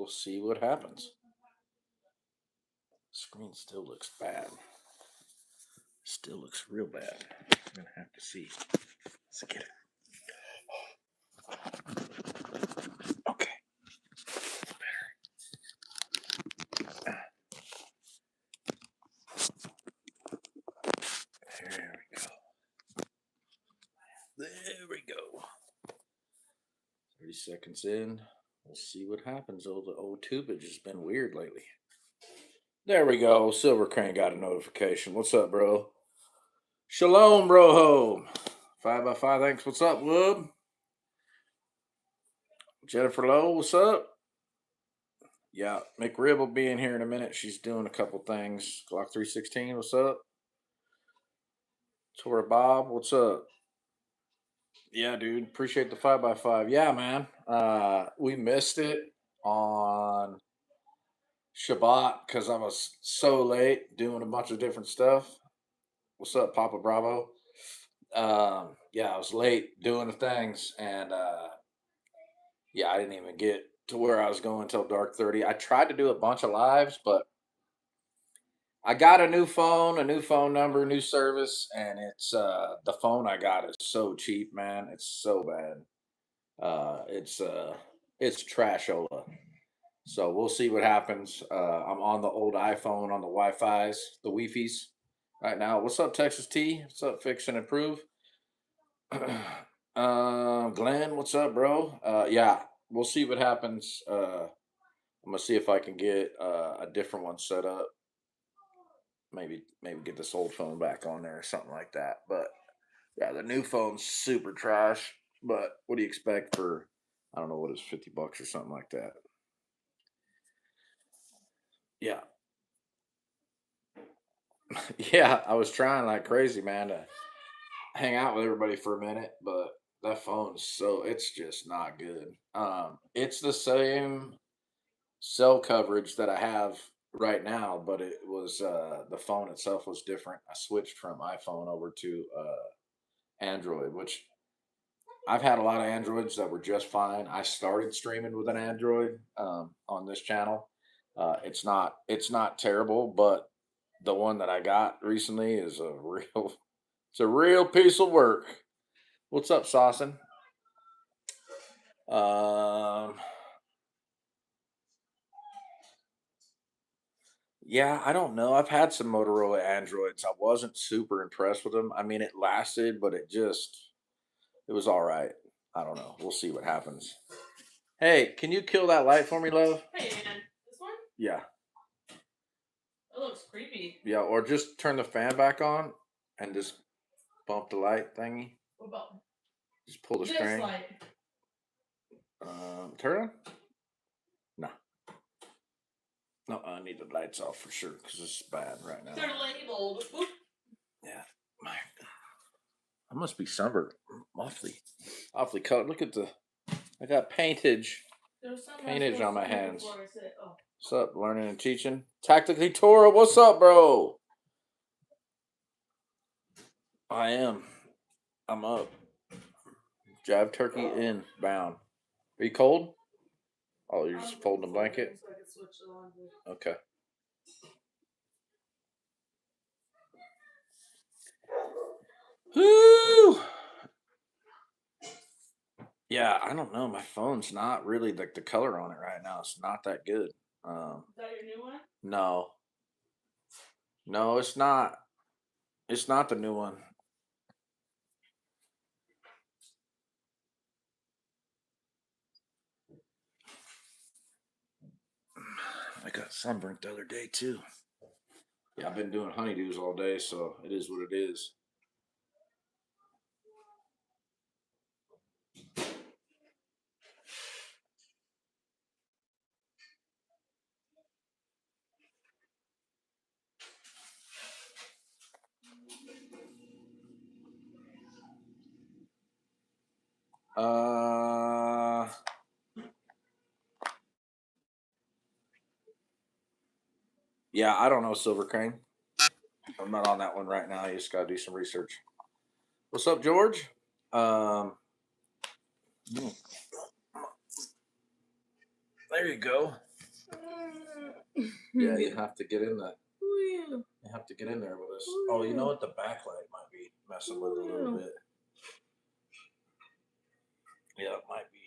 we'll see what happens. Screen still looks bad. Still looks real bad. I'm gonna have to see. Let's get it. Okay. There we go. There we go. 30 seconds in. We'll see what happens. Oh, the old tubage has been weird lately. There we go. Silver Crane got a notification. What's up, bro? Shalom, bro. Home. 5x5. Thanks. What's up, Wub? Jennifer Lowe. What's up? Yeah, McRib will be in here in a minute. She's doing a couple things. Glock 316. What's up? Tora Bob. What's up? Yeah, dude. Appreciate the 5x5. Yeah, man. We missed it on Shabbat because I was so late doing a bunch of different stuff. What's up, Papa Bravo? Yeah, I was late doing the things, and yeah, I didn't even get to where I was going until dark 30. I tried to do a bunch of lives, but I got a new phone number, new service, and it's the phone I got is so cheap, man. It's so bad. It's trashola. So we'll see what happens. I'm on the old iPhone on the Wi-Fi's, the Wi-Fi's right now. What's up, Texas T? What's up, Fix and Improve? Glenn, what's up, bro? Yeah, we'll see what happens. I'm gonna see if I can get a different one set up. Maybe get this old phone back on there or something like that. But yeah, the new phone's super trash. But what do you expect for? I don't know what is $50 or something like that. Yeah, yeah. I was trying like crazy, man, to hang out with everybody for a minute, but that phone's so it's just not good. It's the same cell coverage that I have right now, but it was the phone itself was different. I switched from iPhone over to Android, which I've had a lot of Androids that were just fine. I started streaming with an Android on this channel. It's not terrible, but the one that I got recently is a real it's a real piece of work. What's up, Saucin? Um, yeah, I don't know. I've had some Motorola Androids. I wasn't super impressed with them. I mean, it lasted, but it was all right. I don't know. We'll see what happens. Hey, can you kill that light for me, love? Hey, man. This one? Yeah. It looks creepy. Yeah, or just turn the fan back on and just bump the light thingy. What about Just pull the this string. light? Turn on? No. No, I need the lights off for sure because it's bad right now. They're labeled. Oop. Yeah. I must be sunburned. Awfully colored. Look at I got paintage on my hands. What's up, learning and teaching? Tactically Tora, what's up, bro? I am. I'm up. Jive turkey inbound. Are you cold? Oh, you're just folding a blanket? Okay. Woo! Yeah, I don't know. My phone's not really like the color on it right now. It's not that good. Is that your new one? No. No, it's not. It's not the new one. I got sunburnt the other day too. Yeah, I've been doing honeydews all day, so it is what it is. Uh, yeah, I don't know, Silver Crane. I'm not on that one right now. You just gotta do some research. What's up, George? Hmm. There you go. Yeah, you have to get in the. Oh yeah. You have to get in there with us. Oh, Oh, you know yeah. what? The backlight might be messing with it a little Oh, bit. Yeah, it might be.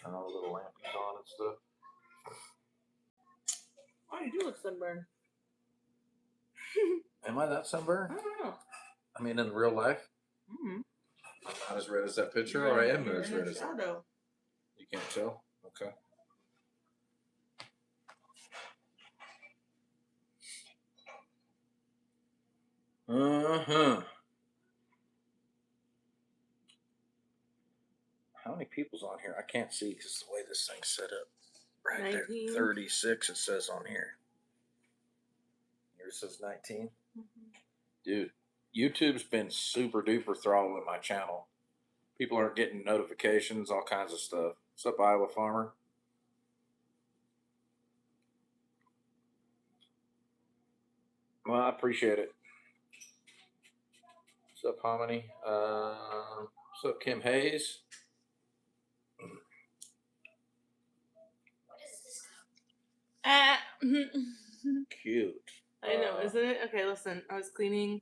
Turn all the little lampies on and stuff. oh, you do look sunburned. Am I that sunburned? I don't know. I mean, in real life, Mm-hmm. I'm not as red as that picture, or I am as red as that. Shadow. You can't tell? Okay. Uh-huh. How many people's on here? I can't see because the way this thing's set up. Right 19. there. 36 it says on here. Yours says 19. Mm-hmm. Dude, YouTube's been super duper throttling my channel. People aren't getting notifications, all kinds of stuff. What's up, Iowa Farmer? Well, I appreciate it. What's up, Hominy? What's up, Kim Hayes? Cute. I know, isn't it? Okay, listen. I was cleaning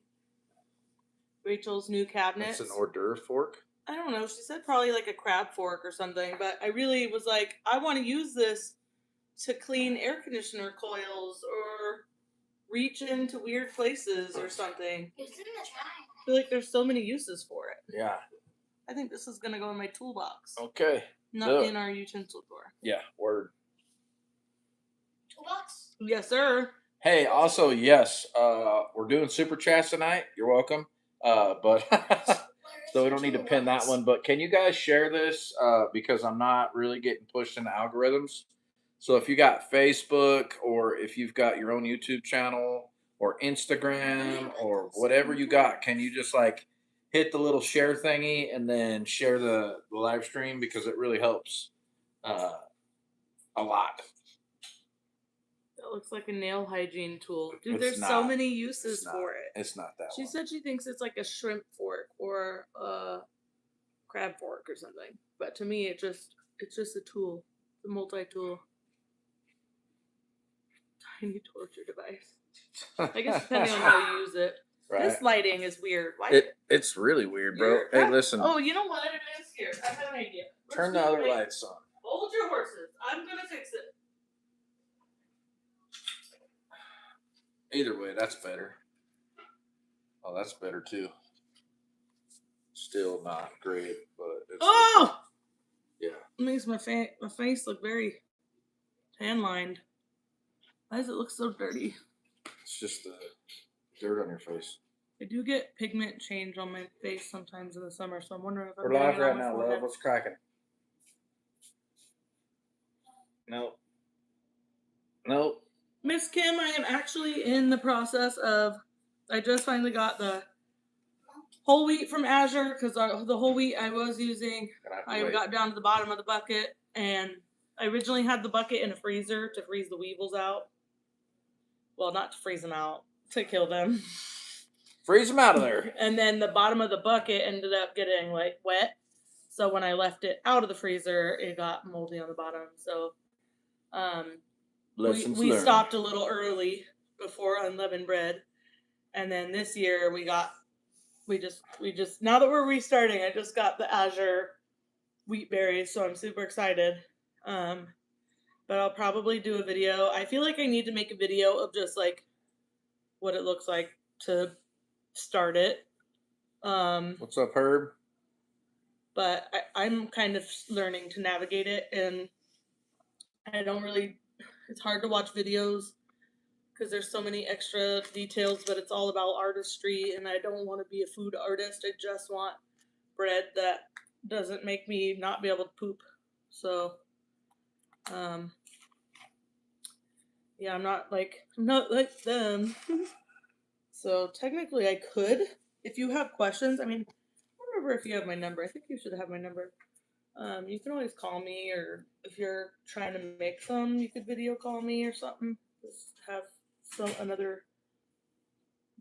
Rachel's new cabinets. That's an hors d'oeuvre fork? I don't know. She said probably like a crab fork or something, but I really was like, I want to use this to clean air conditioner coils or reach into weird places or something. I feel like there's so many uses for it. Yeah. I think this is going to go in my toolbox. Okay. Not in our utensil drawer. Yeah, word. Toolbox? Yes, sir. Hey, also, yes, we're doing super chats tonight. You're welcome. But so we don't need to pin that one. But can you guys share this? Because I'm not really getting pushed in the algorithms. So if you got Facebook or if you've got your own YouTube channel or Instagram or whatever you got, can you just like hit the little share thingy and then share the live stream because it really helps a lot. That looks like a nail hygiene tool. Dude, It's there's not. so many uses for it. It's not that She one. said she thinks it's like a shrimp fork or a crab fork or something. But to me, it's just a tool. It's a multi-tool. Tiny torture device. I guess depending on how you use it. Right. This lighting is weird. Why? It's really weird, bro. Hey, listen. Oh, you know what it is? Here, I have an idea. Turn the other lights on. Hold your horses. I'm gonna fix it. Either way, that's better. Oh, that's better too. Still not great, but it's oh, okay. Yeah. It makes my face look very tan lined. Why does it look so dirty? It's just the dirt on your face. I do get pigment change on my face sometimes in the summer, so I'm wondering if I'm We're live right now, love. What's cracking? Nope. Nope. Miss Kim, I am actually in the process of. I just finally got the whole wheat from Azure because the whole wheat I was using, I got down to the bottom of the bucket, and I originally had the bucket in a freezer to freeze the weevils out. Well, not to freeze them out, to kill them. Freeze them out of there. And then the bottom of the bucket ended up getting like wet. So when I left it out of the freezer, it got moldy on the bottom. So we stopped a little early before unleavened bread. And then this year we just now that we're restarting, I just got the Azure wheat berries, so I'm super excited. But I'll probably do a video. I feel like I need to make a video of just like what it looks like to start it. What's up, Herb? But I'm kind of learning to navigate it, and I don't really. It's hard to watch videos because there's so many extra details, but it's all about artistry, and I don't want to be a food artist. I just want bread that doesn't make me not be able to poop. So, yeah, I'm not like them. So technically I could, if you have questions, I mean, I don't remember if you have my number. I think you should have my number. You can always call me, or if you're trying to make some, you could video call me or something. Just have another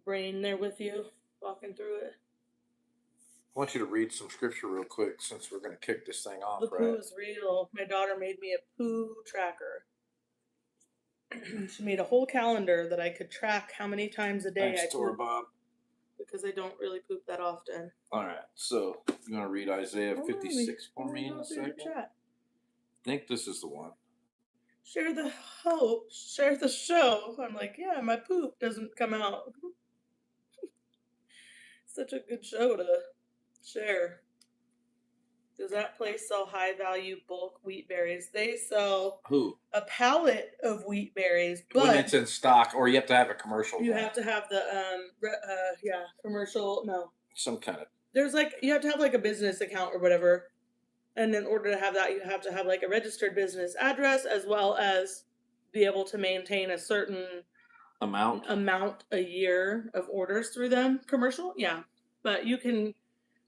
brain there with you, walking through it. I want you to read some scripture real quick since we're going to kick this thing off. The poo is real. My daughter made me a poo tracker. She made a whole calendar that I could track how many times a day I Thanks, Tora poop Bob. because I don't really poop that often. All right, so you want to read Isaiah Hold on, 56 for let me in go a through the second? chat. I think this is the one. Share the hope, share the show. I'm like, yeah, my poop doesn't come out. Such a good show to share. Does that place sell high value bulk wheat berries? They sell Who? a pallet of wheat berries, When but it's in stock, or you have to have a commercial. you one. have to have the commercial. No, Some kind of. there's like you have to have like a business account or whatever, and in order to have that, you have to have like a registered business address as well as be able to maintain a certain amount a year of orders through them. Commercial, yeah, but you can.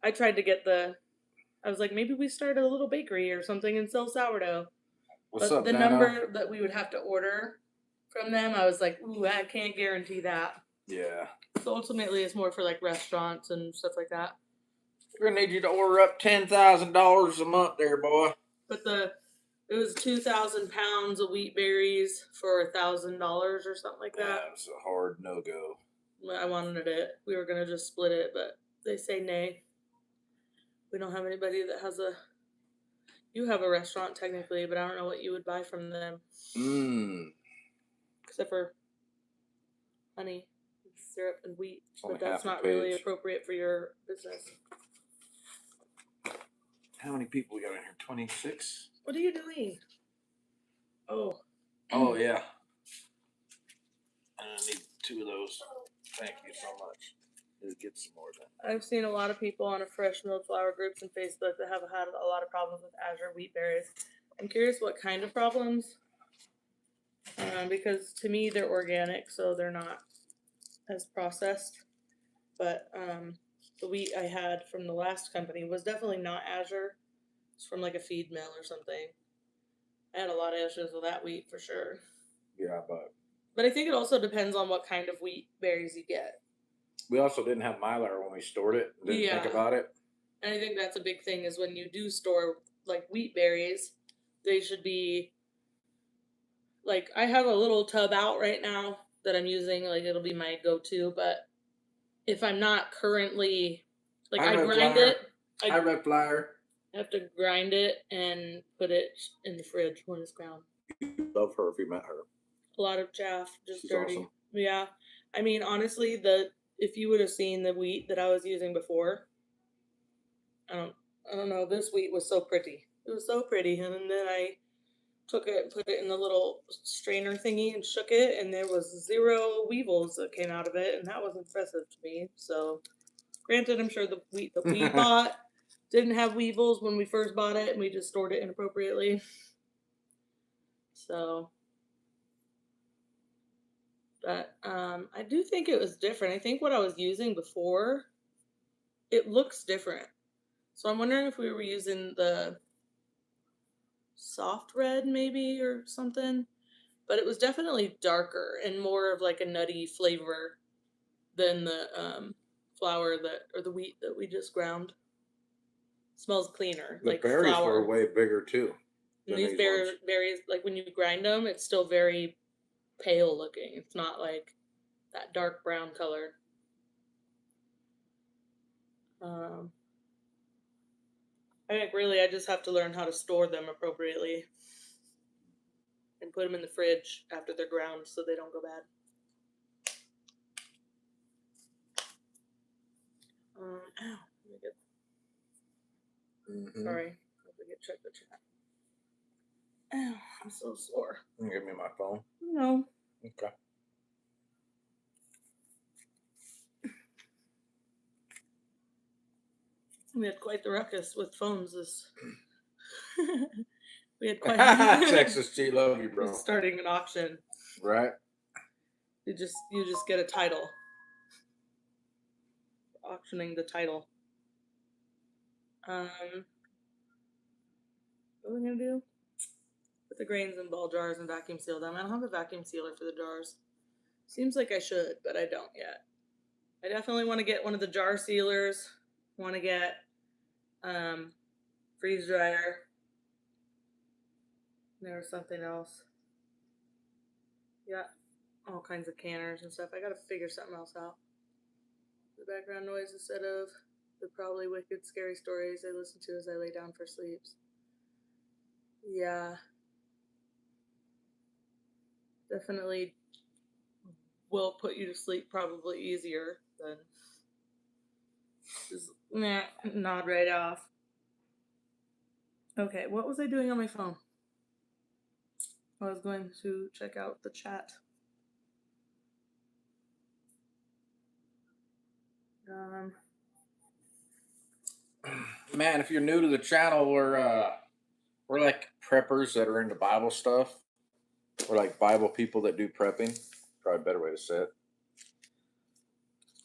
I tried to get the. I was like, maybe we start a little bakery or something and sell sourdough. What's But up, the Dano? number that we would have to order from them, I was like, ooh, I can't guarantee that. Yeah. So ultimately, it's more for like restaurants and stuff like that. We're gonna need you to order up $10,000 a month, there, boy. But it was 2,000 pounds of wheat berries for $1,000 or something like that. Yeah, it's a hard no go. I wanted it. We were gonna just split it, but they say nay. We don't have anybody that has a. You have a restaurant technically, but I don't know what you would buy from them. Except for honey, syrup, and wheat. But that's not really appropriate for your business. How many people we got in here? 26? What are you doing? Oh. Oh, yeah. I need 2 of those. Thank you so much. Let's get some more then. I've seen a lot of people on a fresh milled flour groups on Facebook that have had a lot of problems with azure wheat berries. I'm curious what kind of problems. Because to me they're organic, so they're not as processed. But the wheat I had from the last company was definitely not azure. It's from like a feed mill or something. I had a lot of issues with that wheat for sure. Yeah, but I think it also depends on what kind of wheat berries you get. We also didn't have mylar when we stored it. Didn't think about it. And I think that's a big thing is when you do store like wheat berries, they should be like I have a little tub out right now that I'm using. Like it'll be my go-to, but if I'm not currently like I grind it. I read flyer. I have to grind it and put it in the fridge when it's ground. You love her if you met her. A lot of chaff, just She's dirty. Awesome. Yeah. I mean, honestly, if you would have seen the wheat that I was using before, I don't know. This wheat was so pretty. It was so pretty, and then I took it and put it in the little strainer thingy and shook it, and there was 0 weevils that came out of it, and that was impressive to me. So, granted, I'm sure the wheat that we bought didn't have weevils when we first bought it, and we just stored it inappropriately. So, but I do think it was different. I think what I was using before, it looks different. So I'm wondering if we were using the soft red maybe or something. But it was definitely darker and more of like a nutty flavor than the flour or the wheat that we just ground. Smells cleaner. The like berries flour. were way bigger too. And these berries, like when you grind them, it's still very pale looking. It's not like that dark brown color. I think really I just have to learn how to store them appropriately and put them in the fridge after they're ground so they don't go bad. Ow, let me get. Sorry, let me check the chat. Ow, I'm so sore. You give me my phone. No. Okay. We had quite the ruckus with phones this. We had quite. Texas G, love you, bro. Starting an auction. Right. You just get a title. Auctioning the title. What are we gonna do? Put the grains in ball jars and vacuum seal them. I don't have a vacuum sealer for the jars. Seems like I should, but I don't yet. I definitely want to get one of the jar sealers. Want to get freeze dryer. There was something else. Yeah, all kinds of canners and stuff. I gotta figure something else out. The background noise instead of the probably wicked, scary stories I listen to as I lay down for sleep. Yeah, definitely will put you to sleep probably easier than just nod right off. Okay, what was I doing on my phone? I was going to check out the chat. Man, if you're new to the channel, we're like preppers that are into Bible stuff. We're like Bible people that do prepping. Probably a better way to say it.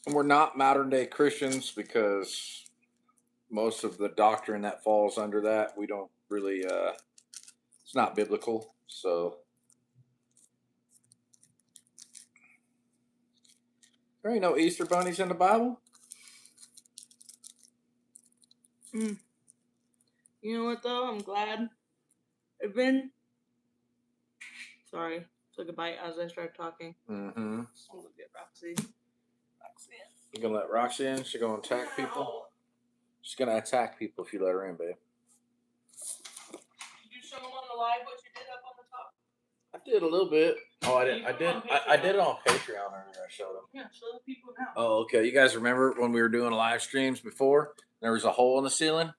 And we're not modern day Christians because most of the doctrine that falls under that we don't really. It's not biblical. So there ain't no Easter bunnies in the Bible. You know what though? I'm glad. I've been. Sorry, took a bite as I started talking. Mm-hmm. I'm gonna get Roxy. You gonna let Roxy in? She gonna attack people? She's gonna attack people if you let her in, babe. Did you show them on the live what you did up on the top? I did a little bit. Oh, I did. I did it on Patreon earlier. I showed them. Yeah, show the people now. Oh, okay. You guys remember when we were doing live streams before? There was a hole in the ceiling.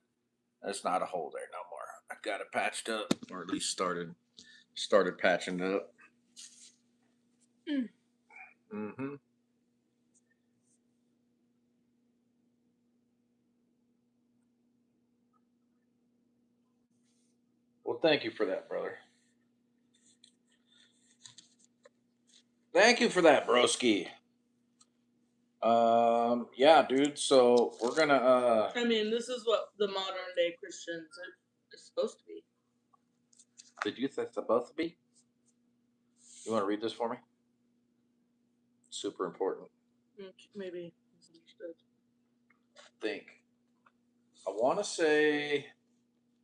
There's not a hole there no more. I got it patched up, or at least started patching it up. Mm-hmm. Well, thank you for that, brother. Thank you for that, broski. Yeah, dude. So we're gonna. I mean, this is what the modern day Christians are supposed to be. Did you think supposed to be? You want to read this for me? Super important. Maybe misunderstood. Think. I want to say.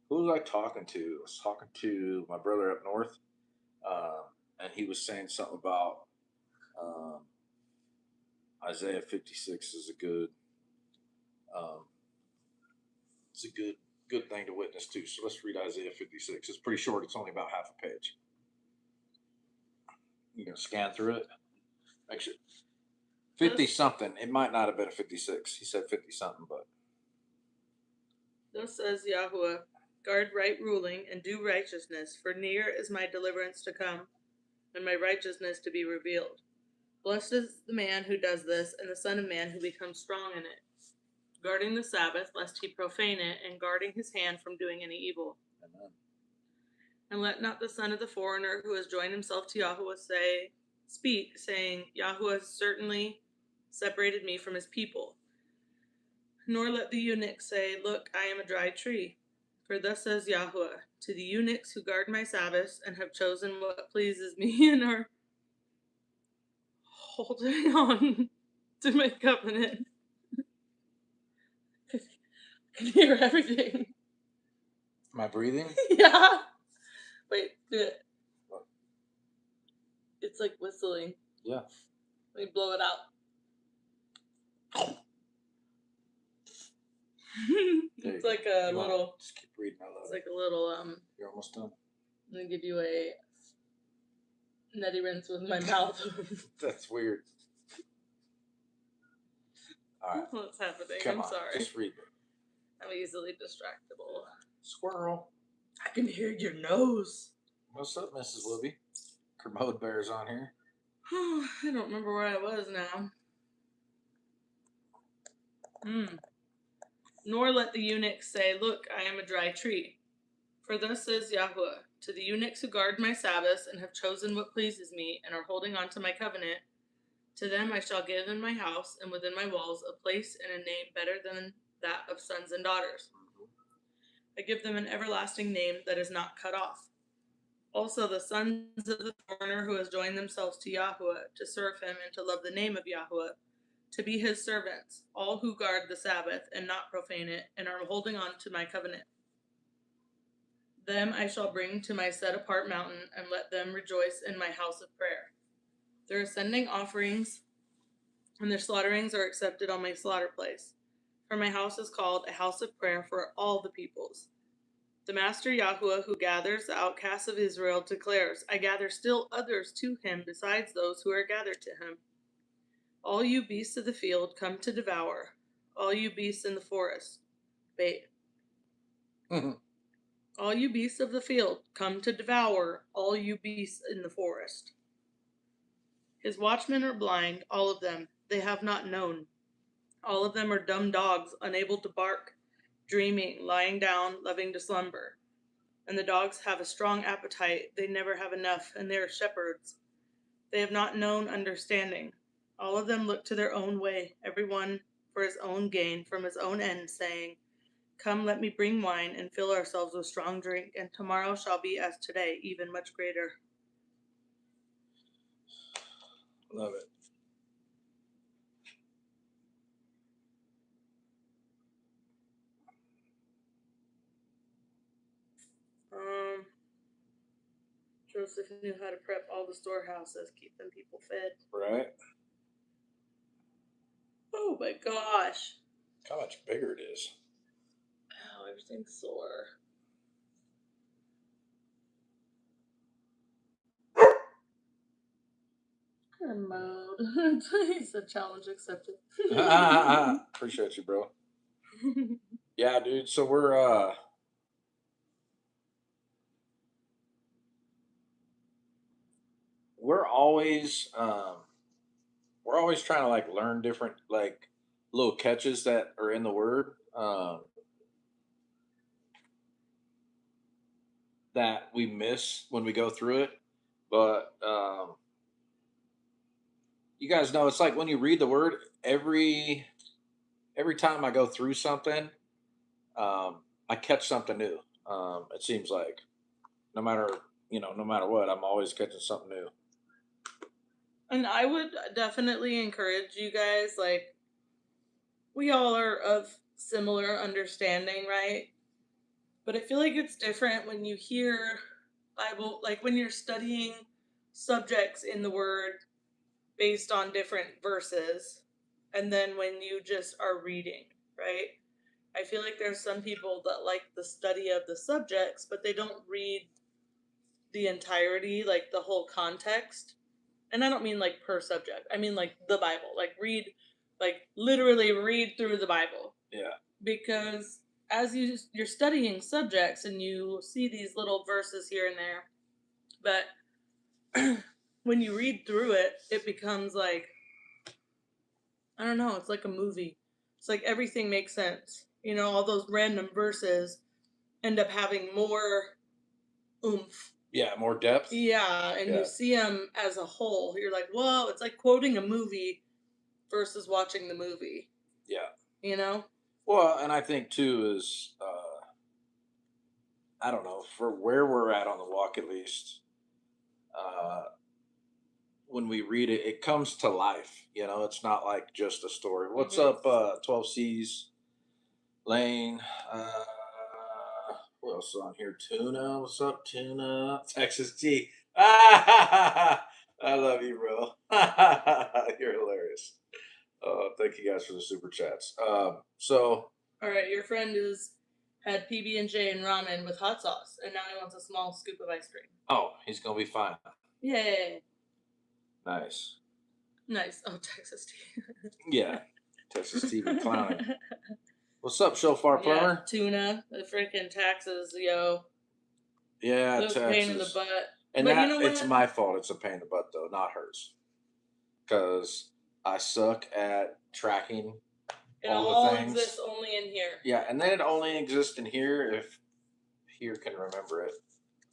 Who was I talking to? I was talking to my brother up north, and he was saying something about um, Isaiah 56 is a good. Um, it's a good thing to witness to. So let's read Isaiah 56. It's pretty short. It's only about half a page. You can scan through it. Make sure 50 something. It might not have been a 56. He said 50 something, but Thus says Yahweh, guard right ruling and do righteousness, for near is my deliverance to come, and my righteousness to be revealed. Blessed is the man who does this, and the Son of Man who becomes strong in it, guarding the Sabbath, lest he profane it, and guarding his hand from doing any evil. Amen. And let not the son of the foreigner who has joined himself to Yahweh speak, saying, Yahweh has certainly separated me from his people. Nor let the eunuch say, look, I am a dry tree. For thus says Yahweh, to the eunuchs who guard my Sabbaths and have chosen what pleases me and are holding on to my covenant. I can hear everything. Am I breathing? Yeah. Wait, do it. What? It's like whistling. Yeah. Let me blow it out. It's like a little. Just keep reading. I love It's like a little. You're almost done. I'm gonna give you a nutty rinse with my mouth. That's weird. All right. What's happening? Come I'm on. sorry. Just read it. I'm easily distractible. Squirrel. I can hear your nose. What's up, Mrs. Libby? Kermode Bear's on here. I don't remember where I was now. Nor let the eunuchs say, look, I am a dry tree. For thus says Yahweh, to the eunuchs who guard my Sabbaths and have chosen what pleases me and are holding on to my covenant, to them I shall give in my house and within my walls a place and a name better than that of sons and daughters. I give them an everlasting name that is not cut off. Also the sons of the foreigner who has joined themselves to Yahweh to serve him and to love the name of Yahweh, to be his servants, all who guard the Sabbath and not profane it, and are holding on to my covenant. Them I shall bring to my set apart mountain, and let them rejoice in my house of prayer. Their ascending offerings and their slaughterings are accepted on my slaughter place. For my house is called a house of prayer for all the peoples. The Master Yahuwah, who gathers the outcasts of Israel, declares, I gather still others to him besides those who are gathered to him. All you beasts of the field come to devour. All you beasts in the forest. Wait. All you beasts of the field come to devour. All you beasts in the forest. His watchmen are blind, all of them. They have not known. All of them are dumb dogs, unable to bark, dreaming, lying down, loving to slumber. And the dogs have a strong appetite. They never have enough, and they are shepherds. They have not known understanding. All of them look to their own way, every one for his own gain, from his own end, saying, Come, let me bring wine, and fill ourselves with strong drink, and tomorrow shall be as today, even much greater. Love it. Joseph knew how to prep all the storehouses, keep them people fed. Right. Oh my gosh. How much bigger it is. Oh, everything's sore. Good mode. He said challenge accepted. Appreciate you, bro. Yeah, dude. So we're always we're always trying to like learn different like little catches that are in the word that we miss when we go through it. But you guys know it's like when you read the word every time I go through something, I catch something new. It seems like no matter no matter what, I'm always catching something new. And I would definitely encourage you guys, like, we all are of similar understanding, right? But I feel like it's different when you hear Bible, like when you're studying subjects in the Word based on different verses, and then when you just are reading, right? I feel like there's some people that like the study of the subjects, but they don't read the entirety, like the whole context. And I don't mean like per subject. I mean like the Bible. Like read, like literally read through the Bible. Yeah. Because as you're studying subjects and you see these little verses here and there, but when you read through it, it becomes like, I don't know, it's like a movie. It's like everything makes sense. You know, all those random verses end up having more oomph. Yeah, more depth. Yeah, and you see them as a whole. You're like, whoa, it's like quoting a movie versus watching the movie. Yeah. You know? Well, and I think too is I don't know, for where we're at on the walk at least, uh when we read it, it comes to life. It's not like just a story. What's up, 12 C's Lane? What else is on here? Tuna. What's up, Tuna? Texas T. I love you, bro. You're hilarious. Thank you guys for the super chats. So all right, your friend had PB and J and ramen with hot sauce, and now he wants a small scoop of ice cream. Oh, he's gonna be fine. Yay! Nice. Nice. Oh, Texas tea. Yeah, Texas TV clowning. What's up, Shofar Plumber? Yeah, tuna. The freaking taxes, yo. Yeah, Those taxes. pain in the butt. And but that it's my fault. It's a pain in the butt though, not hers. Because I suck at tracking all the things. It exists only in here. Yeah, and then it only exists in here if here can remember it.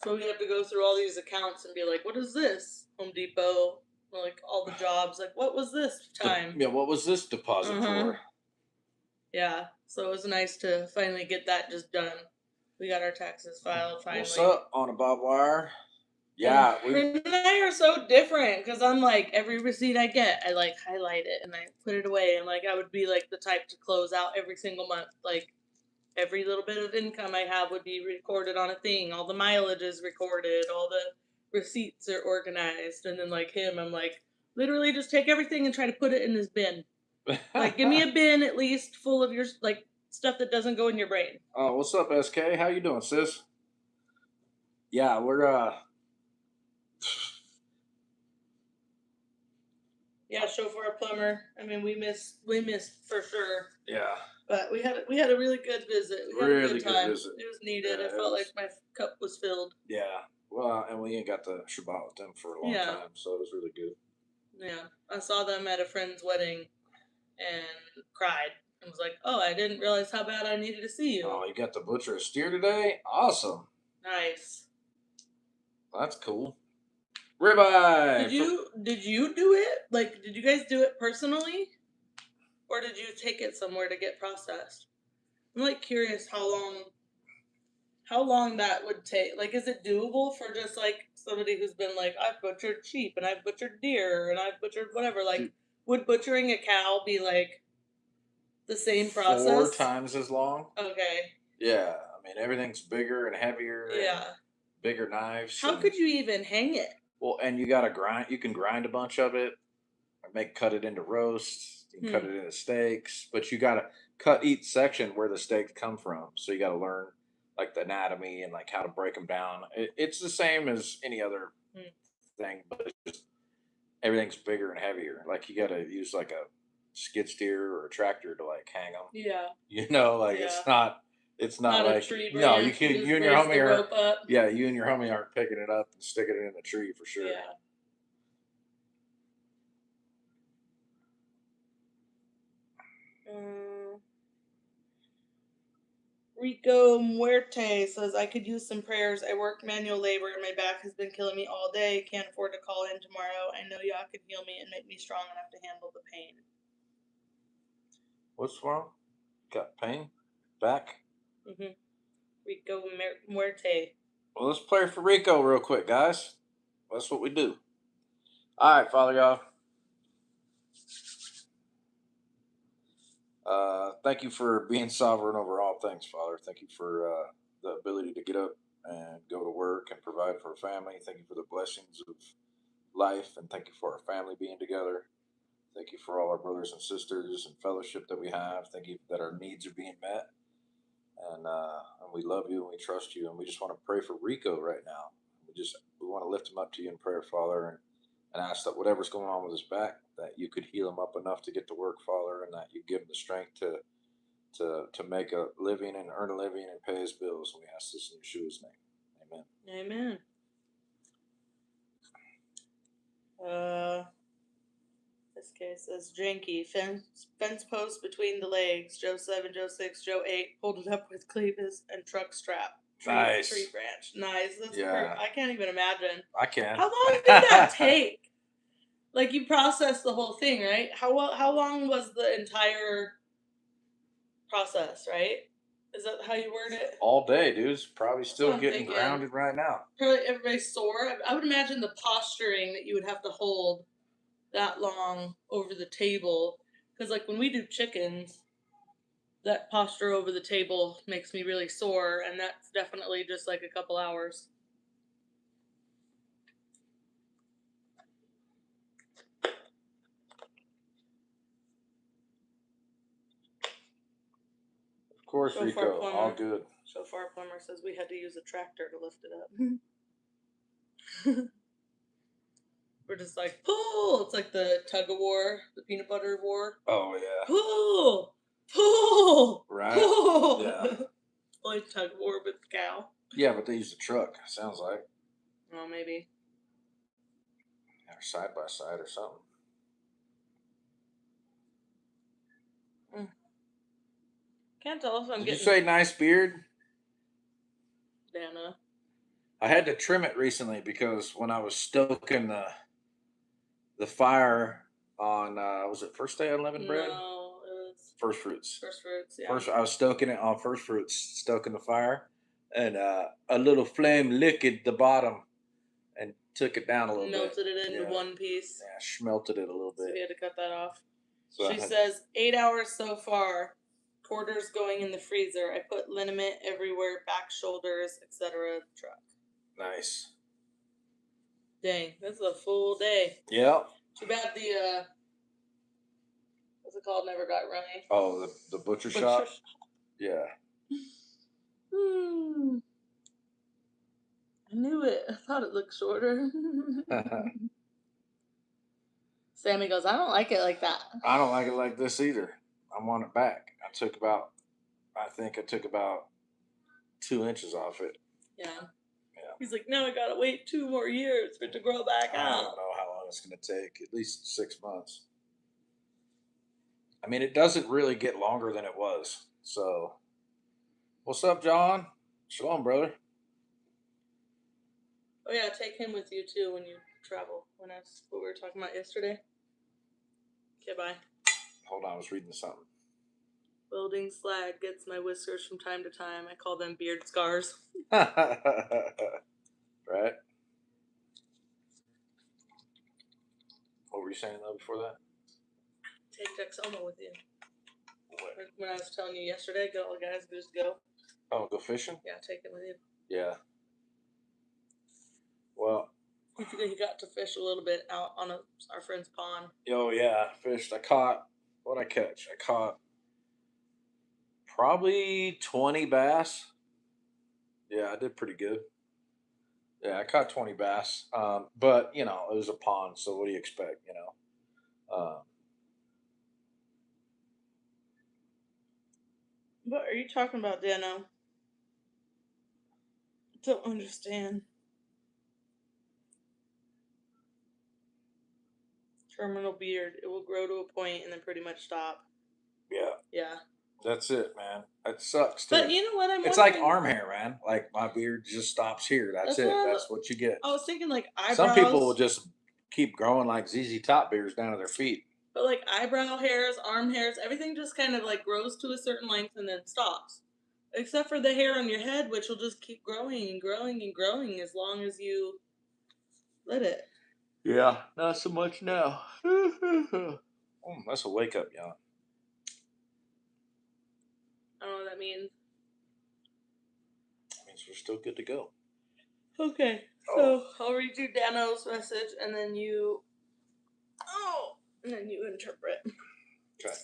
So we have to go through all these accounts and be like, what is this? Home Depot, like all the jobs. Like, what was this time? What was this deposit for? Yeah, so it was nice to finally get that just done. We got our taxes filed finally. What's up on a barbed wire? Yeah, and I are so different because I'm like every receipt I get, I like highlight it and I put it away, and like I would be like the type to close out every single month. Like every little bit of income I have would be recorded on a thing. All the mileage is recorded. All the receipts are organized. And then like him, I'm like, Literally, just take everything and try to put it in this bin. Like, give me a bin at least full of your like stuff that doesn't go in your brain. Oh, what's up, SK? How you doing, sis? Yeah, we're Yeah, chauffeur plumber. I mean, we missed for sure, yeah, but we had a really good visit. We had a really good good time. visit. It was needed. Yeah, I it felt like was. my cup was filled. Yeah, well, and we ain't got the Shabbat with them for a long Yeah, time, so it was really good. yeah. I saw them at a friend's wedding and cried. I was like, oh, I didn't realize how bad I needed to see you. Oh, you got to butcher a steer today? Awesome. Nice. That's cool. Ribeye. Did you do it? Like, did you guys do it personally, or did you take it somewhere to get processed? I'm like curious how long that would take. Like, is it doable for just like somebody who's been like, I've butchered sheep and I've butchered deer and I've butchered whatever? Like, Dude, would butchering a cow be like the same 4 process? times as long. Okay. Yeah, I mean everything's bigger and heavier and Yeah. bigger knives How and could you even hang it? well, and you got to grind. You can grind a bunch of it, or cut it into roasts. You can cut Hmm. it into steaks, but you got to cut each section where the steaks come from. So you got to learn like the anatomy and like how to break them down. It's the same as any other Hmm. thing, but it's just everything's bigger and heavier. Like you got to use like a skid steer or a tractor to like hang them. Yeah. Like Yeah. it's not Not a like tree no, branch. You you just and your raise homie the are rope up. yeah, you and your homie aren't picking it up and sticking it in the tree for sure. Yeah. Rico Muerte says, I could use some prayers. I work manual labor and my back has been killing me all day. Can't afford to call in tomorrow. I know y'all could heal me and make me strong enough to handle the pain. What's wrong? Got pain? Back? Mm-hmm. Rico Muerte. Well, let's play for Rico real quick, guys. That's what we do. All right, Father God. Thank you for being sovereign over all things, Father. Thank you for the ability to get up and go to work and provide for a family. Thank you for the blessings of life, and thank you for our family being together. Thank you for all our brothers and sisters and fellowship that we have. Thank you that our needs are being met, and we love you and we trust you, and we just want to pray for Rico right now. We want to lift him up to you in prayer, Father, and ask that whatever's going on with his back, that you could heal him up enough to get to work, Father, and that you give him the strength to make a living and earn a living and pay his bills. We ask this in Yeshua's name. Amen. Amen. This case says janky fence post between the legs. Joe 7, Joe 6, Joe 8. Hold it up with clevis and truck strap. Nice. Tree branch. Nice. That's Yeah. I can't even imagine. I can. How long did that take? Like, you processed the whole thing, right? How long was the entire process, right? Is that how you word it? All day, dude's probably still getting thinking. grounded right now. Probably everybody's sore. I would imagine the posturing that you would have to hold that long over the table. Because, like, when we do chickens, that posture over the table makes me really sore, and that's definitely just like a couple hours. Of course, Rico, all good. Shofar Plumber says we had to use a tractor to lift it up. We're just like, pull! It's like the tug of war, the peanut butter war. Oh, yeah. Pull! Pull! Right? Pull! Yeah. Like tug of war with the cow. Yeah, but they use a truck, sounds like. Oh, maybe. Or side by side or something. Can't tell if I'm Did getting... you say nice beard? Dana. I had to trim it recently because when I was stoking the fire on was it first day unleavened bread? No, it was First fruits. First fruits, yeah. I was stoking it on first fruits, stoking the fire, and a little flame licked the bottom and took it down a little Melted bit. it into one piece. Yeah, smelted it a little So bit. we had to cut that off. So she says 8 hours so far. Quarters going in the freezer. I put liniment everywhere, back, shoulders, etc. Truck. Nice. Dang, that's a full day. Yeah. Too bad the what's it called? Never got running. Oh, the butcher shop. Yeah. I knew it. I thought it looked shorter. Sammy goes, I don't like it like that. I don't like it like this either. I want it back. I think I took about 2 inches off it. Yeah. Yeah. He's like, now I gotta wait 2 more years for it to grow back I out. don't know how long it's going to take. At least 6 months. I mean, it doesn't really get longer than it was. So, what's up, John? Shalom, brother. Oh yeah, take him with you too when you travel. When that's what we were talking about yesterday. Okay, bye. Hold on, I was reading something. Building slag gets my whiskers from time to time. I call them beard scars. Right? What were you saying though before that? Take Texoma with you. Like when I was telling you yesterday, go, guys, just go. Oh, go fishing? Yeah, take it with you. Yeah. Well, He got to fish a little bit out on our friend's pond. oh yeah, fished. I caught. What'd I catch? I caught probably 20 bass. Yeah, I did pretty good. Yeah, I caught 20 bass. But you know, it was a pond, so what do you expect? You know. What are you talking about, Dano? Don't understand. Terminal beard. It will grow to a point and then pretty much stop. Yeah. Yeah. That's it, man. It sucks too. But you know what? It's like arm hair, man. Like my beard just stops here. That's it. That's what you get. I was thinking like eyebrows. Some people will just keep growing like ZZ Top beards down to their feet. But like eyebrow hairs, arm hairs, everything just kind of like grows to a certain length and then stops. Except for the hair on your head, which will just keep growing and growing and growing as long as you let it. Yeah, not so much now. That's a wake up yawn. I don't know what that means. That means we're still good to go. Okay, so I'll read you Dano's message and then you. And then you interpret. Okay.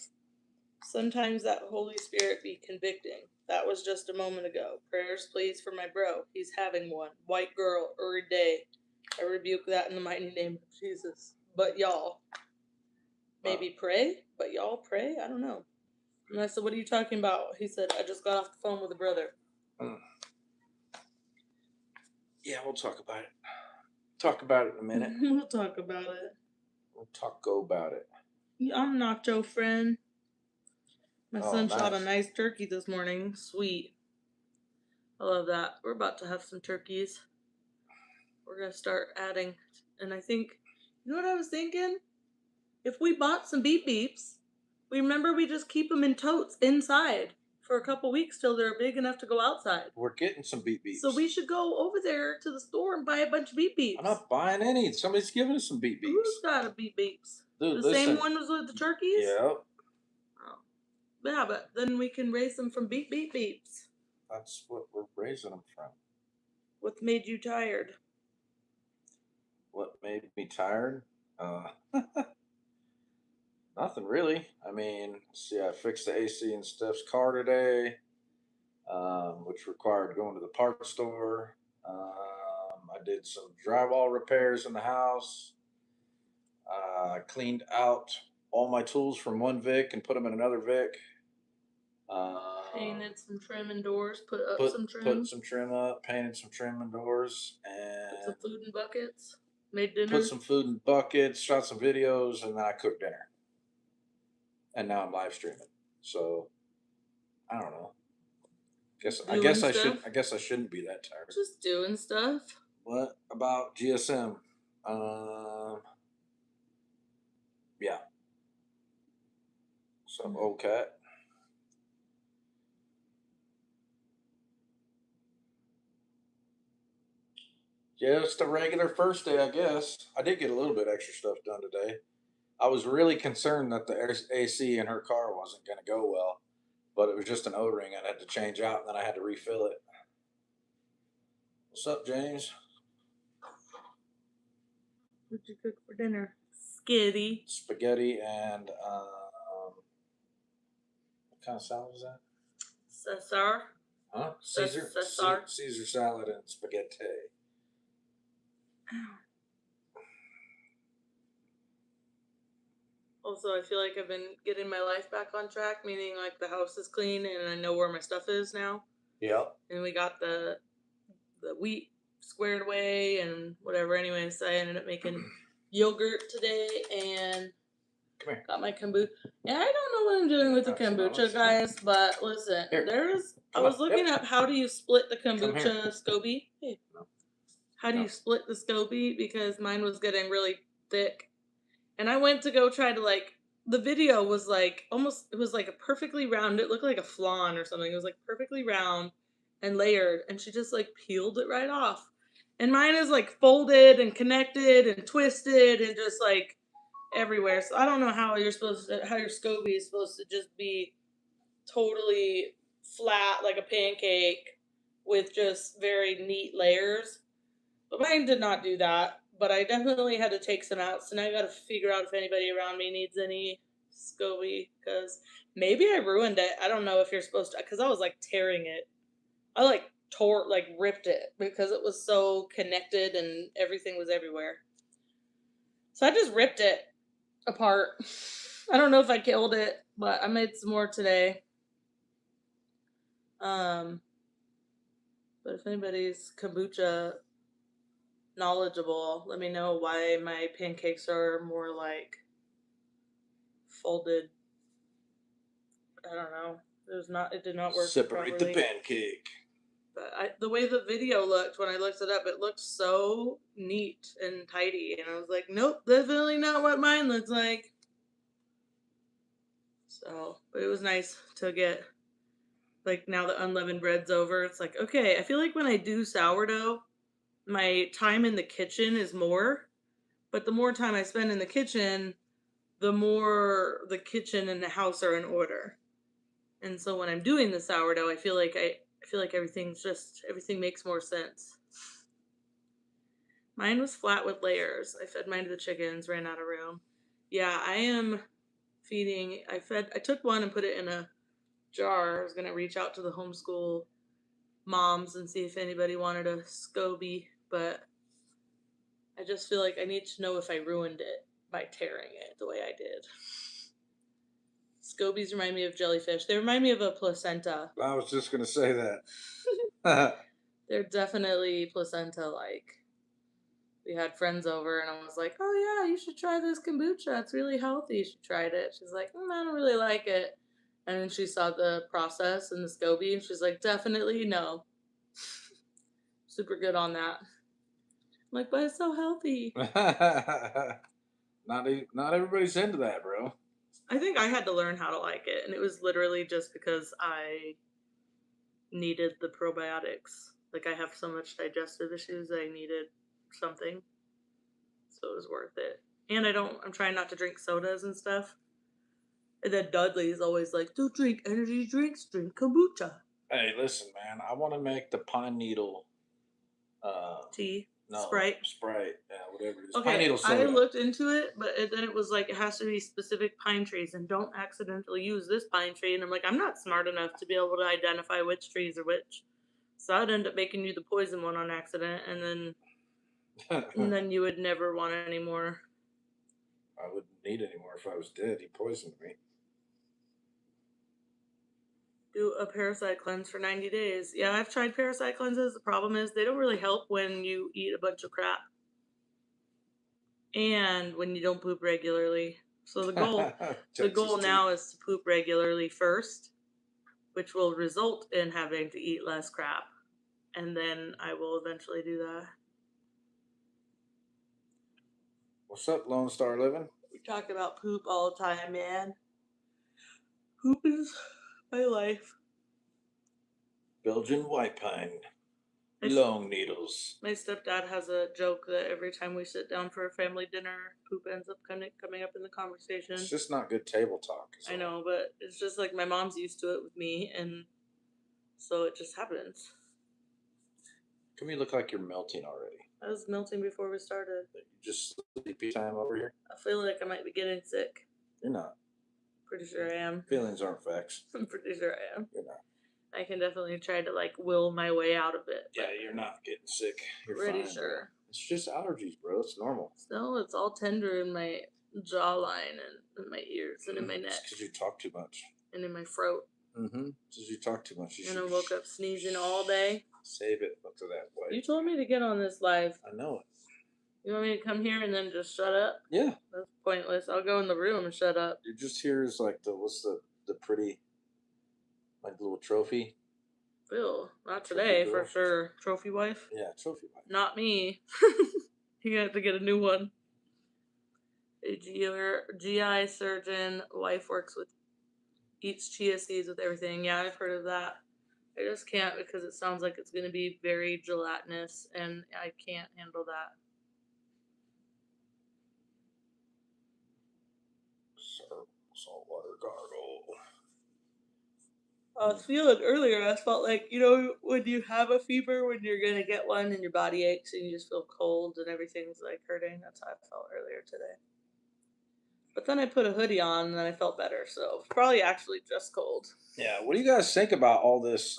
Sometimes that Holy Spirit be convicting. That was just a moment ago. Prayers, please, for my bro. He's having one. White girl, every day. I rebuke that in the mighty name of Jesus. But y'all. Maybe pray? But y'all pray? I don't know. And I said, what are you talking about? He said, I just got off the phone with a brother. Yeah, we'll talk about it. Talk about it in a minute. We'll talk about it. We'll go about it. I'm Nacho friend. My son shot a nice turkey this morning. Sweet. I love that. We're about to have some turkeys. We're going to start adding. And I think, you know what I was thinking? If we bought some beep beeps, remember we just keep them in totes inside for a couple weeks till they're big enough to go outside. We're getting some beep beeps. So we should go over there to the store and buy a bunch of beep beeps. I'm not buying any. Somebody's giving us some beep beeps. Who's got a beep beeps? Dude, the same one was with the turkeys? Yep. Oh. Yeah, but then we can raise them from beep beeps. That's what we're raising them from. What made you tired? What made me tired? Nothing really. I mean, see, I fixed the AC in Steph's car today, which required going to the parts store. I did some drywall repairs in the house. I cleaned out all my tools from one Vic and put them in another Vic. Painted some trim and doors, put some trim. Put some trim up, painted some trim and doors, and put some food in buckets. Made dinner. Put some food in buckets, shot some videos, and then I cooked dinner. And now I'm live streaming. So I don't know. I guess I shouldn't be that tired. Just doing stuff. What about GSM? Yeah. Some old cat. Just a regular first day, I guess. I did get a little bit extra stuff done today. I was really concerned that the AC in her car wasn't going to go well, but it was just an O-ring I had to change out, and then I had to refill it. What's up, James? What'd you cook for dinner? spaghetti, and what kind of salad was that? Cesar. Huh? Cesar. Caesar salad and spaghetti. Also, I feel like I've been getting my life back on track, meaning like the house is clean and I know where my stuff is now. Yep. And we got the wheat squared away and whatever. Anyways, I ended up making yogurt today and Come here. got my kombucha. Yeah, I don't know what I'm doing with the kombucha, guys, but listen, Here. I was looking up how do you split the kombucha SCOBY. Hey, No. how do you split the SCOBY? Because mine was getting really thick. And I went to go try to the video was like almost, it was like a perfectly round, it looked like a flan or something. It was like perfectly round and layered, and she just like peeled it right off. And mine is like folded and connected and twisted and just like everywhere. So I don't know how how your SCOBY is supposed to just be totally flat like a pancake with just very neat layers. But mine did not do that. But I definitely had to take some out. So now I got to figure out if anybody around me needs any SCOBY, because maybe I ruined it. I don't know if you're supposed to, because I was like tearing it. I like ripped it because it was so connected and everything was everywhere. So I just ripped it apart. I don't know if I killed it, but I made some more today. But if anybody's kombucha knowledgeable, let me know why my pancakes are more like folded. I don't know. It did not work Separate properly. the pancake. But the way the video looked when I looked it up, it looked so neat and tidy, and I was like, nope, definitely not what mine looks like. So, but it was nice to get, like, now the unleavened bread's over. It's like, okay, I feel like when I do sourdough, my time in the kitchen is more, but the more time I spend in the kitchen, the more the kitchen and the house are in order. And so when I'm doing the sourdough, I feel like everything makes more sense. Mine was flat with layers. I fed mine to the chickens, ran out of room. Yeah, I am feeding. I took one and put it in a jar. I was gonna reach out to the homeschool moms and see if anybody wanted a SCOBY, but I just feel like I need to know if I ruined it by tearing it the way I did. SCOBYs remind me of jellyfish. They remind me of a placenta. I was just gonna say that. They're definitely placenta-like. We had friends over, and I was like, "Oh yeah, you should try this kombucha. It's really healthy. You should try it." She's like, "I don't really like it." And then she saw the process and the SCOBY, and she's like, "Definitely no." Super good on that. I'm like, but it's so healthy. Not everybody's into that, bro. I think I had to learn how to like it, and it was literally just because I needed the probiotics. Like, I have so much digestive issues, I needed something. So it was worth it. And I'm trying not to drink sodas and stuff. And then Dudley's always like, don't drink energy drinks, drink kombucha. Hey, listen, man. I want to make the pine needle. Tea. No, Sprite. Yeah, whatever it is. Okay, Pine needle soda. I looked into it, but then it was like, it has to be specific pine trees, and don't accidentally use this pine tree. And I'm like, I'm not smart enough to be able to identify which trees are which. So I'd end up making you the poison one on accident, and then you would never want any more. I wouldn't need any more if I was dead. He poisoned me. Do a parasite cleanse for 90 days. Yeah, I've tried parasite cleanses. The problem is they don't really help when you eat a bunch of crap and when you don't poop regularly. So the goal now is to poop regularly first, which will result in having to eat less crap, and then I will eventually do that. What's up, Lone Star Living? We talk about poop all the time, man. Poop is my life. Belgian white pine. Long needles. My stepdad has a joke that every time we sit down for a family dinner, poop ends up coming up in the conversation. It's just not good table talk. I know, but it's just like my mom's used to it with me, and so it just happens. Come, you look like you're melting already. I was melting before we started. Just sleepy time over here. I feel like I might be getting sick. You're not. Pretty sure I am. Feelings aren't facts. I'm pretty sure I am. You're not. I can definitely try to like will my way out of it. Yeah, you're not getting sick. You're pretty fine, sure. Bro. It's just allergies, bro. It's normal. No, it's all tender in my jawline and in my ears and in my neck. It's because you talk too much. And in my throat. Mm-hmm. Because you talk too much. And I woke up sneezing all day. Save it to that way. You told me to get on this live. I know it. You want me to come here and then just shut up? Yeah. That's pointless. I'll go in the room and shut up. You're just here as like what's the pretty, like little trophy? Phil, not today for sure. Trophy wife? Yeah, trophy wife. Not me. You have to get a new one. A GI surgeon, wife works with, eats chia seeds with everything. Yeah, I've heard of that. I just can't because it sounds like it's going to be very gelatinous and I can't handle that. Saltwater gargle. I was feeling earlier, I felt like, you know, when you have a fever, when you're going to get one and your body aches and you just feel cold and everything's like hurting. That's how I felt earlier today. But then I put a hoodie on and then I felt better. So it's probably actually just cold. Yeah. What do you guys think about all this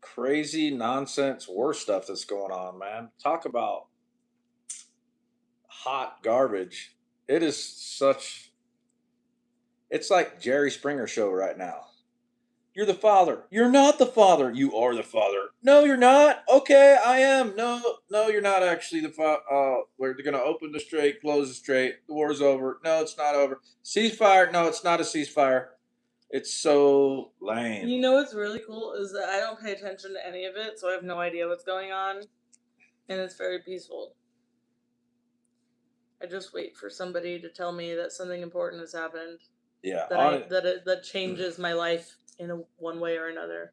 crazy nonsense war stuff that's going on, man? Talk about hot garbage. It is such. It's like Jerry Springer show right now. You're the father. You're not the father. You are the father. No, you're not. Okay, I am. No, you're not actually the father. We're going to open the strait, close the strait. The war's over. No, it's not over. Ceasefire. No, it's not a ceasefire. It's so lame. You know what's really cool is that I don't pay attention to any of it, so I have no idea what's going on. And it's very peaceful. I just wait for somebody to tell me that something important has happened. Yeah. That changes my life in one way or another.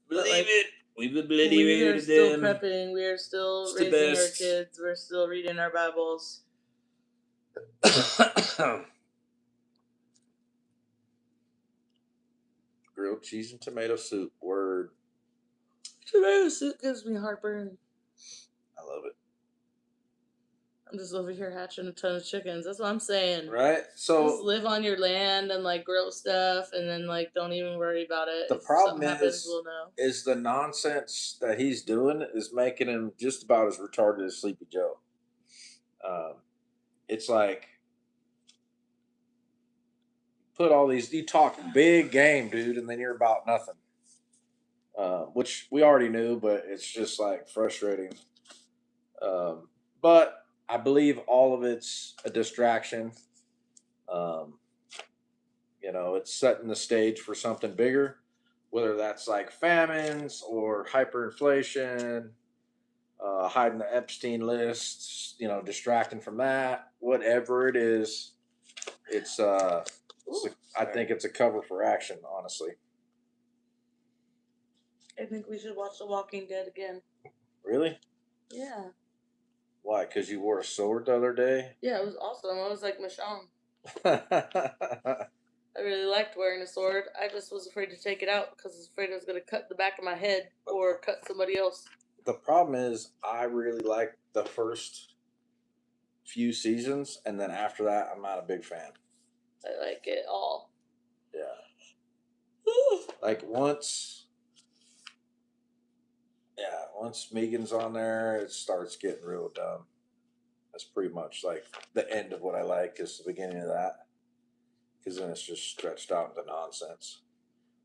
Believe it. We've obliterated them. We are still prepping. We are still raising our kids. We're still reading our Bibles. Grilled cheese and tomato soup. Word. Tomato soup gives me heartburn. I love it. I'm just over here hatching a ton of chickens. That's what I'm saying. Right? So just live on your land and like grow stuff and then like don't even worry about it. The problem is the nonsense that he's doing is making him just about as retarded as Sleepy Joe. It's like put all these you talk big game, dude, and then you're about nothing. Which we already knew, but it's just like frustrating. But I believe all of it's a distraction. You know, it's setting the stage for something bigger, whether that's like famines or hyperinflation, hiding the Epstein lists, you know, distracting from that, whatever it is. I think it's a cover for action, honestly. I think we should watch The Walking Dead again. Really? Yeah. Why? Because you wore a sword the other day? Yeah, it was awesome. I was like Michonne. I really liked wearing a sword. I just was afraid to take it out because I was afraid I was going to cut the back of my head or cut somebody else. The problem is I really like the first few seasons, and then after that, I'm not a big fan. I like it all. Yeah. Like once Megan's on there, it starts getting real dumb. That's pretty much like the end of what I like is the beginning of that. Because then it's just stretched out into nonsense.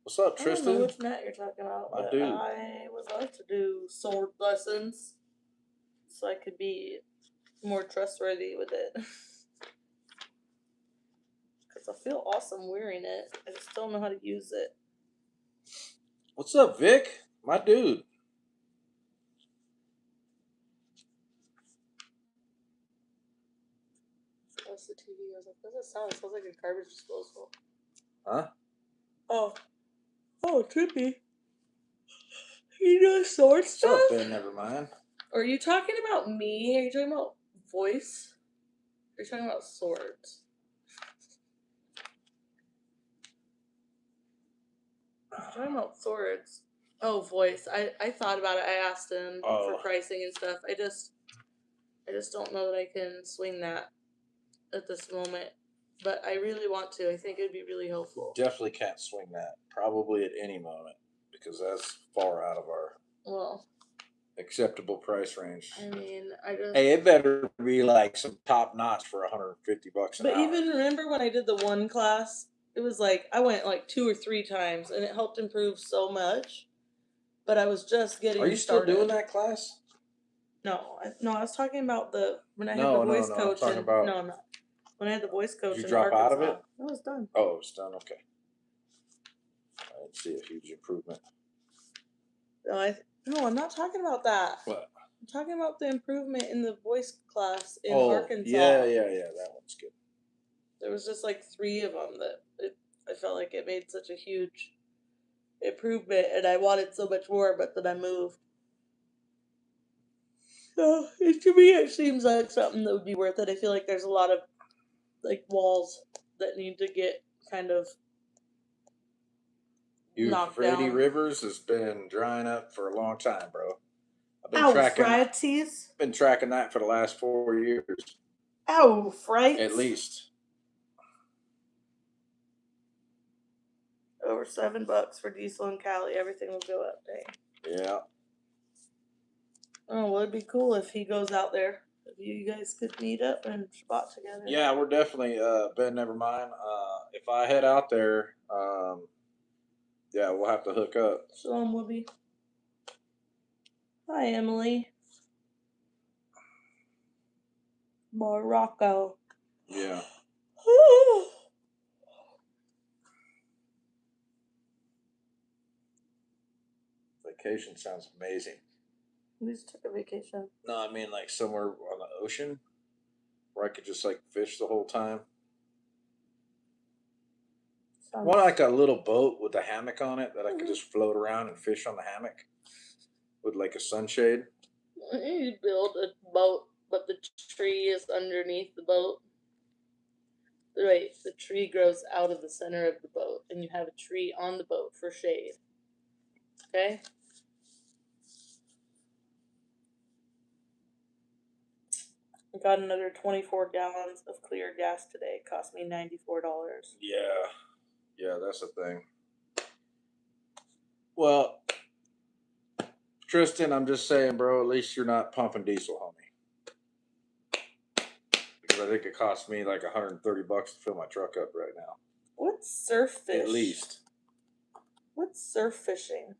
What's up, Tristan? I don't know which Matt you're talking about. My dude. I would like to do sword lessons so I could be more trustworthy with it. Because I feel awesome wearing it. I just don't know how to use it. What's up, Vic? My dude. That's the TV. I was like, what does that sound? It sounds like a garbage disposal. Huh? Oh, trippy. You know sword stuff? What's up, Ben? Never mind. Are you talking about me? Are you talking about voice? Are you talking about swords? I'm talking about swords. Oh, voice. I thought about it. I asked him for Oh, pricing and stuff. I just don't know that I can swing that at this moment. But I really want to. I think it'd be really helpful. definitely can't swing that. Probably at any moment because that's far out of our Well, acceptable price range. I mean, I just. Hey, it better be like some top notch for $150 an But hour. even remember when I did the one class, it was like I went like 2 or 3 times, and it helped improve so much. But I was just getting Are you started. still doing that class? No, I was talking about when I had No, the voice no, coach. I'm talking about. No, I'm not. When I had the voice coach Did you in drop out of Arkansas, it? it was done. Oh, it's done. Okay. I didn't see a huge improvement. No, I'm not talking about that. What? I'm talking about the improvement in the voice class in Oh, Arkansas. yeah. That one's good. There was just like 3 of them that I felt like it made such a huge improvement, and I wanted so much more, but then I moved. So to me, it seems like something that would be worth it. I feel like there's a lot of like walls that need to get kind of knocked Euphrates down. Rivers has been drying up for a long time, bro. I've been Euphrates? been tracking that for the last 4 years, Euphrates? at least. Over $7 for diesel and Cali. Everything will go up. Dang. Yeah. Oh, well, it'd be cool if he goes out there. If you guys could meet up and spot together. Yeah, we're definitely Ben. Never mind. If I head out there, yeah, we'll have to hook up. Shalom, Whoopi. Hi, Emily. Morocco. Yeah. Vacation sounds amazing. We just took a vacation. No, I mean like somewhere on the ocean where I could just like fish the whole time. Want like a little boat with a hammock on it that I could just float around and fish on the hammock with like a sunshade. You build a boat, but the tree is underneath the boat. Wait, the tree grows out of the center of the boat, and you have a tree on the boat for shade. Okay? I got another 24 gallons of clear gas today. It cost me $94. Yeah, that's the thing. Well, Tristan, I'm just saying, bro, at least you're not pumping diesel, homie. Because I think it cost me like $130 to fill my truck up right now. What's surf fish? At least. What's surf fishing?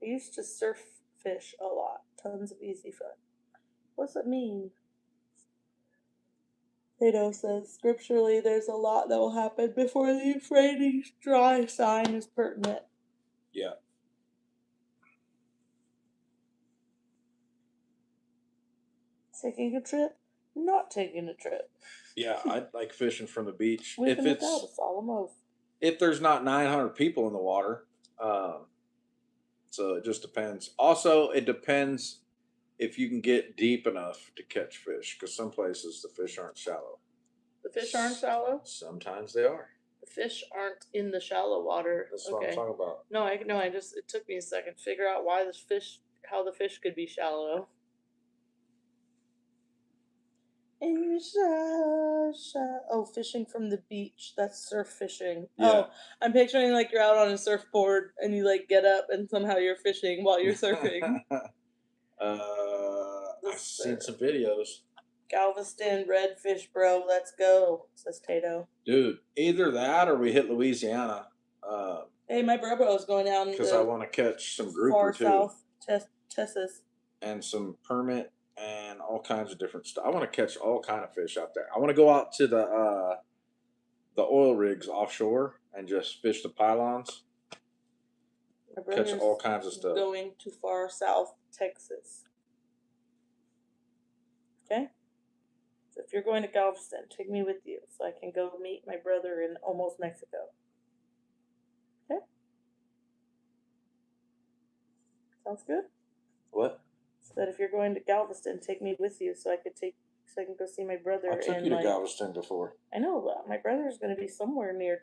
I used to surf fish a lot. Tons of easy fun. What's it mean? Plato says, scripturally, there's a lot that will happen before the Euphrates dry sign is pertinent. Yeah. Taking a trip? Not taking a trip. Yeah, I like fishing from the beach. With and without a solemn oath. If there's not 900 people in the water, so it just depends. Also, it depends if you can get deep enough to catch fish, because some places the fish aren't shallow. The fish aren't shallow? Sometimes they are. The fish aren't in the shallow water. That's what I'm talking about. No, it took me a second to figure out how the fish could be shallow. Fishing from the beach. That's surf fishing. Yeah. Oh, I'm picturing like you're out on a surfboard and you like get up and somehow you're fishing while you're surfing. I've seen some videos. Galveston, redfish, bro. Let's go, says Tato. Dude, either that or we hit Louisiana. Hey, my bro's going down because I want to catch some grouper too. South Texas. And some permit and all kinds of different stuff. I want to catch all kind of fish out there. I want to go out to the oil rigs offshore and just fish the pylons. Catch all kinds of stuff. Going to far south Texas. Okay? So if you're going to Galveston, take me with you so I can go meet my brother in almost Mexico. Okay? Sounds good? What? So that if you're going to Galveston, take me with you so I could so I can go see my brother. I took in, you to like, Galveston before. I know, but my brother's going to be somewhere near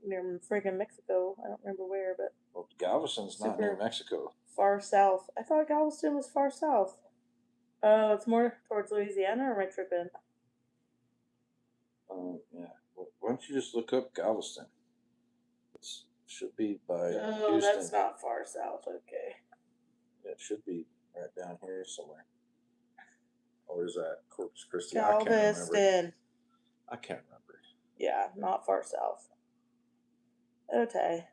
near friggin' Mexico. I don't remember where, but Well, Galveston's not near Mexico. Far south. I thought Galveston was far south. Oh, it's more towards Louisiana, or am I tripping? Yeah. Well, why don't you just look up Galveston? It should be by Oh, Houston. that's not far south. Okay. Yeah, it should be right down here somewhere. Or is that Corpus Christi? Galveston. I can't remember. Yeah, not far south. Okay.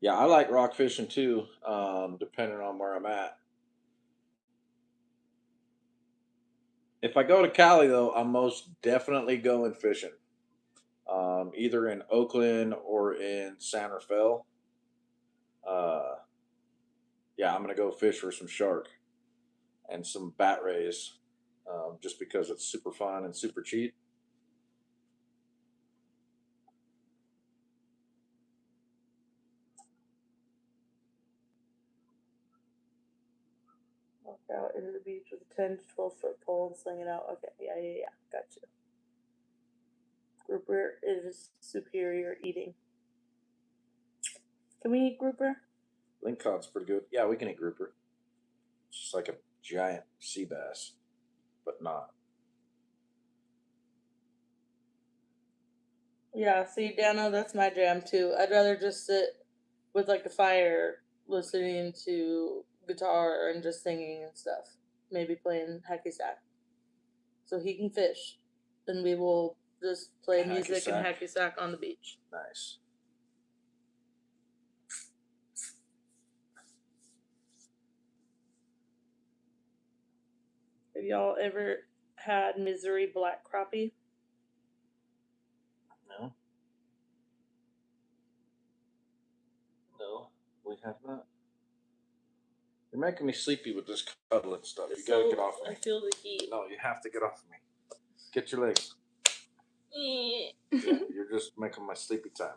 Yeah, I like rock fishing too, depending on where I'm at. If I go to Cali, though, I'm most definitely going fishing. Either in Oakland or in San Rafael. Uh, yeah, I'm gonna go fish for some shark and some bat rays, just because it's super fun and super cheap. Walk out into the beach with a 10 to 12-foot pole and sling it out. Okay, yeah. Got you. Grouper is superior eating. Can we eat grouper? Lingcod's pretty good. Yeah, we can eat grouper. It's just like a giant sea bass, but not. Yeah, see, Dano, that's my jam too. I'd rather just sit with like a fire listening to guitar and just singing and stuff. Maybe playing hacky sack. So he can fish. And we will just play music and hacky sack on the beach. Nice. Have y'all ever had Misery black crappie? No. No, we have not. You're making me sleepy with this cuddling stuff. You gotta get off of me. I feel the heat. No, you have to get off of me. Get your legs. Yeah, you're just making my sleepy time.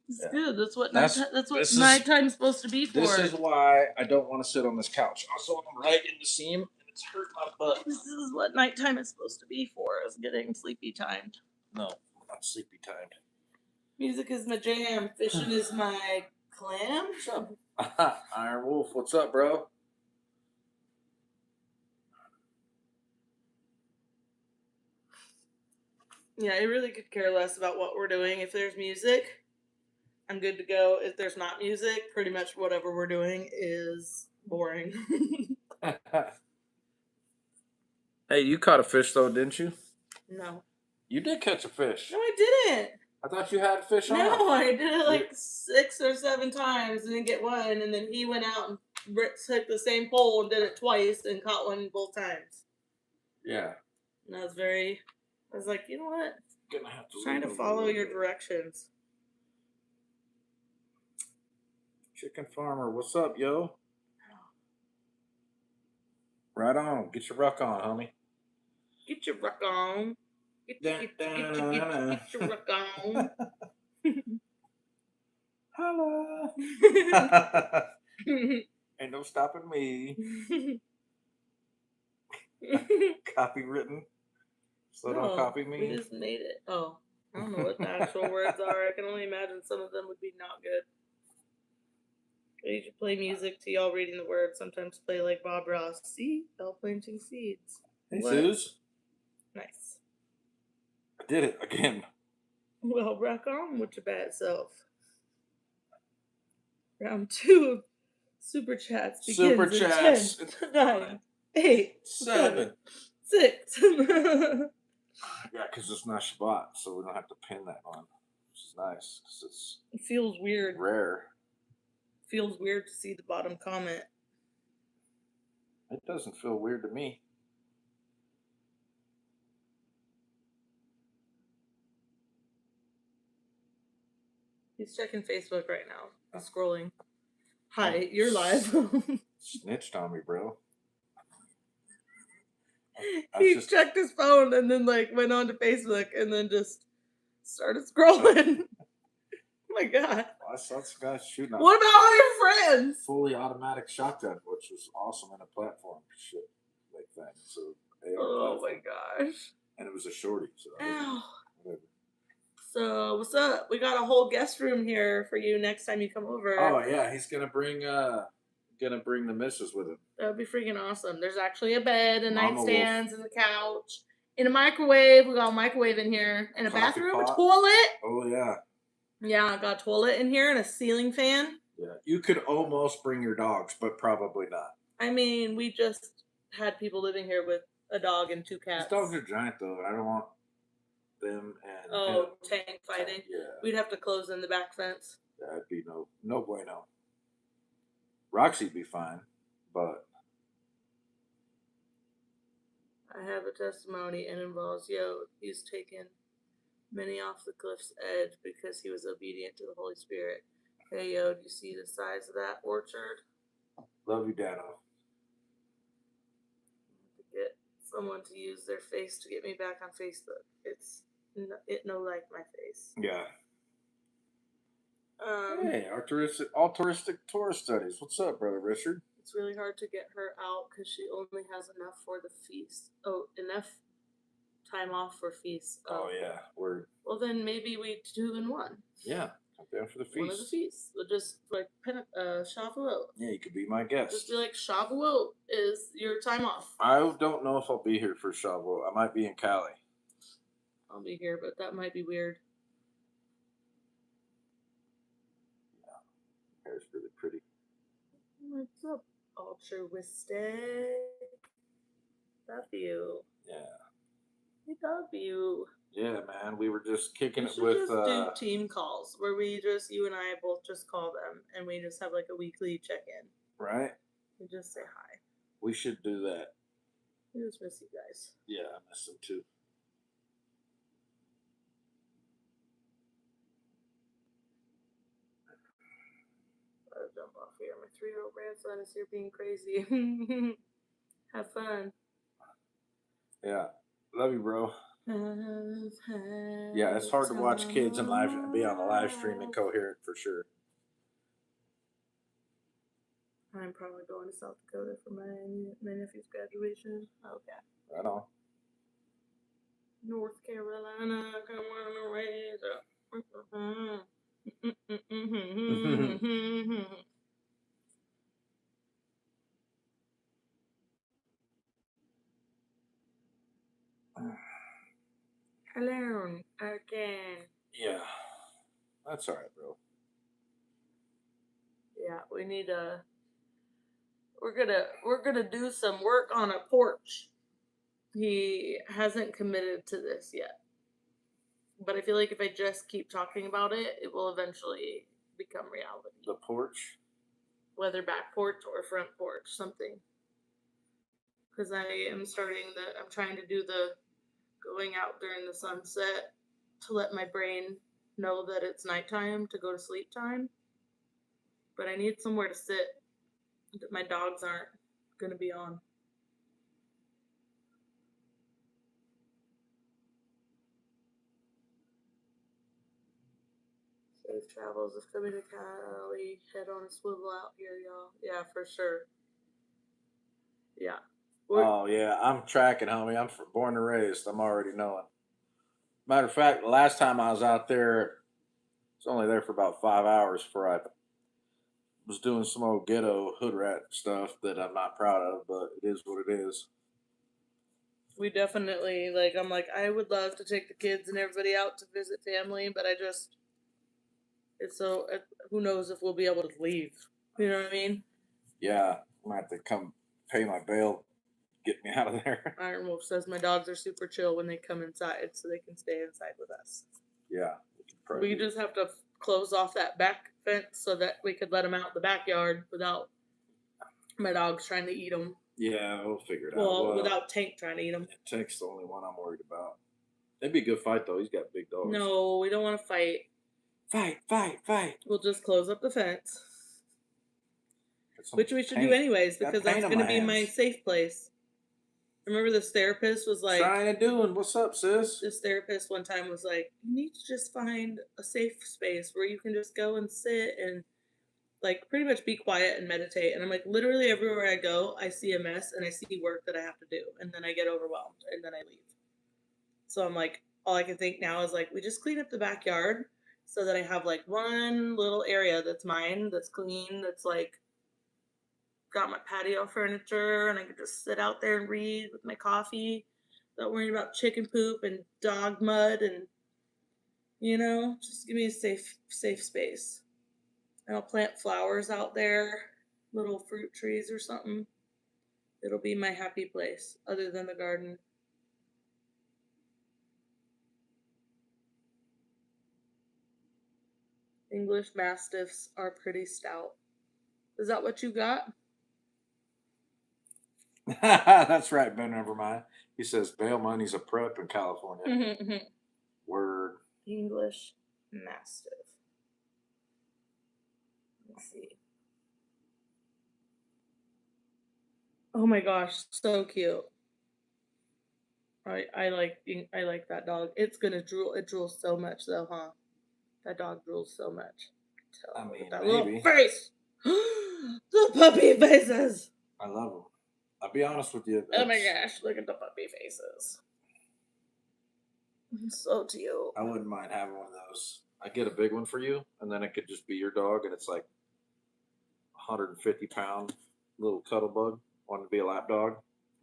It's good. That's what nighttime's supposed to be for. This is why I don't want to sit on this couch. Also, I'm right in the seam, and it's hurt my butt. This is what nighttime is supposed to be for, is getting sleepy timed. No, not sleepy timed. Music is my jam. Fishing is my clam. What's up? Iron Wolf, what's up, bro? Yeah, I really could care less about what we're doing. If there's music, I'm good to go. If there's not music, pretty much whatever we're doing is boring. Hey, you caught a fish though, didn't you? No. You did catch a fish. No, I didn't. I thought you had a fish on. No, I did it like 6 or 7 times and didn't get one. And then he went out and took the same pole and did it twice and caught one both times. Yeah. And I was like, you know what? Gonna have to Trying to follow your directions. Chicken farmer, what's up, yo? Right on. Get your ruck on, homie. Get your ruck on. Get your ruck on. Holla. Ain't no stopping me. Copywritten. So don't copy me. We just made it. Oh, I don't know what the actual words are. I can only imagine some of them would be not good. You should play music to y'all reading the words. Sometimes play like Bob Ross. See? Y'all planting seeds. Hey, Suze. Nice. I did it again. Well, rock on with your bad self. Round 2 of Super Chats begins in 10, 9, 8, 7, 6. Yeah, because it's not Shabbat, so we don't have to pin that on, which is nice. Cause it feels weird. Rare. Feels weird to see the bottom comment. It doesn't feel weird to me. He's checking Facebook right now. He's scrolling. Hi, you're live. Snitched on me, bro. He checked his phone and then went on to Facebook and then just started scrolling. Oh my god. I saw some guys shooting. What about all your friends? Fully automatic shotgun, which was awesome in a platform shit like thing. So Oh my gosh. And it was a shorty, so Ow. whatever. So what's up? We got a whole guest room here for you next time you come over. Oh yeah, he's gonna bring the missus with him. That would be freaking awesome. There's actually a bed and Mama Wolf, nightstands and a couch. In a microwave. We got a microwave in here. And a coffee bathroom, a pot. toilet. Oh yeah. Yeah, I got a toilet in here and a ceiling fan. Yeah. You could almost bring your dogs, but probably not. I mean, we just had people living here with a dog and 2 These cats. dogs are giant though. I don't want them and Oh, him. tank fighting. Yeah. We'd have to close in the back fence. That'd be no bueno. Roxy'd be fine, but I have a testimony and involves Yod. He's taken many off the cliff's edge because he was obedient to the Holy Spirit. Hey Yod, you see the size of that orchard? love you, Dano. To get someone to use their face to get me back on Facebook. It no like my face. Yeah. Hey, altruistic tourist studies. What's up, brother Richard? It's really hard to get her out because she only has enough for the feast. Oh, enough time off for feast. Oh yeah, well then maybe we 2 in 1. Yeah, come down for the feast. One of the feasts. We'll just like Shavuot. Yeah, you could be my guest. Just be like Shavuot is your time off. I don't know if I'll be here for Shavuot. I might be in Cali. I'll be here, but that might be weird. Yeah, hair's really pretty. What's up, altruistic? Love you. Yeah. We love you. Yeah, man. We were just kicking We it should with. just do team calls where you and I both just call them and we just have like a weekly check-in. Right. We just say hi. We should do that. We just miss you guys. Yeah, I miss them too. I'll jump off here. My 3-year-old grandson is here being crazy. Have fun. Yeah. Love you, bro. Yeah, it's hard to watch kids and be on a live stream incoherent for sure. I'm probably going to South Dakota for my nephew's graduation. Okay. Right on. North Carolina, come on, raise up. Alone again. Yeah, that's all right, bro. Yeah, we need a. We're gonna do some work on a porch. He hasn't committed to this yet, but I feel like if I just keep talking about it, it will eventually become reality. The porch, whether back porch or front porch, something. Because I'm trying to do the going out during the sunset to let my brain know that it's nighttime to go to sleep time. But I need somewhere to sit that my dogs aren't going to be on. Safe travels of coming to Cali. Head on a swivel out here, y'all. Yeah, for sure. Yeah. Oh yeah, I'm tracking, homie. I'm born and raised. I'm already knowing. Matter of fact, the last time I was out there, I was only there for about 5 hours before I was doing some old ghetto hood rat stuff that I'm not proud of, but it is what it is. We definitely I'm like, I would love to take the kids and everybody out to visit family, but who knows if we'll be able to leave. You know what I mean? Yeah, I might have to come pay my bail, get me out of there. Iron Wolf says my dogs are super chill when they come inside, so they can stay inside with us. Yeah. We just have to close off that back fence so that we could let them out the backyard without my dogs trying to eat them. Yeah, we'll figure it out. Well, without Tank trying to eat them. Tank's the only one I'm worried about. It'd be a good fight, though. He's got big dogs. No, we don't want to fight. Fight. We'll just close up the fence. Which we should do anyways, because that's going to be my safe place. Remember this therapist was like... Trying to do, and what's up, sis? This therapist one time was like, you need to just find a safe space where you can just go and sit and like pretty much be quiet and meditate. And I'm like, literally everywhere I go, I see a mess and I see work that I have to do, and then I get overwhelmed and then I leave. So I'm like, all I can think now is like, we just clean up the backyard so that I have like one little area that's mine, that's clean, that's like got my patio furniture, and I can just sit out there and read with my coffee, not worrying about chicken poop and dog mud, and just give me a safe space. And I'll plant flowers out there, little fruit trees or something. It'll be my happy place, other than the garden. English Mastiffs are pretty stout. Is that what you got? That's right, Ben. Never mind. He says bail money's a prep in California. Word. English Mastiff. Let's see. Oh my gosh, so cute. I like that dog. It's gonna drool. It drools so much though, huh? That dog drools so much. I mean, that maybe. little face. The puppy faces. I love them. I'll be honest with you. Oh my gosh, look at the puppy faces. So cute. I wouldn't mind having one of those. I get a big one for you, and then it could just be your dog, and it's like 150-pound little cuddle bug. Want to be a lap dog?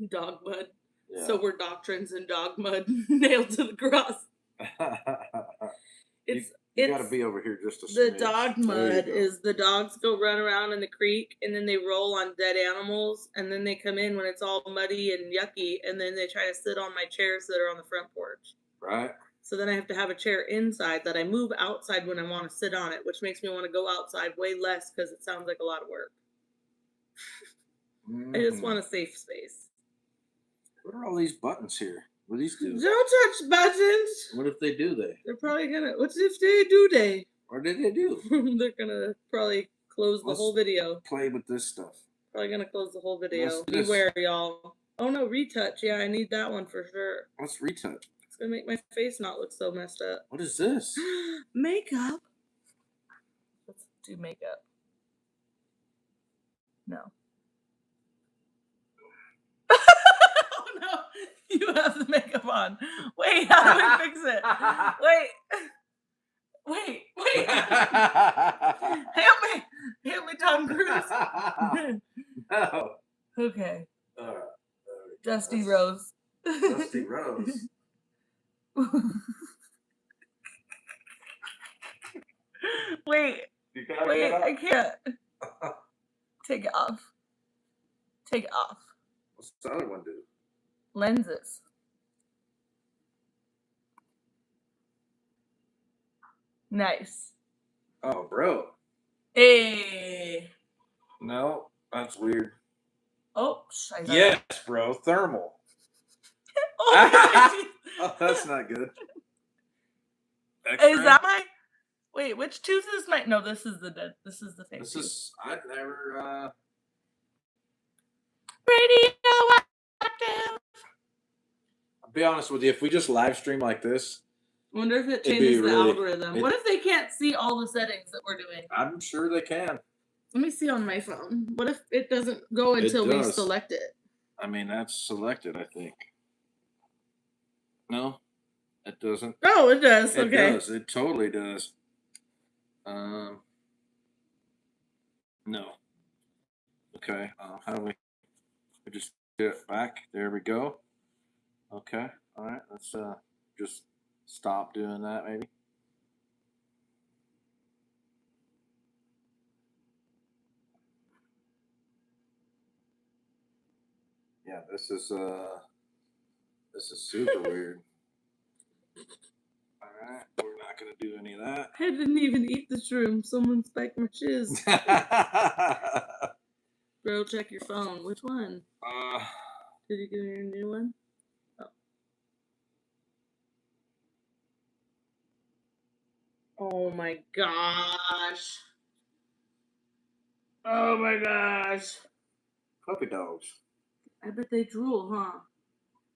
Dog mud. Yeah. So we're doctrines and dog mud nailed to the cross. You got to be over here just a The smidge. dog mud is the dogs go run around in the creek, and then they roll on dead animals, and then they come in when it's all muddy and yucky, and then they try to sit on my chairs that are on the front porch. Right. So then I have to have a chair inside that I move outside when I want to sit on it, which makes me want to go outside way less because it sounds like a lot of work. I just want a safe space. What are all these buttons here? What do these do? Don't touch buttons. What if they do? They're probably gonna. What if they do? What did they do? They're gonna probably close the whole video. Play with this stuff. Probably gonna close the whole video. Beware, y'all. Oh no, retouch. Yeah, I need that one for sure. What's retouch? It's gonna make my face not look so messed up. What is this? Makeup. Let's do makeup. No. Oh no, you have the makeup on. Wait, how do we fix it? Wait. Help me, Tom Cruise. No. Okay. Dusty Rose. Dusty Rose. Wait, I can't. Take it off. What's the other one do? Lenses. Nice. Oh, bro. Hey. No, that's weird. Oh, yes, bro. Thermal. Oh, that's not good. X-ray? Is that my? Wait, which tooth is my? No, this is the fake. This is. I've never. Radioactive. I'll be honest with you. If we just live stream like this, I wonder if it changes the algorithm. What if they can't see all the settings that we're doing? I'm sure they can. Let me see on my phone. What if it doesn't go until we select it? I mean, that's selected, I think. No, it doesn't. Oh, it does. It okay. does. It totally does. No. Okay. How do we just get it back? There we go. Okay. All right. Let's just stop doing that, maybe. Yeah, this is super weird. All right, we're not gonna do any of that. I didn't even eat the shroom. Someone spiked my shiz. Bro, check your phone. Which one? Did you get your new one? Oh my gosh. Oh my gosh. Puppy dogs. I bet they drool, huh?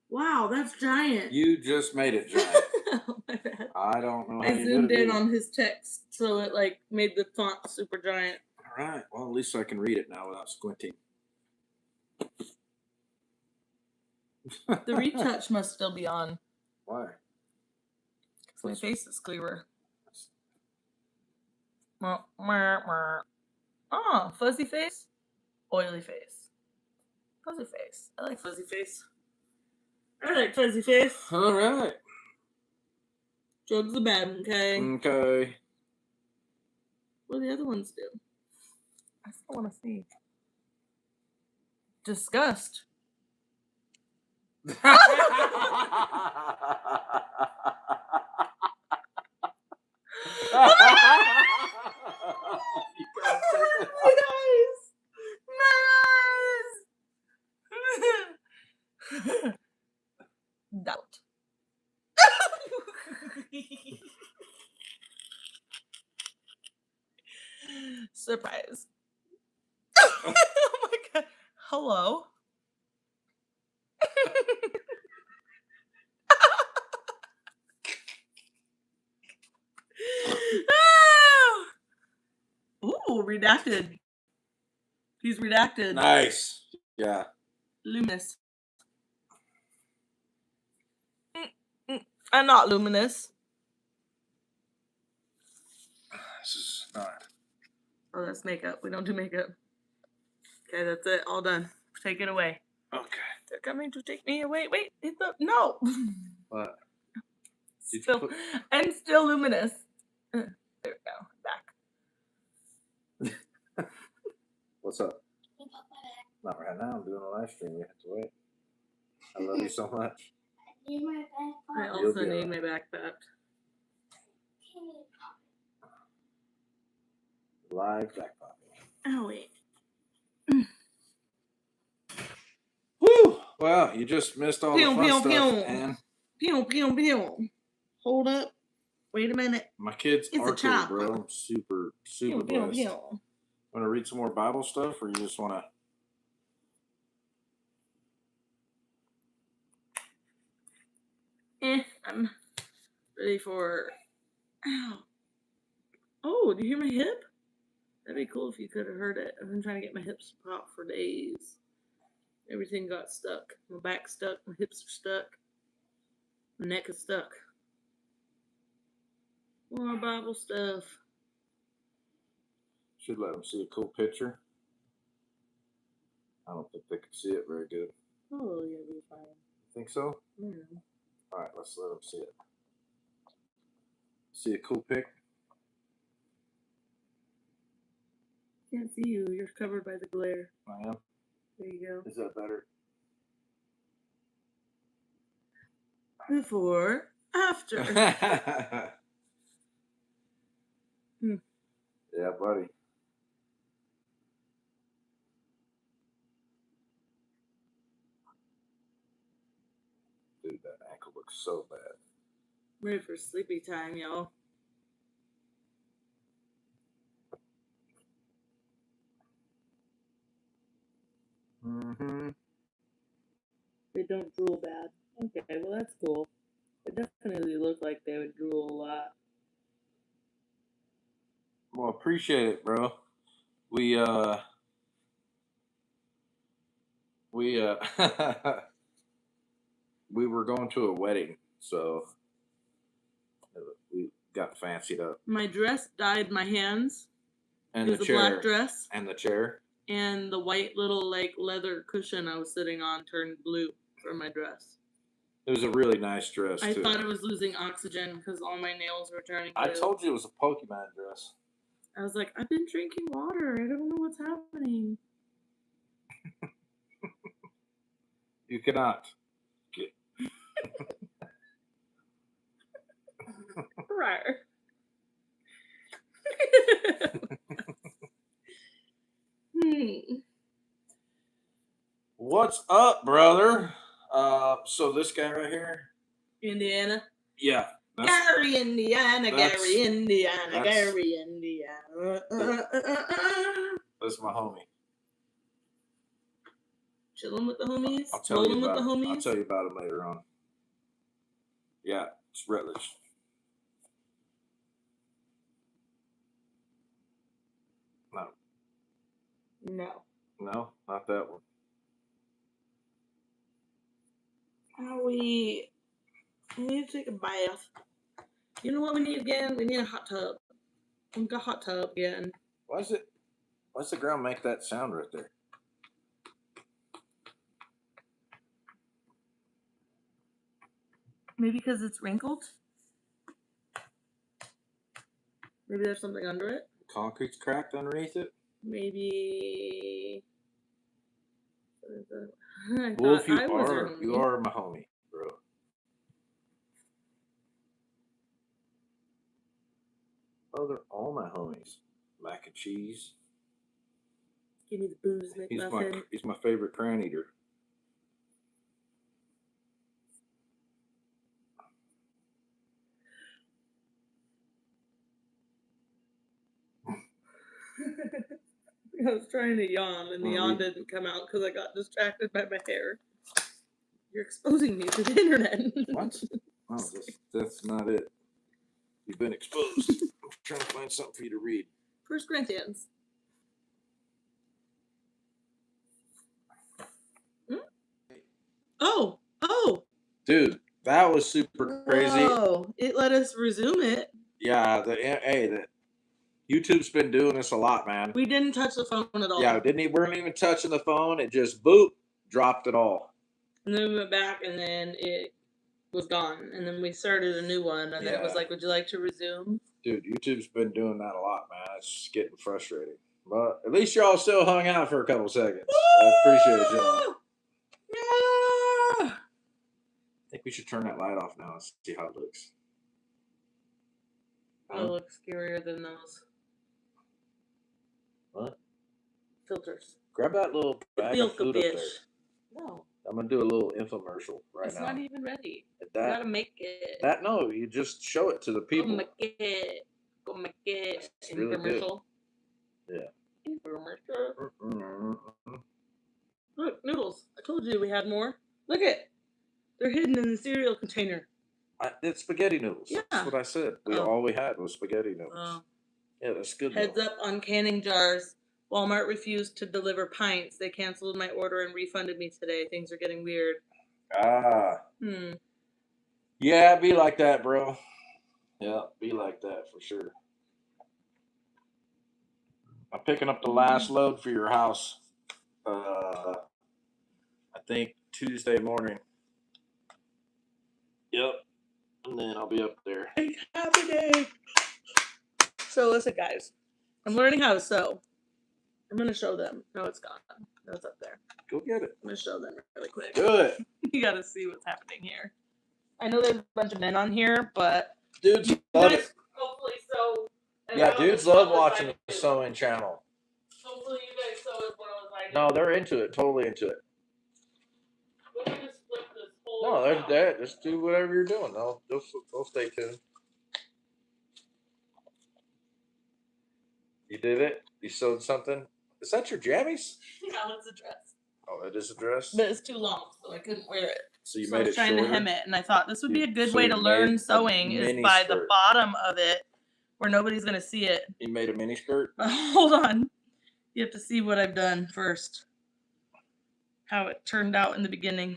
Wow, that's giant. You just made it giant. Oh, my bad. I don't know how I zoomed in on his text, so it like made the font super giant. right. Well, at least I can read it now without squinting. The retouch must still be on. Why? Because my face is clearer. Oh, fuzzy face, oily face. Fuzzy face. I like fuzzy face. I like fuzzy face. All right. Drugs are bad, okay? Okay. What do the other ones do? I still want to see. Disgust. Nice. Doubt. Surprise. Oh my god. Hello. Ooh, redacted. He's redacted. Nice. Yeah. Luminous. I'm not luminous. This is not. Oh, that's makeup. We don't do makeup. Okay, that's it. All done. Take it away. Okay. They're coming to take me away. Wait, it's up. No. What? Still, I'm still luminous. There we go. Back. What's up? Not right now. I'm doing a live stream. You have to wait. I love you so much. I also need my backpack. Live back pocket. Oh, wait. Woo! Wow, you just missed all Pew, the fun pew, stuff, pew. man. Pew, pew, pew. Hold up. Wait a minute. My kids It's a are cool, chop. bro. I'm super Pew, pew, blessed. pew. Want to read some more Bible stuff, or you just want to? I'm ready for. Ow. Oh, do you hear my hip? That'd be cool if you could have heard it. I've been trying to get my hips to pop for days. Everything got stuck. My back's stuck. My hips are stuck. My neck is stuck. More Bible stuff. should let them see a cool picture? I don't think they can see it very good. Oh, you'll be fine. Think so? Yeah. All right, let's let them see it. See a cool pic? Can't see you. You're covered by the glare. I am. There you go. Is that better? Before, after. Yeah, buddy. Dude, that ankle looks so bad. Ready for sleepy time, y'all. Mm-hmm. They don't drool bad. Okay, well that's cool. They definitely look like they would drool a lot. Well, appreciate it, bro. We we we were going to a wedding, so we got fancied up. My dress dyed my hands. And it was a black dress. And the chair. And the white little like leather cushion I was sitting on turned blue from my dress. It was a really nice dress, I too. thought it was losing oxygen because all my nails were turning blue. I told you it was a Pokemon dress. I was like, I've been drinking water. I don't know what's happening. You cannot. Right. What's up, brother? So this guy right here, Indiana. Yeah. Gary, Indiana. Gary, Indiana. Gary, Indiana. That's my homie. Chilling with the homies. I'll tell you about him later on. Yeah, it's Rutledge. No. No. No, not that one. We need to take a bath. You know what we need again? We need a hot tub. We got a hot tub again. Why's the ground make that sound right there? Maybe because it's wrinkled? Maybe there's something under it? Concrete's cracked underneath it? Maybe... Wolf, you are my homie, bro. Oh, they're all my homies. Mac and cheese. Give me the booze McMuffin. He's my favorite crayon eater. I was trying to yawn, and the yawn didn't come out because I got distracted by my hair. You're exposing me to the internet. What? Oh, that's not it. You've been exposed. I'm trying to find something for you to read. 1 Corinthians. Oh! Dude, that was super crazy. Oh, it let us resume it. Yeah, the YouTube's been doing this a lot, man. We didn't touch the phone at all. Yeah, we weren't even touching the phone. It just boop, dropped it all. And then we went back, and then it was gone. And then we started a new one, and then it was like, would you like to resume? Dude, YouTube's been doing that a lot, man. It's just getting frustrating. But at least y'all still hung out for a couple seconds. I appreciate y'all. Yeah. I think we should turn that light off now and see how it looks. It'll look scarier than those. What? Filters. Grab that little bag of food up there. No. I'm going to do a little infomercial right now. It's not even ready. You That, gotta make it. No, you just show it to the people. Go make it. Go make it. It's really Infomercial. good. Yeah. Infomercial. Look, noodles. I told you we had more. Look it. They're hidden in the cereal container. It's spaghetti noodles. Yeah. That's what I said. All we had was spaghetti noodles. Yeah, that's good. Heads up on canning jars. Walmart refused to deliver pints. They canceled my order and refunded me today. Things are getting weird. Yeah, be like that, bro. Yeah, be like that for sure. I'm picking up the last load for your house. I think Tuesday morning. Yep. And then I'll be up there. Happy day. So listen, guys. I'm learning how to sew. I'm going to show them. No, it's gone. No, it's up there. Go get it. I'm going to show them really quick. Do it. You got to see what's happening here. I know there's a bunch of men on here, but... Dudes love it. Hopefully sew. Yeah, dudes love watching the sewing channel. Hopefully you guys sew as well as I do. No, they're into it. Totally into it. Let me just flip this whole... No, they're dead. Just do whatever you're doing. They'll stay tuned. You did it? You sewed something? Is that your jammies? No, it's a dress. Oh, it is a dress? But it's too long, so I couldn't wear it. So you made it shorter? I was trying to hem it, and I thought this would be a good way to learn sewing is by the bottom of it, where nobody's going to see it. You made a mini skirt? Hold on. You have to see what I've done first. How it turned out in the beginning.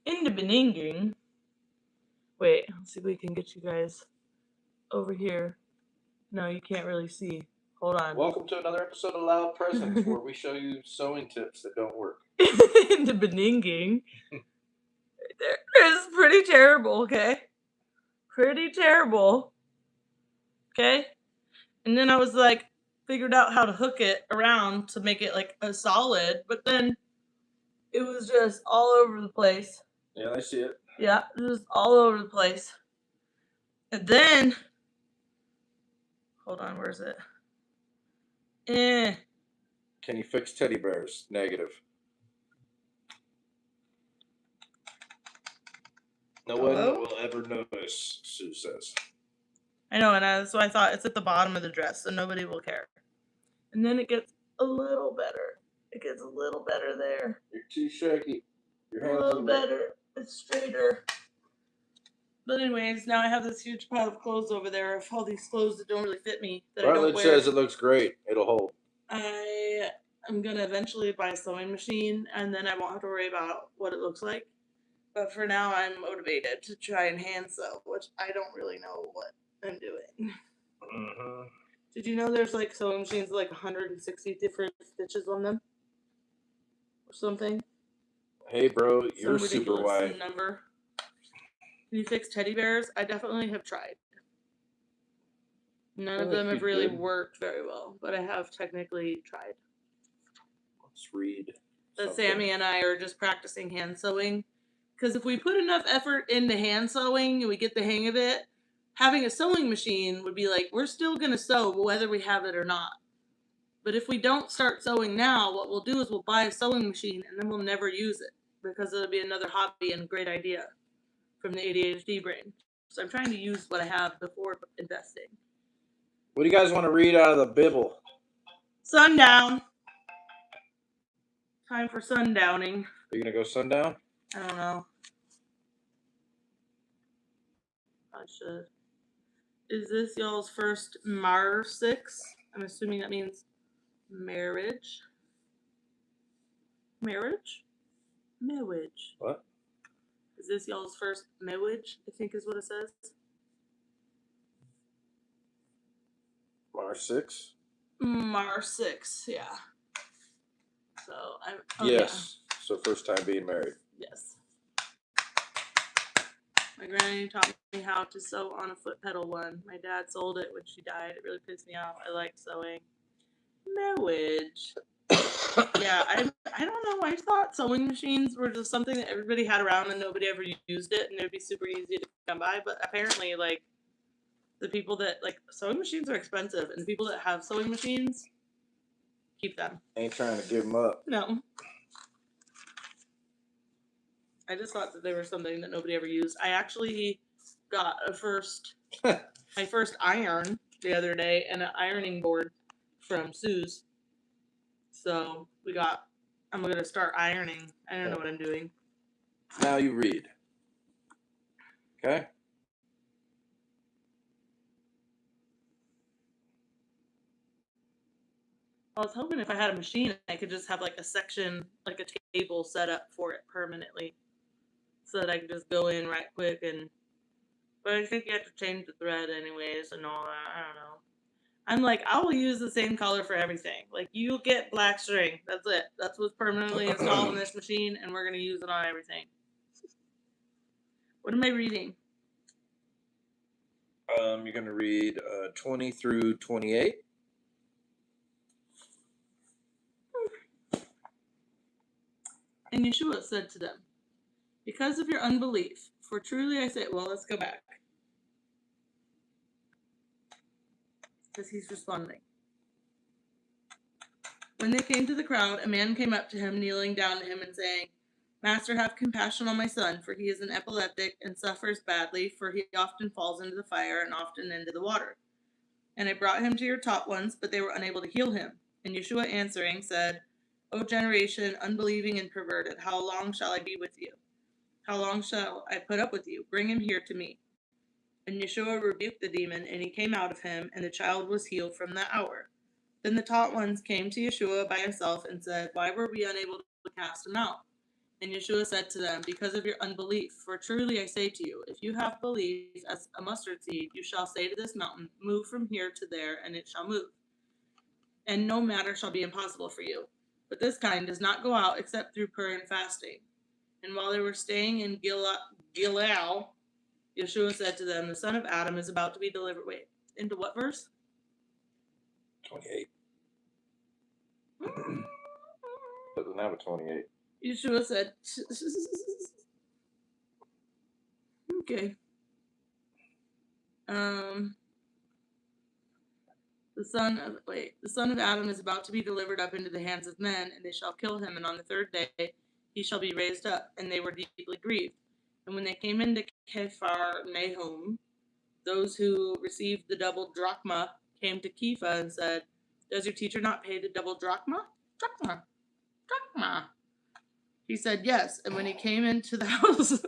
In the beginning. Wait, let's see if we can get you guys over here. No, you can't really see. Hold on. Welcome to another episode of Loud Presents, where we show you sewing tips that don't work. In the beginning. It's pretty terrible, okay? Pretty terrible. Okay? And then I was like, figured out how to hook it around to make it like a solid, but then it was just all over the place. Yeah, I see it. Yeah, it was all over the place. And then, hold on, where's it? Can you fix teddy bears? Negative. No one will ever notice, Sue says. I know, and so I thought it's at the bottom of the dress, so nobody will care. And then it gets a little better. It gets a little better there. You're too shaky. Your hands a little better. It's straighter. But anyways, now I have this huge pile of clothes over there of all these clothes that don't really fit me. That Rutledge says it looks great. It'll hold. I I'm gonna eventually buy a sewing machine, and then I won't have to worry about what it looks like. But for now, I'm motivated to try and hand sew, which I don't really know what I'm doing. Mm-hmm. Did you know there's like sewing machines with like 160 different stitches on them, or something? Hey, bro, you're Some super ridiculous white. number. Can you fix teddy bears? I definitely have tried. None of Well, them if you have really did, worked very well, but I have technically tried. let's read But something. Sammy and I are just practicing hand sewing. Because if we put enough effort into hand sewing and we get the hang of it, having a sewing machine would be like, we're still going to sew whether we have it or not. But if we don't start sewing now, what we'll do is we'll buy a sewing machine and then we'll never use it because it'll be another hobby and great idea from the ADHD brain. So I'm trying to use what I have before investing. What do you guys want to read out of the Bible? Sundown. Time for sundowning. Are you gonna go sundown? I don't know. I should. Is this y'all's first Mar 6? I'm assuming that means marriage. Marriage? Marriage. What? Is this y'all's first marriage? I think is what it says. Mar 6? Mar 6, yeah. So I'm. Oh, yes. Yeah. So first time being married. Yes. My granny taught me how to sew on a foot pedal one. My dad sold it when she died. It really pissed me off. I like sewing. Marriage. Yeah, I don't know. I thought sewing machines were just something that everybody had around and nobody ever used it, and it would be super easy to come by. But apparently, like, the people that, like, sewing machines are expensive, and the people that have sewing machines keep them. Ain't trying to give them up. No. I just thought that they were something that nobody ever used. I actually got my first iron the other day and an ironing board from Sue's. So I'm going to start ironing. I don't know what I'm doing. Now you read. Okay? I was hoping if I had a machine, I could just have like a section, like a table set up for it permanently. So that I could just go in right quick but I think you have to change the thread anyways and all that. I don't know. I'm like, I will use the same color for everything. Like, you'll get black string. That's it. That's what's permanently installed in this machine, and we're going to use it on everything. What am I reading? You're going to read 20 through 28. And Yeshua said to them, because of your unbelief, for truly I say, well, let's go back. Because he's responding. When they came to the crowd, a man came up to him, kneeling down to him and saying, Master, have compassion on my son, for he is an epileptic and suffers badly, for he often falls into the fire and often into the water. And I brought him to your taught ones, but they were unable to heal him. And Yeshua answering said, O generation, unbelieving and perverted, how long shall I be with you? How long shall I put up with you? Bring him here to me. And Yeshua rebuked the demon, and he came out of him, and the child was healed from that hour. Then the taught ones came to Yeshua by himself and said, Why were we unable to cast him out? And Yeshua said to them, Because of your unbelief. For truly I say to you, if you have belief as a mustard seed, you shall say to this mountain, Move from here to there, and it shall move. And no matter shall be impossible for you. But this kind does not go out except through prayer and fasting. And while they were staying in Gilgal, Yeshua said to them, The son of Adam is about to be delivered. Wait, into what verse? 28. Doesn't have a 28. Yeshua said, okay. The son of Adam is about to be delivered up into the hands of men, and they shall kill him, and on the third day he shall be raised up. And they were deeply grieved. And when they came into Capharnaum, those who received the double drachma came to Kepha and said, Does your teacher not pay the double drachma? Drachma. He said, Yes. And when he came into the house,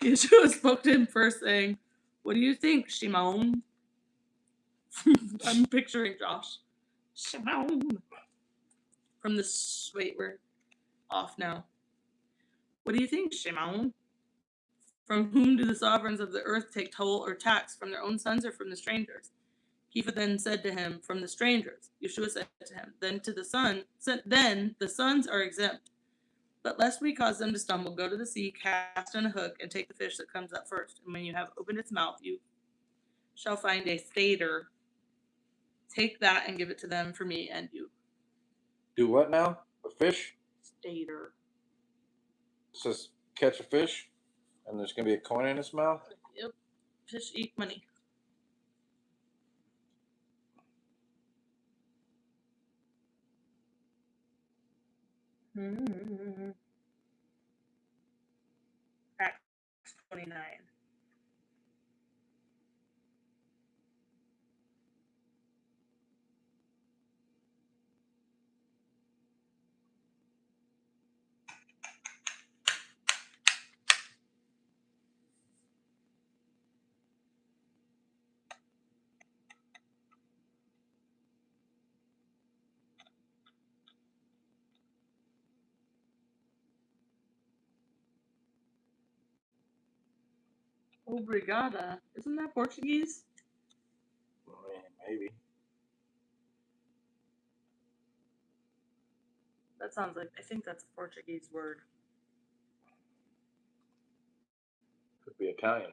Yeshua spoke to him first, saying, What do you think, Shimon? I'm picturing Josh. Shimon. From this, wait, we're off now. What do you think, Shimon? From whom do the sovereigns of the earth take toll or tax? From their own sons or from the strangers? Kepha then said to him, from the strangers. Yeshua said to him, then the sons are exempt. But lest we cause them to stumble, go to the sea, cast in a hook, and take the fish that comes up first. And when you have opened its mouth, you shall find a stater. Take that and give it to them for me and you. Do what now? A fish? Stater. It says catch a fish, and there's gonna be a coin in its mouth. Yep. Fish eat money. Acts 29. Obrigada. Isn't that Portuguese? Maybe. That sounds like, I think that's a Portuguese word. Could be Italian.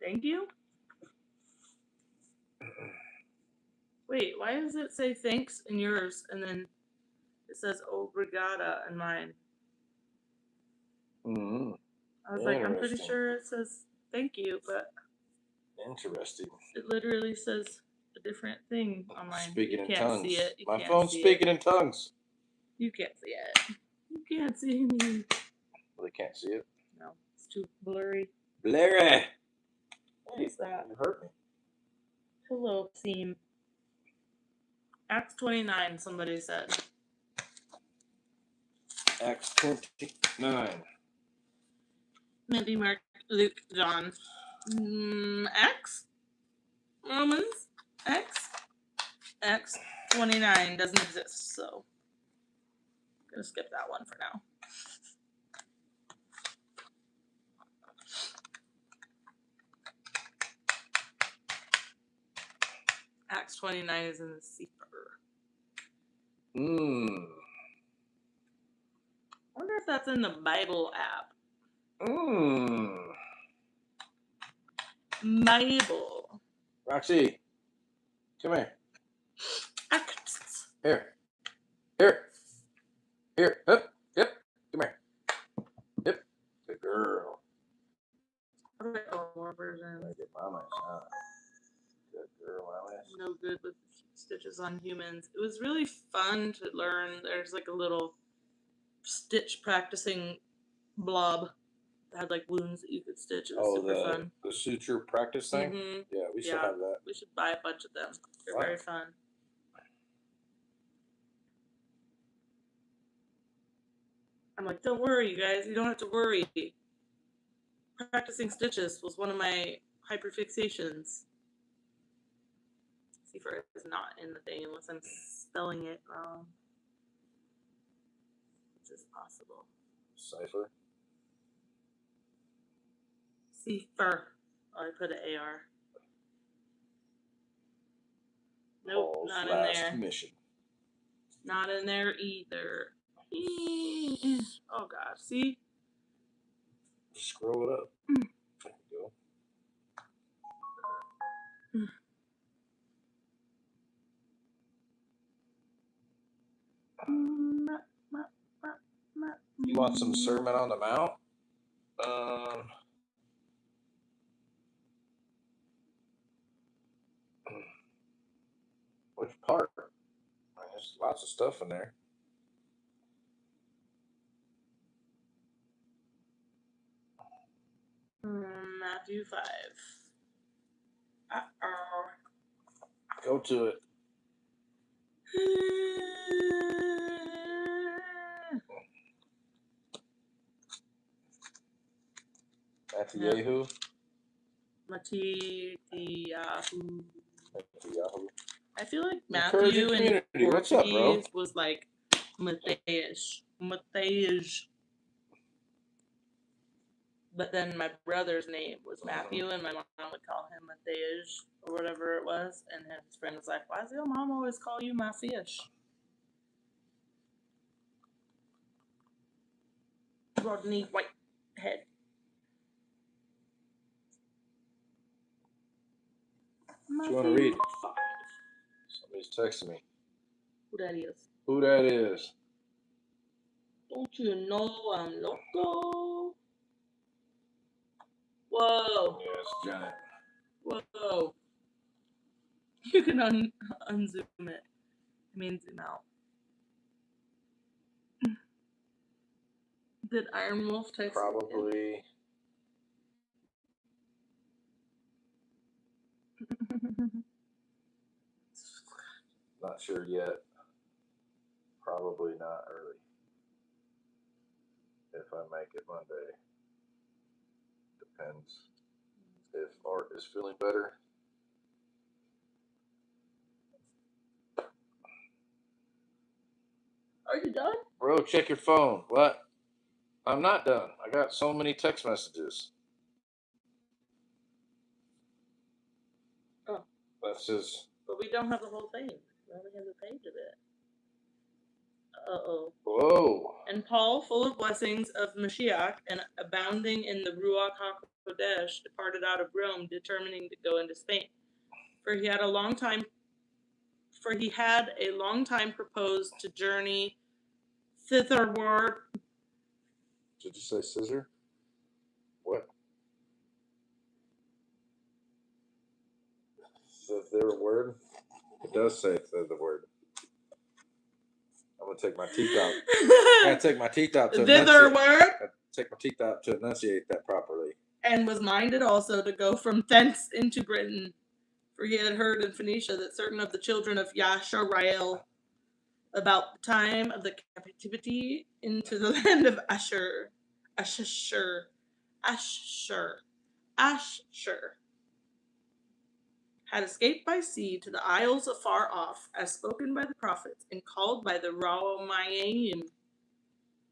Thank you? Wait, why does it say thanks in yours and then it says obrigada in mine? Mm-hmm. I was like, I'm pretty sure it says thank you, but interesting. it literally says a different thing on mine. Speaking you in can't tongues. See it. You My can't phone's see speaking it. in tongues. You can't see it. You can't see me. Well, they can't see it. No, it's too blurry. Blurry. What's that? You hurt me. Pillow theme. Acts 29, somebody said. Acts 29. Maybe Mark, Luke, John. Acts? Romans? Acts 29 doesn't exist, so I'm gonna skip that one for now. Acts 29 is in the Sefer. I wonder if that's in the Bible app. Bible. Roxy, come here. Acts. Here. Up. Yep. Come here. Yep. Good girl. More version. Get mama. Good girl, Alice. No good with stitches on humans. It was really fun to learn. There's like a little stitch practicing blob that had like wounds that you could stitch. It was super fun. The suture practice thing? Mm-hmm. Yeah, we should have that. We should buy a bunch of them. They're very fun. I'm like, don't worry, you guys. You don't have to worry. Practicing stitches was one of my hyperfixations. Sefer is not in the thing unless I'm spelling it wrong. Which is possible. Cipher. Sefer. Oh, I put an AR. Nope, Paul's not last in there. mission. Not in there either. Oh gosh, see? Just scroll it up. There you go. You want some Sermon on the Mount? Which part? There's lots of stuff in there. Matthew 5. Uh-oh. Go to it. Matthew. Matthew. Matthew. I feel like Encouraging Matthew in community. What's up, bro? Portuguese was like Mateus. Mateus. But then my brother's name was Matthew, and my mom would call him Mateus or whatever it was. And his friend was like, "Why does your mom always call you my fish?" Rodney Whitehead. What you want to read? Somebody's texting me. Who that is? Who that is? Don't you know I'm loco? Whoa. Yeah, it's Janet. Whoa. You can unzoom it. I mean, zoom out. Did Iron Wolf text? Probably. Not sure yet. Probably not early. If I make it Monday. Depends. If Art is feeling better. Are you done? Bro, check your phone. What? I'm not done. I got so many text messages. Oh. That's just. But we don't have the whole thing. We only have a page of it. Uh-oh. Whoa. And Paul, full of blessings of Mashiach and abounding in the Ruach HaKodesh, departed out of Rome, determining to go into Spain. For he had a long time proposed to journey thitherward. Did you say scissor? What? The word? It does say the word. I'm gonna take my teeth out. I gotta take my teeth out to Thitherward. take my teeth out to enunciate that properly. And was minded also to go from thence into Britain, for he had heard in Phoenicia that certain of the children of Yasharal, about the time of the captivity into the land of Asher, had escaped by sea to the isles afar off, as spoken by the prophets, and called by the Rawamayim,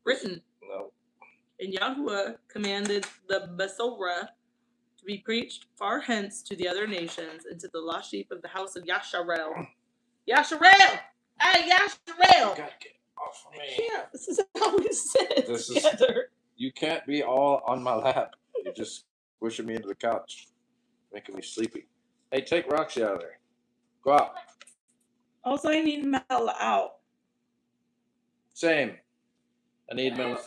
Britain. No. And Yahuwah commanded the Besorah to be preached far hence to the other nations, and to the lost sheep of the house of Yasharel. Yasharel! Hey, Yasharel! You gotta get off of me. Yeah, this is how we sit together. You can't be all on my lap. You're just pushing me into the couch, making me sleepy. Hey, take Roxy out of there. Go out. Also, I need Mel out. Same. I need Mel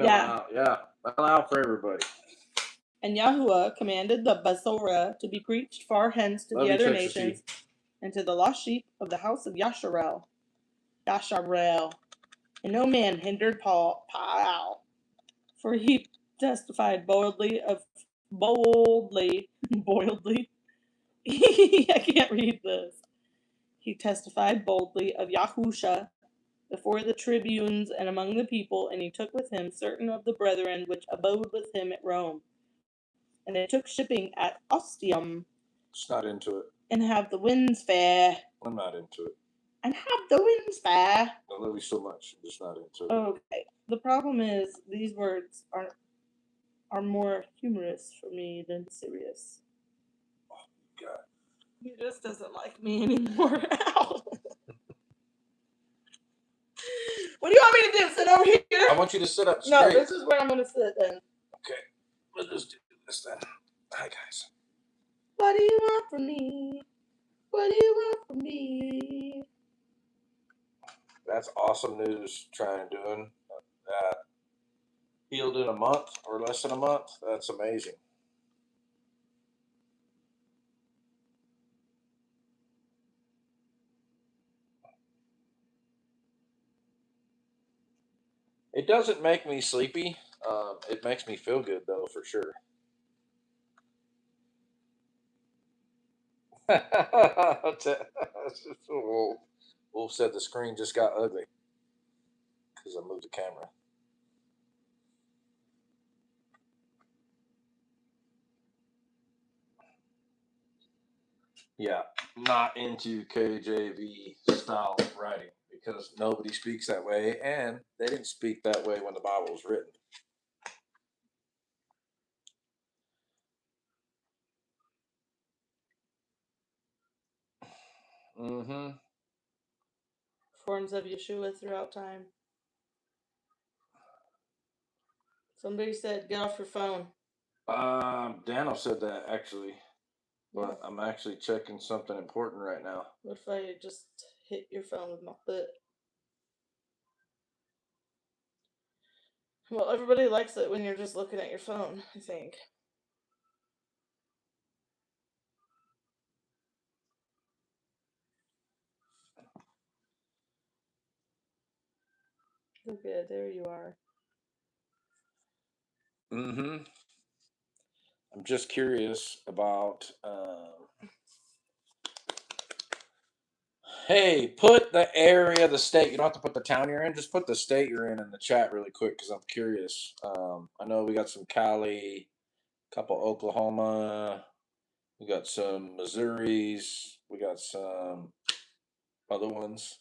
out. Yeah, Mel out for everybody. And Yahuwah commanded the Besorah to be preached far hence to the other nations, and to the lost sheep of the house of Yasharel. And no man hindered Paul, for he testified boldly. I can't read this. He testified boldly of Yahusha before the tribunes and among the people, and he took with him certain of the brethren which abode with him at Rome. And they took shipping at Ostium. Just not into it. And have the winds fair. I'm not into it. And have the winds fair. I love you so much. I'm just not into it. Okay. The problem is these words are more humorous for me than serious. Oh, God. He just doesn't like me anymore. Ow. What do you want me to do? Sit over here? I want you to sit up straight. No, this is where I'm going to sit then. Okay. Let's just do this then. Hi, guys. What do you want from me? What do you want from me? That's awesome news. Doing that. Healed in a month or less than a month. That's amazing. It doesn't make me sleepy. It makes me feel good, though, for sure. Wolf said the screen just got ugly because I moved the camera. Yeah, not into KJV style writing because nobody speaks that way, and they didn't speak that way when the Bible was written. Mm-hmm. Forms of Yeshua throughout time. Somebody said, get off your phone. Daniel said that actually, Yeah. but I'm actually checking something important right now. What if I just hit your phone with my foot? Well, everybody likes it when you're just looking at your phone, I think. Okay, there you are. Mm-hmm. I'm just curious about. Hey, put the area, the state. You don't have to put the town you're in. Just put the state you're in the chat really quick because I'm curious. I know we got some Cali, couple Oklahoma, we got some Missouris, we got other ones,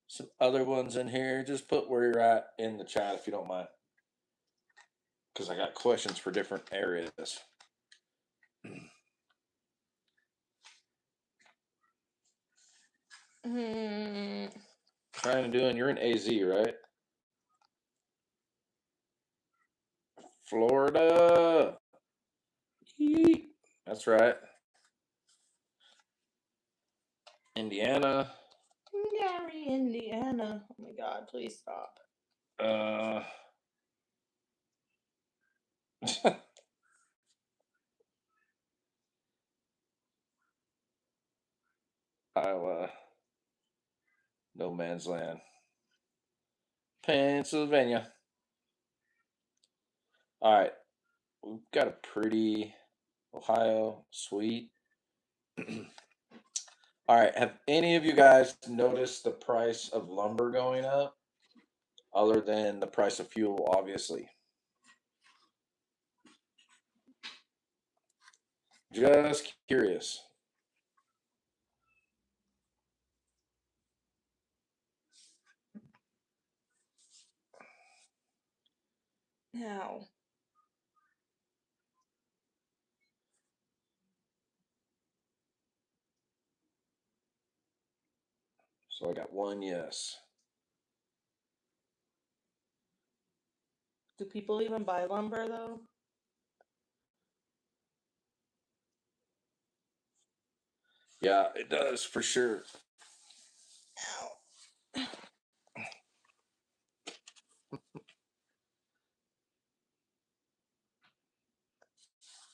some other ones in here. Just put where you're at in the chat if you don't mind, because I got questions for different areas. Trying to do, and you're in AZ, right? Florida. Yeet. That's right. Indiana. Gary, Indiana. Oh my god, please stop. Uh, Iowa. No man's land. Pennsylvania. All right. We've got a pretty Ohio. Sweet. All right. Have any of you guys noticed the price of lumber going up? Other than the price of fuel, obviously. Just curious. Now. So I got one yes. Do people even buy lumber though? Yeah, it does for sure. Ow.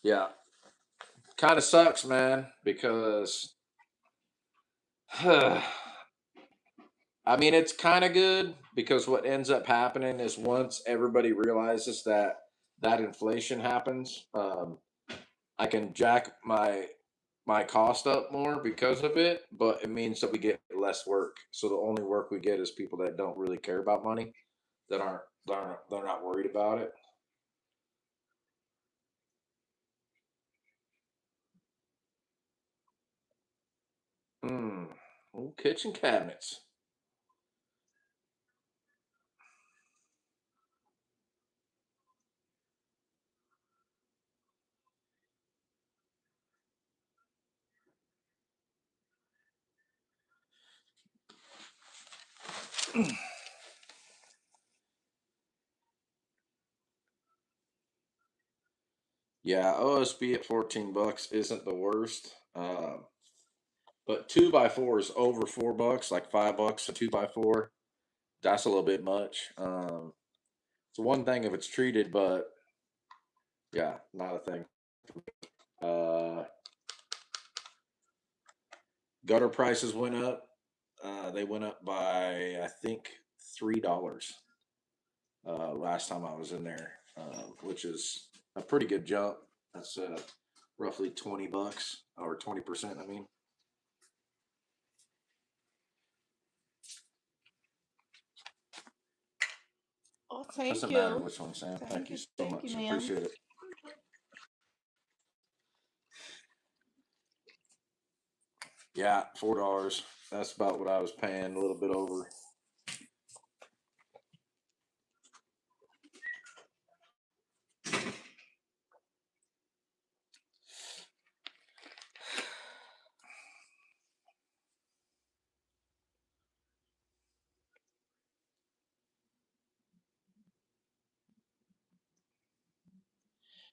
Yeah. Kind of sucks, man, because I mean, it's kind of good because what ends up happening is once everybody realizes that inflation happens, I can jack my cost up more because of it, but it means that we get less work. So the only work we get is people that don't really care about money, that they're not worried about it. Hmm. Ooh, kitchen cabinets. Yeah, OSB at $14 isn't the worst. But 2x4 is over $4, like $5 a 2x4. That's a little bit much. It's one thing if it's treated, but yeah, not a thing. Uh, Gutter prices went up. They went up by I think $3 last time I was in there, which is a pretty good jump. That's roughly $20 or 20%. I mean, Oh, thank doesn't matter you. which one, Sam. Thank you so Thank you, much. ma'am. Appreciate it. Yeah, $4. That's about what I was paying, a little bit over.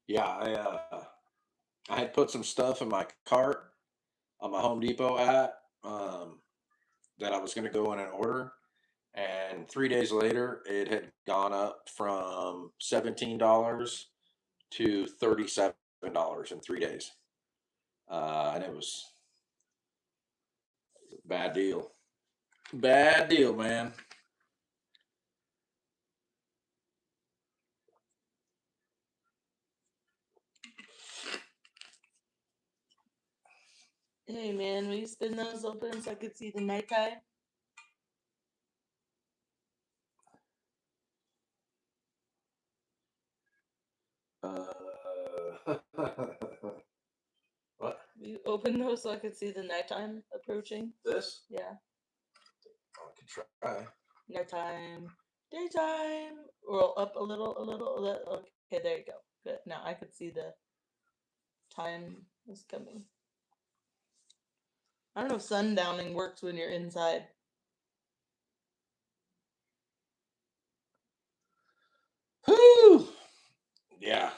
Yeah, I had put some stuff in my cart on my Home Depot app that I was going to go in and order, and 3 days later, it had gone up from $17 to $37 in 3 days, and it was a bad deal. Bad deal, man. Hey man, will you spin those open so I could see the nighttime? What? Will you open those so I could see the nighttime approaching? This? Yeah. I can try. Nighttime. Daytime. Roll up a little, Okay, there you go. Good. Now I could see the time is coming. I don't know if sundowning works when you're inside. Whew! Yeah,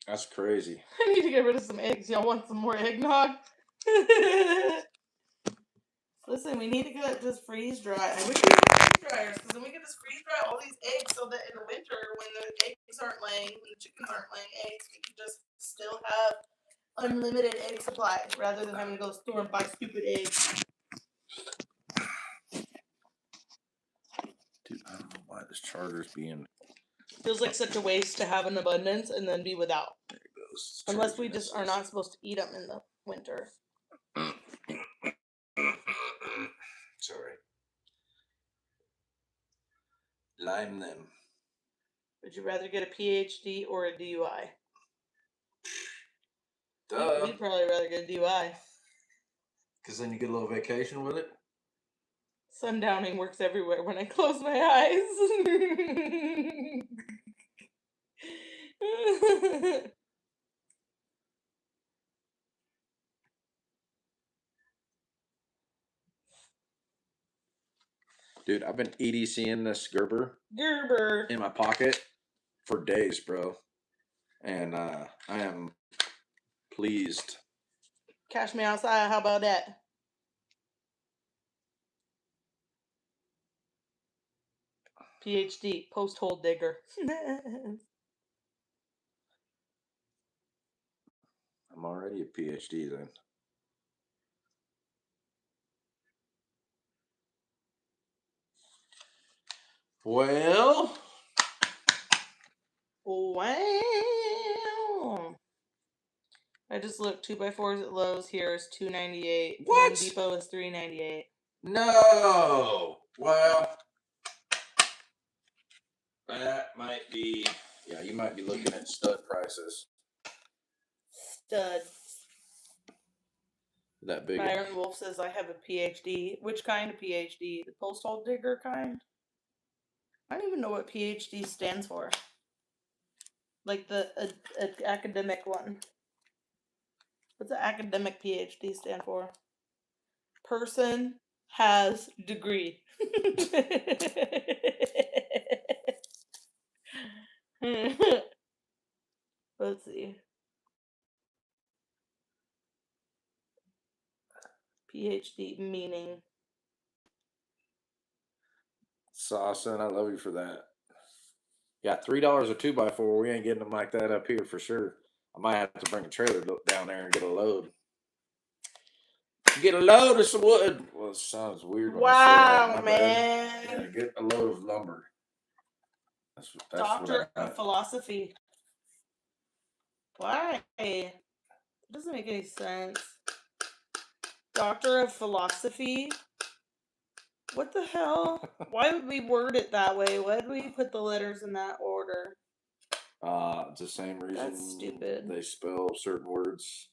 that's crazy. I need to get rid of some eggs. Y'all want some more eggnog? Listen, we need to get this freeze dry. I wish we had freeze dryers, because then we could just freeze dry all these eggs so that in the winter, when the eggs aren't laying, when the chickens aren't laying eggs, we can just still have unlimited egg supply rather than having to go to the store and buy stupid eggs. Dude, I don't know why this charger's being. Feels like such a waste to have an abundance and then be without. There it goes. Unless we just are not supposed to eat them in the winter. Sorry. Lime them. Would you rather get a PhD or a DUI? Duh. We'd probably rather get a DUI. Because then you get a little vacation with it. Sundowning works everywhere when I close my eyes. Dude, I've been EDCing this Gerber Gerber in my pocket for days, bro. And I am pleased. Cash me outside. How about that? PhD, post hole digger. I'm already a PhD then. Well. Wow. I just looked. 2x4s at Lowe's here is $2.98. What? Home Depot is $3.98. No. Well, that might be. Yeah, you might be looking at stud prices. Stud. That big. Byron Wolf says I have a PhD. Which kind of PhD? The post hole digger kind? I don't even know what PhD stands for. Like the academic one. What's the academic PhD stand for? Person has degree. Let's see. PhD meaning. Saucin', I love you for that. Yeah, $3 a 2x4. We ain't getting them like that up here for sure. I might have to bring a trailer down there and get a load. Get a load of some wood. Well, it sounds weird when I say that. Man. Yeah, get a load of lumber. That's Doctor of Philosophy. Why? It doesn't make any sense. Doctor of Philosophy? What the hell? Why would we word it that way? Why would we put the letters in that order? It's the same reason. That's stupid. They spell certain words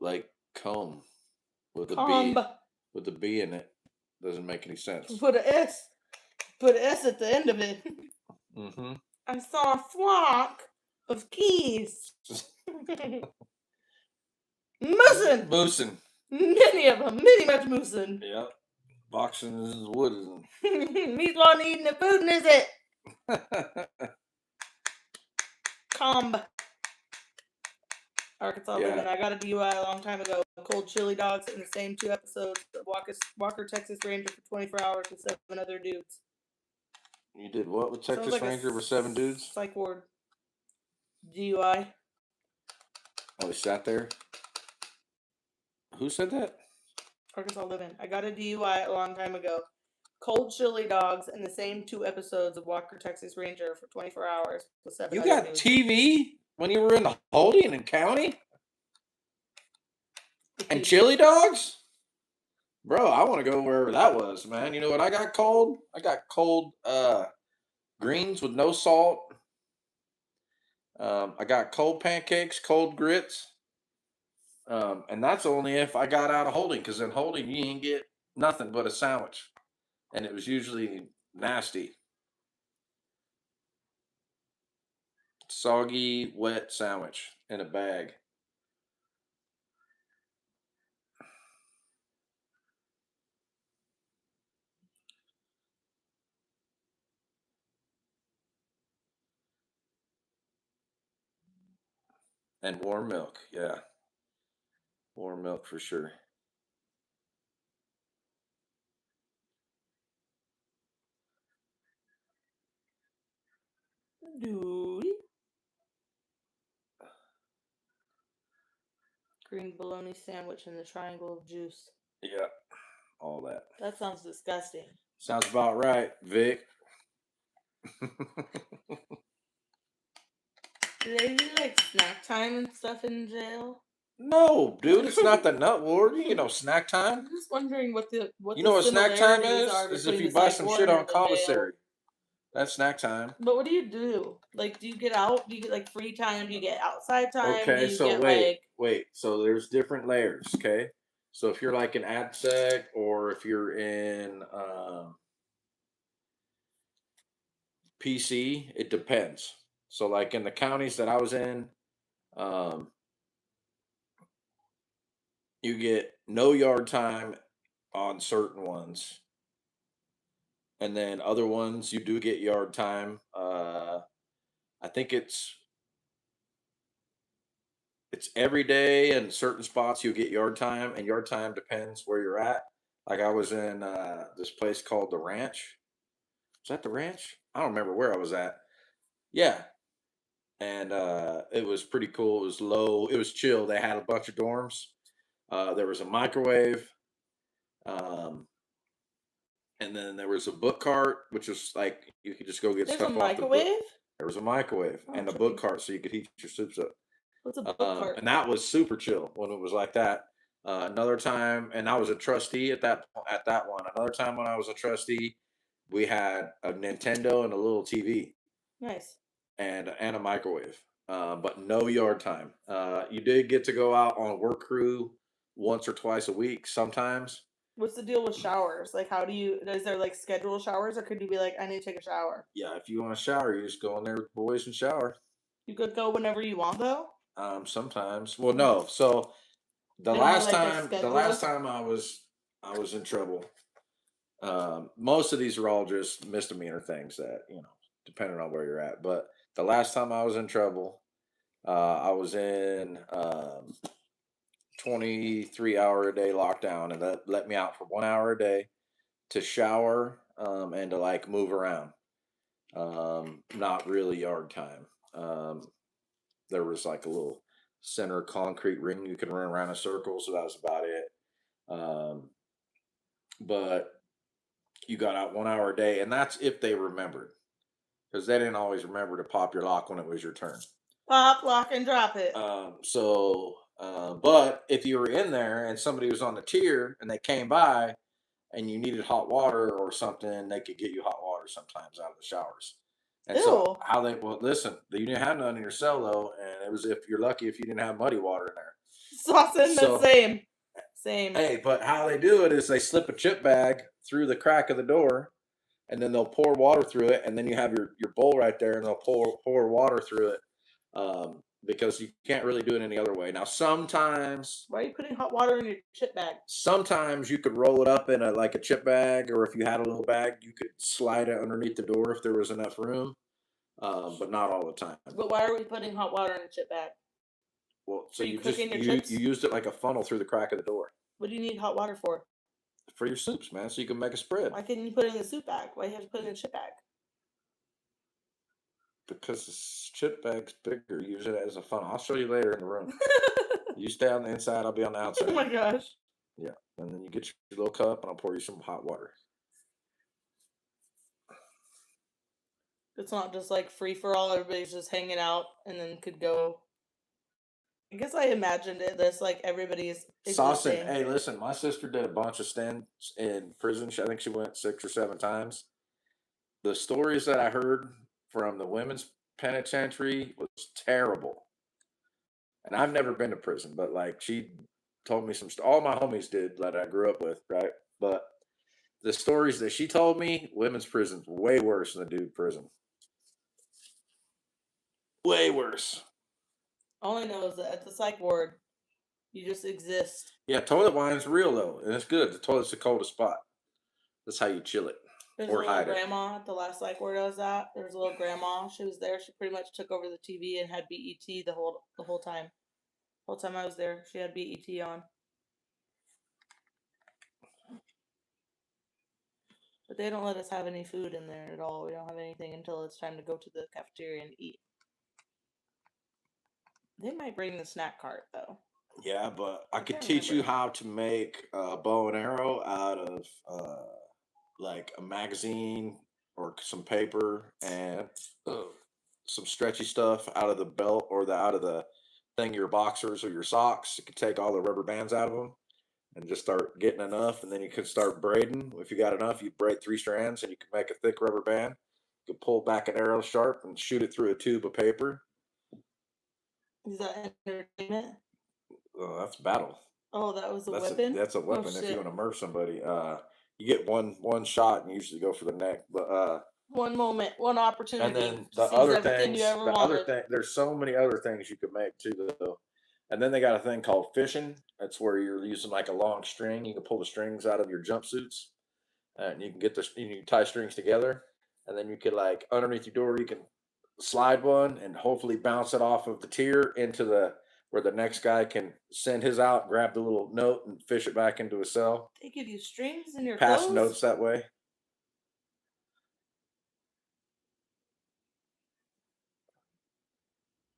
like comb with a Comb. B with a B in it. Doesn't make any sense. Put an S. Put an S at the end of it. Mm-hmm. I saw a flock of geese. Moosin'. Boosing. Many of them. Many much moosin'. Yep. Boxing is wood. Me's one eating the food, is it? Comb. Arkansas Yeah. living. I got a DUI a long time ago. Cold chili dogs in the same 2 episodes. Walker, Texas Ranger for 24 hours with 7 other dudes. You did what with Texas like Ranger with 7 dudes? Psych ward. DUI. Oh, he sat there? Who said that? Arkansas living. I got a DUI a long time ago. Cold chili dogs in the same 2 episodes of Walker, Texas Ranger for 24 hours with 7 You other got dudes. TV when you were in the holding in county? And chili dogs? Bro, I want to go wherever that was, man. You know what I got cold? I got cold greens with no salt. I got cold pancakes, cold grits. And that's only if I got out of holding, because in holding you ain't get nothing but a sandwich. And it was usually nasty. Soggy, wet sandwich in a bag. And warm milk, yeah. Warm milk for sure. Dude. Green bologna sandwich and the triangle of juice. Yeah, all that. That sounds disgusting. Sounds about right, Vic. Do they do like snack time and stuff in jail? No, dude, it's not the nut ward. You know, snack time. I'm just wondering what the You know what snack time is? are Is if between you the buy psych some ward shit and on the jail. commissary. That's snack time. But what do you do? Like, do you get out? Do you get like free time? Do you get outside time? Okay, do you so get wait. So there's different layers. Okay, so if you're like an AdSec or if you're in PC, it depends. So like in the counties that I was in, um, you get no yard time on certain ones, and then other ones you do get yard time. I think it's every day, and certain spots you get yard time, and yard time depends where you're at. Like I was in this place called the Ranch. Was that the Ranch? I don't remember where I was at. Yeah, and it was pretty cool. It was low. It was chill. They had a bunch of dorms. There was a microwave, um, and then there was a book cart, which was like you could just go get There's stuff a off the book. microwave? There was a microwave and a book cart, so you could heat your soups up. What's a book cart? And that was super chill when it was like that. Another time, and I was a trustee at that one. Another time when I was a trustee, we had a Nintendo and a little TV Nice. and a microwave, but no yard time. You did get to go out on work crew once or twice a week sometimes. What's the deal with showers? Like, is there like scheduled showers, or could you be like, I need to take a shower? Yeah, if you want to shower, you just go in there with the boys and shower. You could go whenever you want, though. Sometimes. Well, no. So the They have, last like, a time, schedule? I was in trouble. Most of these are all just misdemeanor things that depending on where you're at. But the last time I was in trouble, I was in 23-hour a day lockdown, and that let me out for 1 hour a day to shower and to like move around. Not really yard time. There was like a little center concrete ring you could run around a circle, so that was about it. But you got out 1 hour a day, and that's if they remembered, because they didn't always remember to pop your lock when it was your turn. Pop, lock, and drop it. But if you were in there and somebody was on the tier and they came by and you needed hot water or something, they could get you hot water sometimes out of the showers. And so how they listen, you didn't have none in your cell though, and it was if you're lucky if you didn't have muddy water in there. Saucing the same. Same. Hey, but how they do it is they slip a chip bag through the crack of the door, and then they'll pour water through it, and then you have your bowl right there, and they'll pour water through it, because you can't really do it any other way. Now, Why are you putting hot water in your chip bag? sometimes you could roll it up in a chip bag, or if you had a little bag, you could slide it underneath the door if there was enough room, but not all the time. But why are we putting hot water in a chip bag? Well, so Are you you cooking just your you chips? you used it like a funnel through the crack of the door What do you need hot water for? for your soups, man, so you can make a spread. Why couldn't you put it in the soup bag? Why do you have to put it in a chip bag? Because this chip bag's bigger. Use it as a funnel. I'll show you later in the room. You stay on the inside. I'll be on the outside. Oh my gosh. Yeah, and then you get your little cup, and I'll pour you some hot water. It's not just like free for all. Everybody's just hanging out and then could go. I guess I imagined it. This like everybody's Saucing. existing. Hey, listen, my sister did a bunch of stints in prison. I think she went 6 or 7 times. The stories that I heard from the women's penitentiary was terrible. And I've never been to prison, but like she told me all my homies did that I grew up with, right? But the stories that she told me, women's prison's way worse than the dude prison. Way worse. All I know is that at the psych ward, you just exist. Yeah, toilet wine's real though, and it's good. The toilet's the coldest spot. That's how you chill it. There's Or a little hide it. grandma at the last psych ward I was at. There was a little grandma. She was there. She pretty much took over the TV and had BET the whole time. The whole time I was there, she had BET on. But they don't let us have any food in there at all. We don't have anything until it's time to go to the cafeteria and eat. They might bring the snack cart though. Yeah, but I could can't teach you remember. how to make a bow and arrow out of like a magazine or some paper and some stretchy stuff out of the belt or out of the thing your boxers or your socks. You could take all the rubber bands out of them and just start getting enough, and then you could start braiding. If you got enough, you braid 3 strands, and you can make a thick rubber band. You could pull back an arrow sharp and shoot it through a tube of paper. Is that entertainment? That's battle. Oh, that was a weapon? That's a weapon if you want to murder somebody. You get one shot and usually go for the neck. But one moment, one opportunity. and then the other things, there's so many other things you could make too, though. And then they got a thing called fishing. That's where you're using like a long string. You can pull the strings out of your jumpsuits, and you can you can tie strings together, and then you could like underneath your door, you can slide one and hopefully bounce it off of the tier into the where the next guy can send his out, grab the little note, and fish it back into a cell. They give you strings in your Pass clothes? notes that way.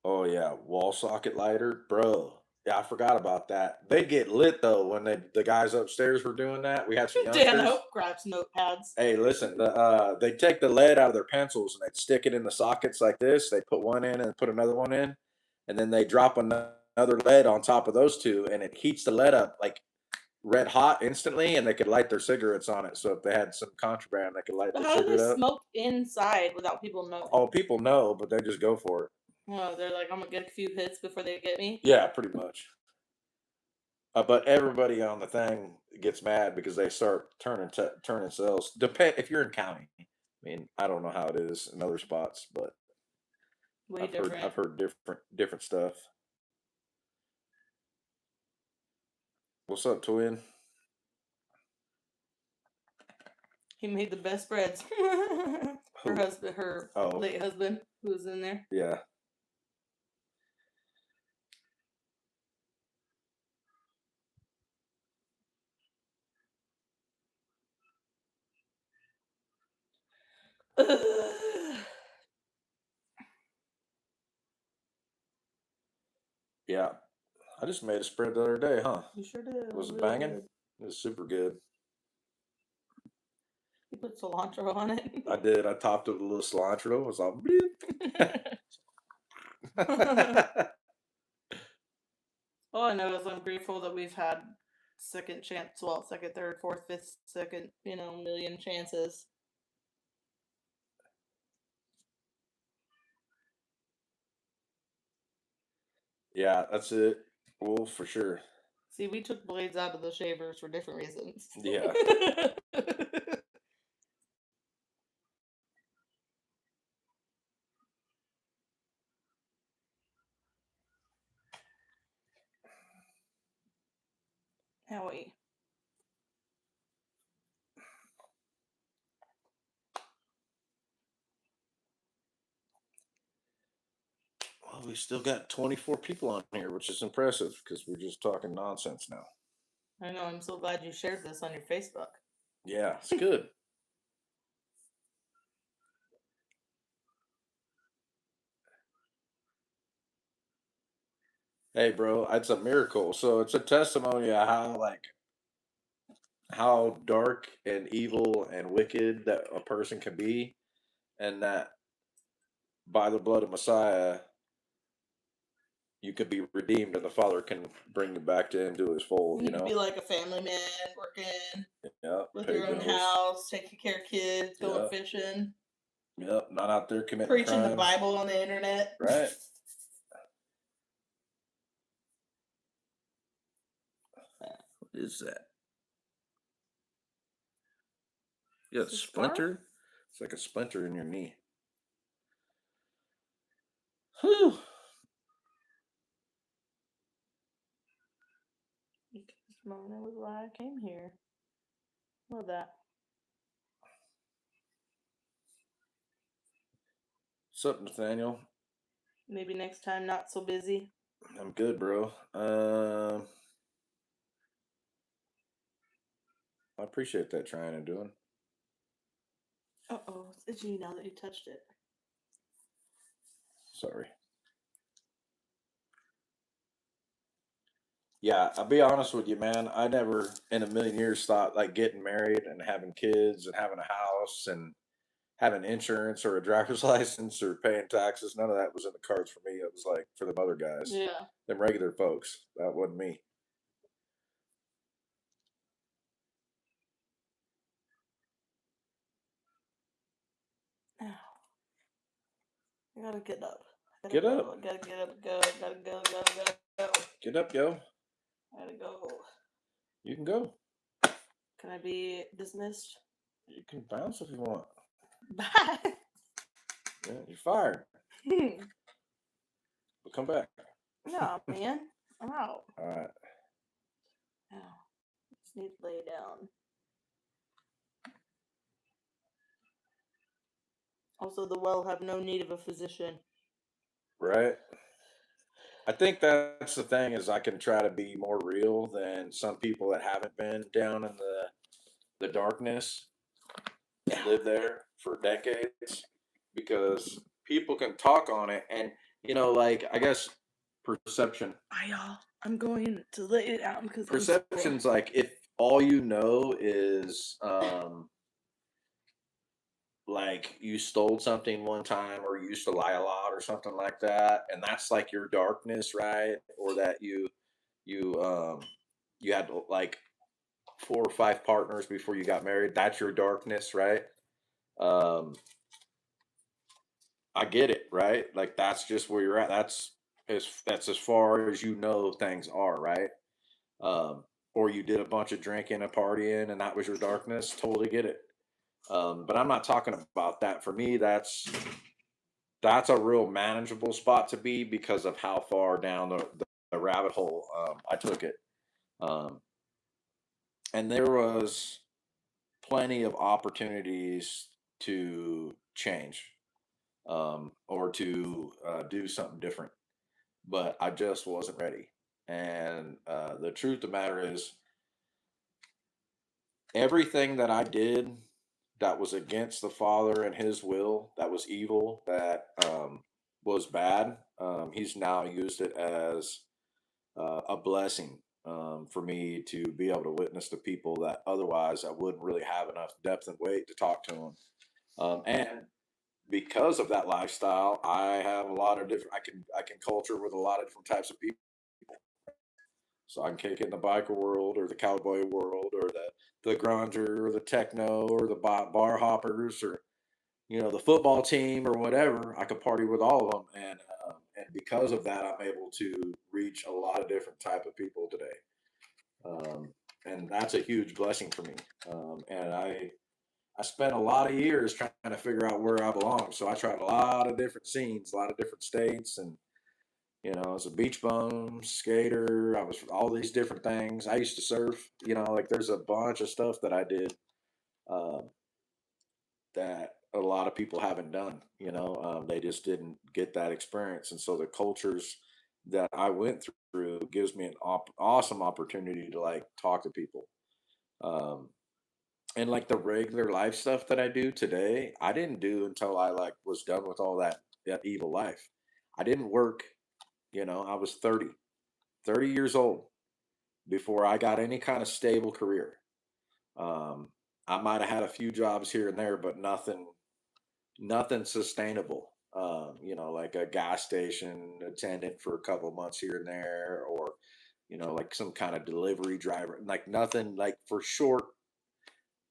Oh yeah, wall socket lighter, bro. Yeah, I forgot about that. They get lit though when the guys upstairs were doing that. We had some youngsters. Dan Hope grabs notepads. Hey, listen, they take the lead out of their pencils and they stick it in the sockets like this. They put one in and put another one in, and then they drop another lead on top of those two, and it heats the lead up like red hot instantly, and they could light their cigarettes on it. So if they had some contraband, they could light But their how do cigarette they up. smoke inside without people knowing? Oh, people know, but they just go for it. Oh, they're like, I'm gonna get a few hits before they get me. Yeah, pretty much. But everybody on the thing gets mad because they start turning cells. Depend if you're in county. I mean, I don't know how it is in other spots, but I've heard different stuff. What's up, twin? He made the best breads. Her husband, her late husband, who was in there. Yeah. Yeah. I just made a spread the other day, huh? You sure did. Was it banging? It was super good. You put cilantro on it? I did. I topped it with a little cilantro. It was all All I know is I'm grateful that we've had second chance, well, second, third, fourth, fifth, second, million chances. Yeah, that's it. Well, for sure. See, we took blades out of the shavers for different reasons. Yeah. Howie. Well, we still got 24 people on here, which is impressive because we're just talking nonsense now. I know, I'm so glad you shared this on your Facebook. Yeah, it's good. Hey, bro, it's a miracle. So it's a testimony of how dark and evil and wicked that a person can be, and that by the blood of Messiah, you can be redeemed, and the Father can bring you back to into His fold. You can be like a family man, working Yeah, with pay your own bills. house, taking care of kids, going Yep. fishing, Yep, not out there committing preaching the crimes. Bible on the internet. Right. What is that? You got a Is it scarf? splinter? It's like a splinter in your knee. Whew. This morning was why I came here. Love that. What's up, Nathaniel? Maybe next time, not so busy. I'm good, bro. I appreciate that trying and doing. Uh-oh, it's itchy now that you touched it. Sorry. Yeah, I'll be honest with you, man. I never in a million years thought like getting married and having kids and having a house and having insurance or a driver's license or paying taxes. None of that was in the cards for me. It was like for them other guys, Yeah. them regular folks. That wasn't me. I gotta get up. I Get gotta up. go. I gotta get up. Go. I gotta go. Go. Get up, yo. I gotta go. You can go. Can I be dismissed? You can bounce if you want. Bye. Yeah, you're fired. But come back. No, man. I'm out. All right. Oh, just need to lay down. Also, the well have no need of a physician. Right. I think that's the thing is I can try to be more real than some people that haven't been down in the darkness and lived there for decades because people can talk on it and like I guess perception. Hi, y'all. I'm going to lay down because Perception's like if all you know is like you stole something one time or you used to lie a lot or something like that and that's like your darkness, right? Or that you you had like 4 or 5 partners before you got married. That's your darkness, right? um I get it, right? Like that's just where you're at. That's as far as things are, right? Or you did a bunch of drinking and partying and that was your darkness. Totally get it. But I'm not talking about that. For me, that's a real manageable spot to be because of how far down the rabbit hole I took it. Um, and there was plenty of opportunities to change or to do something different, but I just wasn't ready. And the truth of the matter is, everything that I did that was against the Father and His will, that was evil, that was bad, He's now used it as a blessing for me to be able to witness to people that otherwise I wouldn't really have enough depth and weight to talk to them. And because of that lifestyle, I have a lot of different. I can culture with a lot of different types of people. So I can kick it in the biker world, or the cowboy world, or the grunger, or the techno, or the bar hoppers, or the football team, or whatever. I could party with all of them, and because of that, I'm able to reach a lot of different type of people today. um, and that's a huge blessing for me. And I spent a lot of years trying to figure out where I belong. So I tried a lot of different scenes, a lot of different states, and I was a beach bum, skater. I was all these different things. I used to surf. Like there's a bunch of stuff that I did uh, that a lot of people haven't done. They just didn't get that experience, and so the cultures that I went through gives me an awesome opportunity to like talk to people. Um, and like the regular life stuff that I do today, I didn't do until I like was done with all that evil life. I didn't work. I was 30 years old before I got any kind of stable career. Um, I might have had a few jobs here and there, but nothing sustainable. Like a gas station attendant for a couple months here and there, or like some kind of delivery driver. Like nothing like for short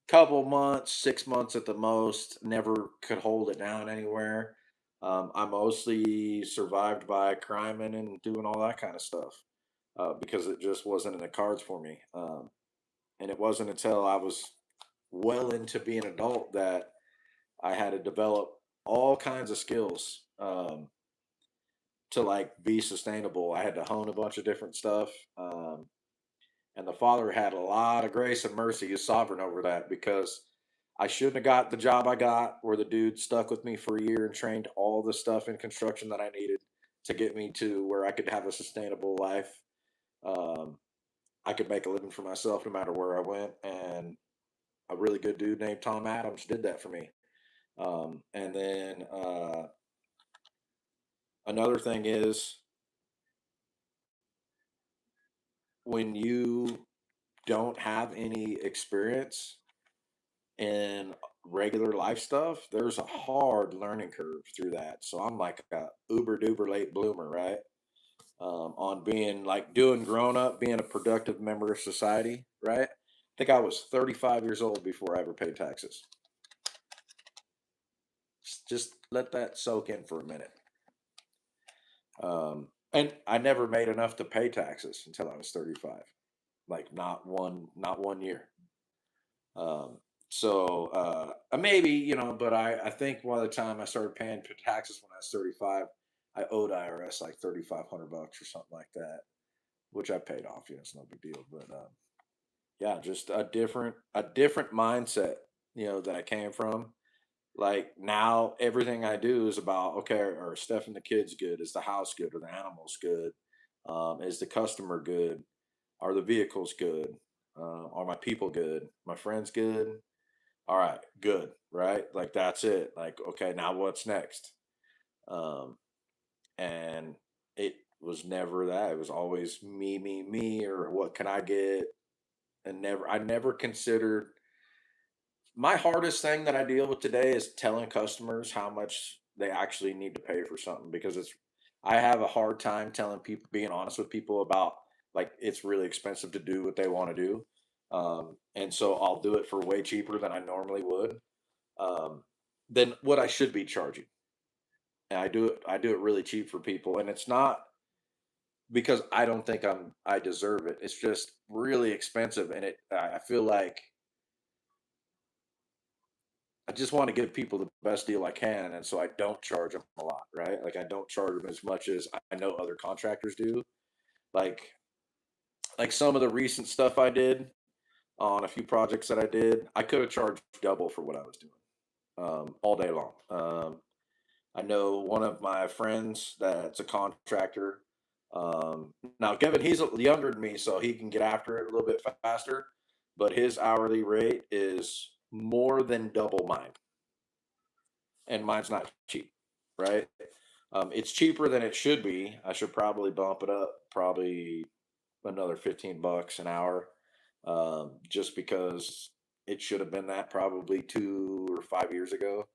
couple months, 6 months at the most. Never could hold it down anywhere. I mostly survived by criming and doing all that kind of stuff because it just wasn't in the cards for me. And it wasn't until I was well into being an adult that I had to develop all kinds of skills to like be sustainable. I had to hone a bunch of different stuff. And the Father had a lot of grace and mercy. He's sovereign over that because I shouldn't have got the job I got where the dude stuck with me for a year and trained all the stuff in construction that I needed to get me to where I could have a sustainable life. Um, I could make a living for myself no matter where I went. And a really good dude named Tom Adams did that for me. And then another thing is when you don't have any experience in regular life stuff, there's a hard learning curve through that. So I'm like a uber duper late bloomer, right? On being like doing grown up, being a productive member of society, right? I think I was 35 years old before I ever paid taxes. Just let that soak in for a minute. And I never made enough to pay taxes until I was 35. Like not one year. Um, maybe, but I think by the time I started paying taxes when I was 35, I owed IRS like $3,500 or something like that, which I paid off. It's no big deal. But yeah, just a different mindset, that I came from. Like now, everything I do is about okay, are Steph and the kids good? Is the house good? Are the animals good? Is the customer good? Are the vehicles good? Are my people good? My friends good? All right, good, right? Like that's it. Like, okay, now what's next? Um, and it was never that. It was always me, me, me, or what can I get? And I never considered my hardest thing that I deal with today is telling customers how much they actually need to pay for something because I have a hard time telling people, being honest with people about like it's really expensive to do what they want to do. And so I'll do it for way cheaper than I normally would um, than what I should be charging. And I do it really cheap for people, and it's not because I don't think I deserve it. It's just really expensive, and I feel like I just want to give people the best deal I can, and so I don't charge them a lot, right? Like I don't charge them as much as I know other contractors do. Like like some of the recent stuff I did on a few projects that I did, I could have charged double for what I was doing all day long. I know one of my friends that's a contractor. Now, Kevin, he's younger than me, so he can get after it a little bit faster, but his hourly rate is more than double mine, and mine's not cheap, right? It's cheaper than it should be. I should probably bump it up, probably another $15 an hour, just because it should have been that probably 2 or 5 years ago.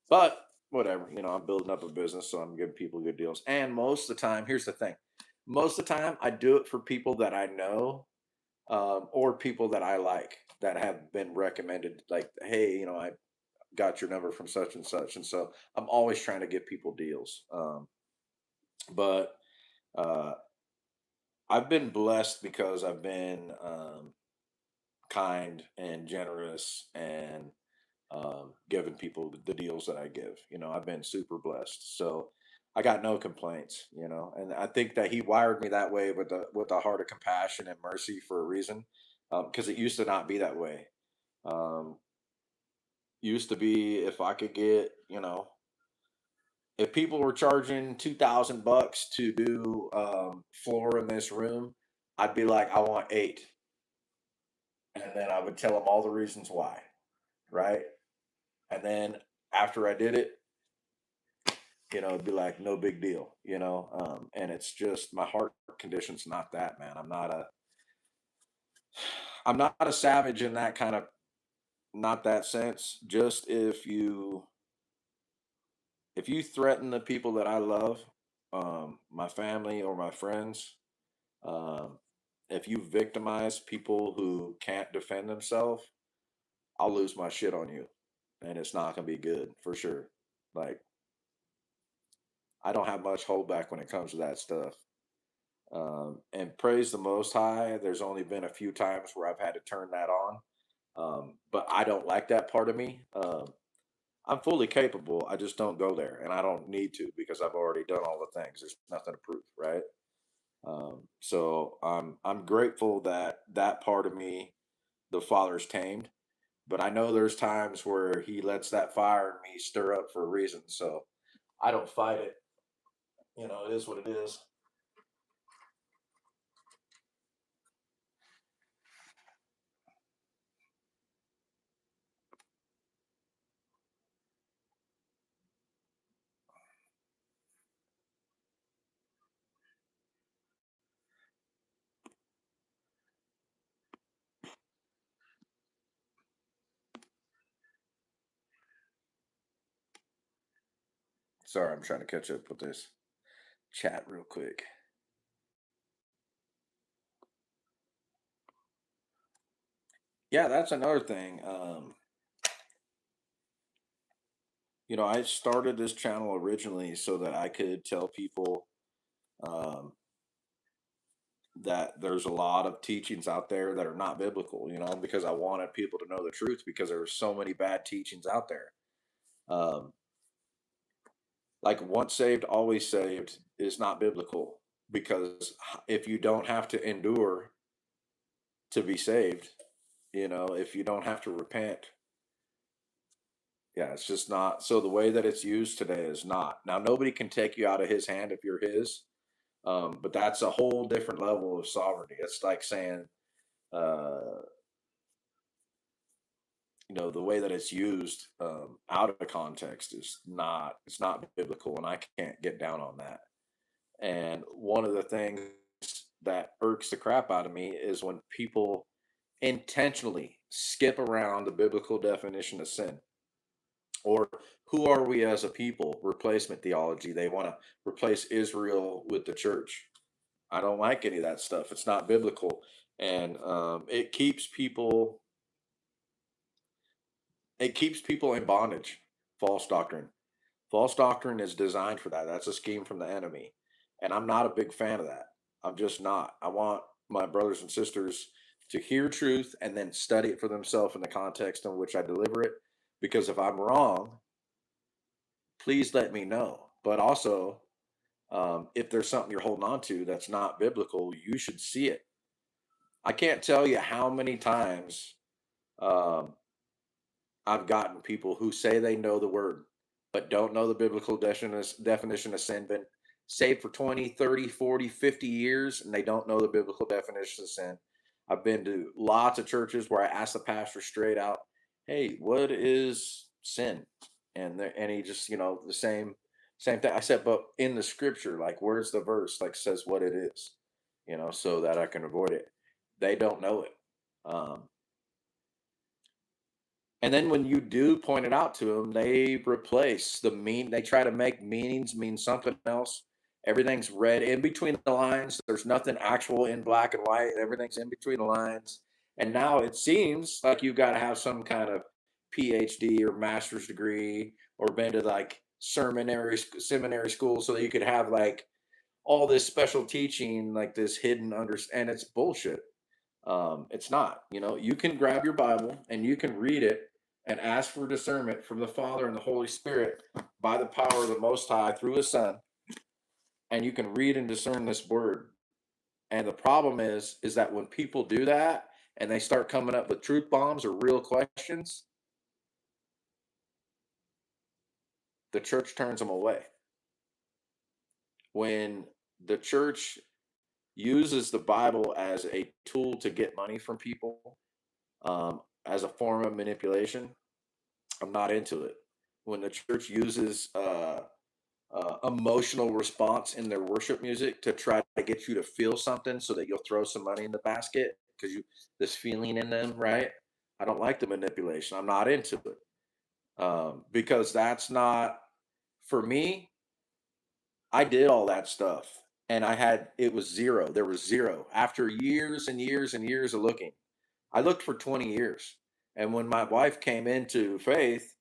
But whatever, I'm building up a business, so I'm giving people good deals. And most of the time, here's the thing: most of the time, I do it for people that I know, or people that I like that have been recommended. Like, hey, I got your number from such and such, and so I'm always trying to get people deals. But uh, I've been blessed because I've been kind and generous and giving people the deals that I give. I've been super blessed, so I got no complaints. And I think that He wired me that way with a heart of compassion and mercy for a reason, because it used to not be that way. Um, Used to be if I could get, if people were charging $2,000 to do floor in this room, I'd be like, I want eight, and then I would tell them all the reasons why, right? And then after I did it, it'd be like no big deal, and it's just my heart condition's not that, man. I'm not a savage in that kind of, not that sense. Just if you threaten the people that I love, my family or my friends, um, if you victimize people who can't defend themselves, I'll lose my shit on you, and it's not gonna be good for sure. Like, I don't have much holdback when it comes to that stuff. And praise the Most High. There's only been a few times where I've had to turn that on, but I don't like that part of me. I'm fully capable. I just don't go there, and I don't need to because I've already done all the things. There's nothing to prove, right? So I'm grateful that that part of me, the Father's tamed. But I know there's times where He lets that fire in me stir up for a reason. So I don't fight it. It is what it is. Sorry, I'm trying to catch up with this chat real quick. Yeah, that's another thing. I started this channel originally so that I could tell people um, that there's a lot of teachings out there that are not biblical, because I wanted people to know the truth because there are so many bad teachings out there. Um, like once saved, always saved is not biblical because if you don't have to endure to be saved, if you don't have to repent, yeah, it's just not. So the way that it's used today is not. Now, nobody can take you out of His hand if you're His. But that's a whole different level of sovereignty. It's like saying, uh, the way that it's used out of context is not. It's not biblical, and I can't get down on that. And one of the things that irks the crap out of me is when people intentionally skip around the biblical definition of sin, or who are we as a people, replacement theology. They want to replace Israel with the church. I don't like any of that stuff. It's not biblical, and it keeps people in bondage. False doctrine. False doctrine is designed for that. That's a scheme from the enemy, and I'm not a big fan of that. I'm just not. I want my brothers and sisters to hear truth and then study it for themselves in the context in which I deliver it. Because if I'm wrong, please let me know. But also, if there's something you're holding on to that's not biblical, you should see it. I can't tell you how many times um, I've gotten people who say they know the word, but don't know the biblical definition of sin, been saved for 20, 30, 40, 50 years, and they don't know the biblical definition of sin. I've been to lots of churches where I ask the pastor straight out, hey, what is sin? And he just, the same thing. I said, but in the scripture, like where's the verse like says what it is, so that I can avoid it. They don't know it. Um, and then when you do point it out to them, they replace they try to make meanings mean something else. Everything's read in between the lines. There's nothing actual in black and white. Everything's in between the lines. And now it seems like you've got to have some kind of PhD or master's degree or been to like seminary school so that you could have like all this special teaching, like this hidden and it's bullshit. It's not. You can grab your Bible and you can read it and ask for discernment from the Father and the Holy Spirit by the power of the Most High through His Son, and you can read and discern this word. And the problem is that when people do that and they start coming up with truth bombs or real questions, the church turns them away. When the church uses the Bible as a tool to get money from people, as a form of manipulation, I'm not into it. When the church uses emotional response in their worship music to try to get you to feel something so that you'll throw some money in the basket because you this feeling in them, right? I don't like the manipulation. I'm not into it, because that's not for me. I did all that stuff and it was zero. There was zero after years and years and years of looking. I looked for 20 years. And when my wife came into faith,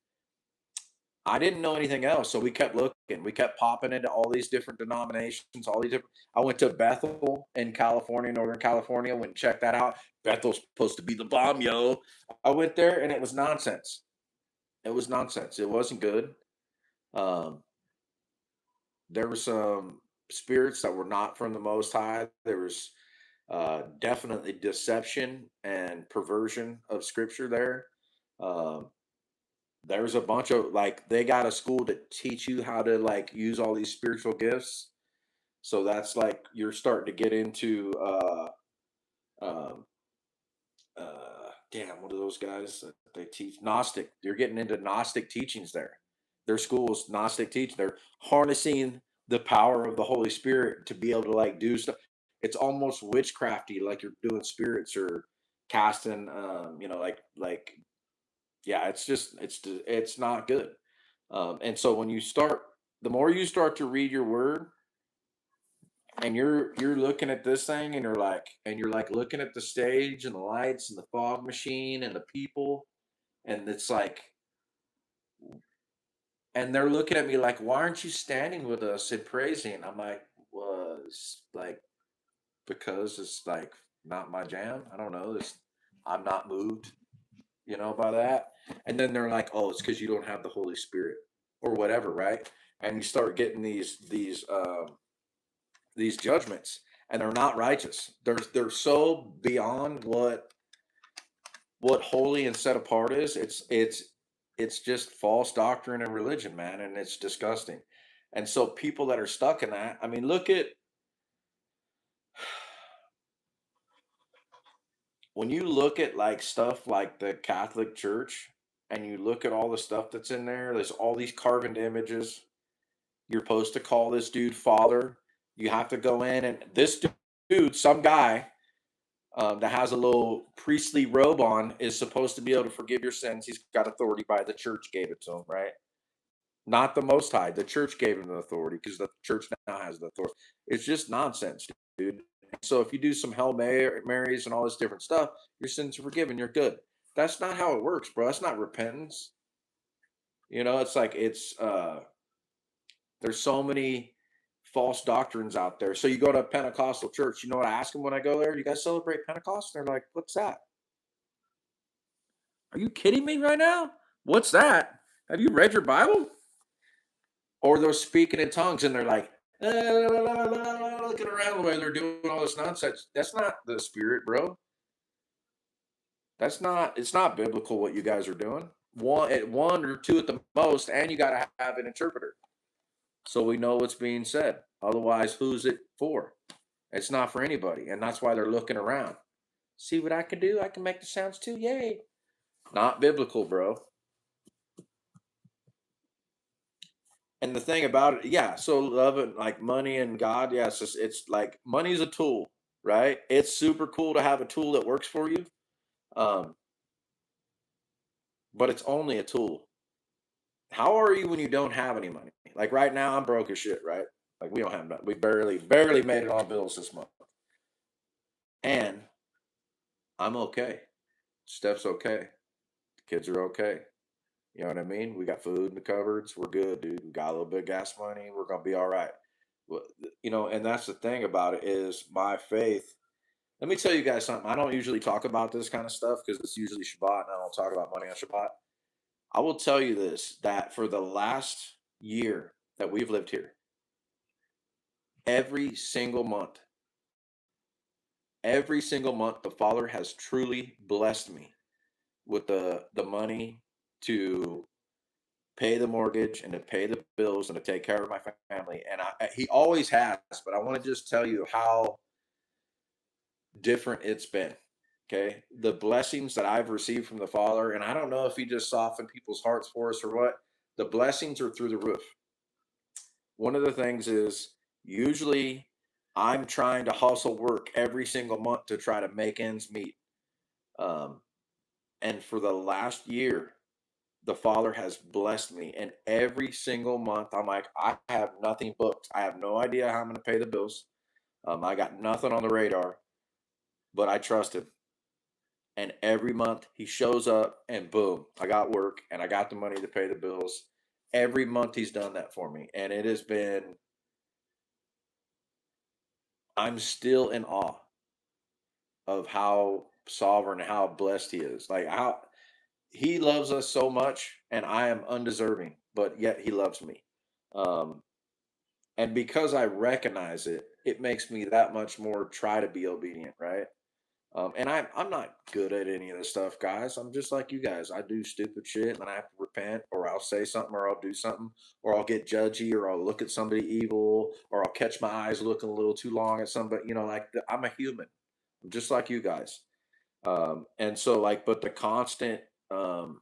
I didn't know anything else. So we kept looking. We kept popping into all these different denominations, all these different. I went to Bethel in California, Northern California, went and checked that out. Bethel's supposed to be the bomb, yo. I went there and it was nonsense. It was nonsense. It wasn't good. Um, there were some spirits that were not from the Most High. There was definitely deception and perversion of Scripture there. Um, there's a bunch of like they got a school to teach you how to like use all these spiritual gifts. So that's like you're starting to get into um, damn, what are those guys that they teach? Gnostic. You're getting into Gnostic teachings there. Their schools, Gnostic teaching. They're harnessing the power of the Holy Spirit to be able to like do stuff. It's almost witchcrafty, like you're doing spirits or casting, like yeah, it's not good. And so when you start, the more you start to read your word, and you're looking at this thing, and you're like looking at the stage and the lights and the fog machine and the people, and it's like, and they're looking at me like, why aren't you standing with us and praising? I'm like, was like, because it's like not my jam. I don't know. I'm not moved, by that. And then they're like, oh, it's because you don't have the Holy Spirit or whatever, right? And you start getting these judgments, and they're not righteous. They're so beyond what holy and set apart is. It's just false doctrine and religion, man, and it's disgusting. And so people that are stuck in that, I mean, look at when you look at like stuff like the Catholic Church, and you look at all the stuff that's in there. There's all these carved images. You're supposed to call this dude father. You have to go in, and this dude, some guy that has a little priestly robe on, is supposed to be able to forgive your sins. He's got authority by the church gave it to him, right? Not the Most High. The church gave him the authority because the church now has the authority. It's just nonsense, dude. So if you do some Hail Marys and all this different stuff, your sins are forgiven. You're good. That's not how it works, bro. That's not repentance. It's like there's so many false doctrines out there. So you go to a Pentecostal church. You know what I ask them when I go there? You guys celebrate Pentecost? They're like, what's that? Are you kidding me right now? What's that? Have you read your Bible? Or they're speaking in tongues and they're like, looking around the way they're doing all this nonsense. That's not the spirit, bro. It's not biblical what you guys are doing. One or two at the most, and you got to have an interpreter so we know what's being said. Otherwise, who's it for? It's not for anybody. And that's why they're looking around. See what I can do? I can make the sounds too. Yay. Not biblical, bro. And the thing about it, yeah, so love it like money and God, yeah, it's like money's a tool, right? It's super cool to have a tool that works for you. Um, but it's only a tool. How are you when you don't have any money? Like right now, I'm broke as shit, right? Like we don't have nothing. We barely made it on bills this month. And I'm okay. Steph's okay. The kids are okay. You know what I mean? We got food in the cupboards. We're good, dude. We got a little bit of gas money. We're gonna be all right. And that's the thing about it is my faith. Let me tell you guys something. I don't usually talk about this kind of stuff because it's usually Shabbat, and I don't talk about money on Shabbat. I will tell you this: that for the last year that we've lived here, every single month, every single month, the Father has truly blessed me with the money to pay the mortgage and to pay the bills and to take care of my family. And he always has, but I want to just tell you how different it's been. Okay. The blessings that I've received from the Father, and I don't know if he just softened people's hearts for us or what, the blessings are through the roof. One of the things is usually I'm trying to hustle work every single month to try to make ends meet. Um, and for the last year, the Father has blessed me. And every single month, I'm like, I have nothing booked. I have no idea how I'm going to pay the bills. I got nothing on the radar, but I trust him. And every month he shows up and boom, I got work and I got the money to pay the bills. Every month he's done that for me. And it has been, I'm still in awe of how sovereign and how blessed he is. Like how he loves us so much and I am undeserving, but yet he loves me. Um, and because I recognize it, it makes me that much more try to be obedient, right? And I'm not good at any of this stuff, guys. I'm just like you guys. I do stupid shit and I have to repent, or I'll say something, or I'll do something, or I'll get judgy, or I'll look at somebody evil, or I'll catch my eyes looking a little too long at somebody. I'm a human. I'm just like you guys. And so, but the constant um,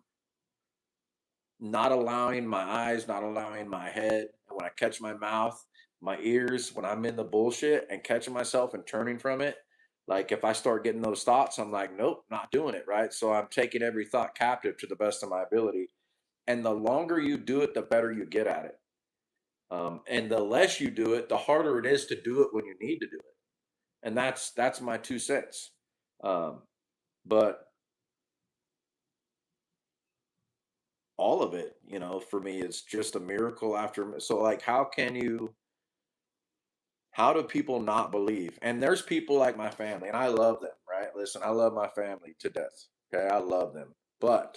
not allowing my eyes, not allowing my head, and when I catch my mouth, my ears, when I'm in the bullshit and catching myself and turning from it, like if I start getting those thoughts, I'm like, nope, not doing it, right? So I'm taking every thought captive to the best of my ability. And the longer you do it, the better you get at it. And the less you do it, the harder it is to do it when you need to do it. And that's my 2 cents. Um, but all of it, for me, is just a miracle after. So, like, how do people not believe? And there's people like my family, and I love them, right? Listen, I love my family to death. Okay, I love them. But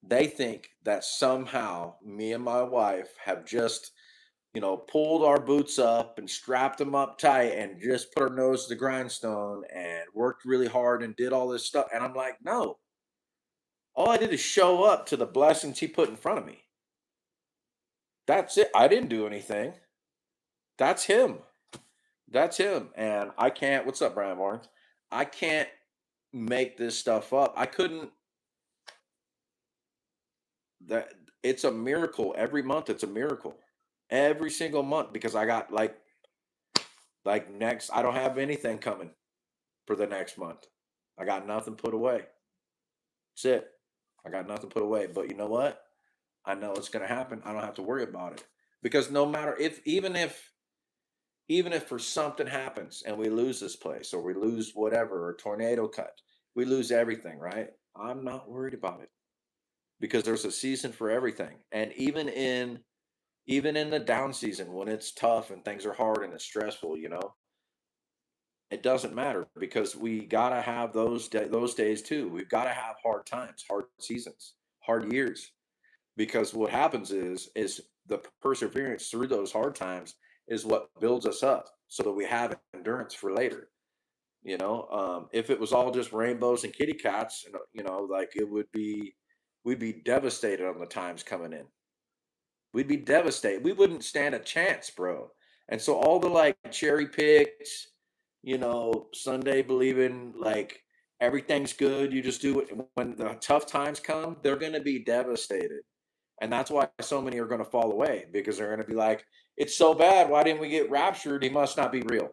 they think that somehow me and my wife have just, pulled our boots up and strapped them up tight and just put our nose to the grindstone and worked really hard and did all this stuff. And I'm like, no, all I did is show up to the blessings he put in front of me. That's it. I didn't do anything. That's him. That's him. And I can't, what's up, Brian Barnes? I can't make this stuff up. I couldn't that it's a miracle. Every month it's a miracle. Every single month because I got like next I don't have anything coming for the next month. I got nothing put away. That's it. I got nothing put away. But you know what? I know it's gonna happen. I don't have to worry about it. Because no matter if even if for something happens and we lose this place or we lose whatever or tornado cut, we lose everything, right? I'm not worried about it because there's a season for everything. And even in the down season when it's tough and things are hard and it's stressful, it doesn't matter because we gotta have those days too. We've got to have hard times, hard seasons, hard years. Because what happens is the perseverance through those hard times is what builds us up so that we have endurance for later. If it was all just rainbows and kitty cats, like we'd be devastated on the times coming in. We'd be devastated. We wouldn't stand a chance, bro. And so all the like cherry picked, Sunday believing like everything's good, you just do it. When the tough times come, they're going to be devastated. And that's why so many are going to fall away because they're going to be like, it's so bad. Why didn't we get raptured? He must not be real.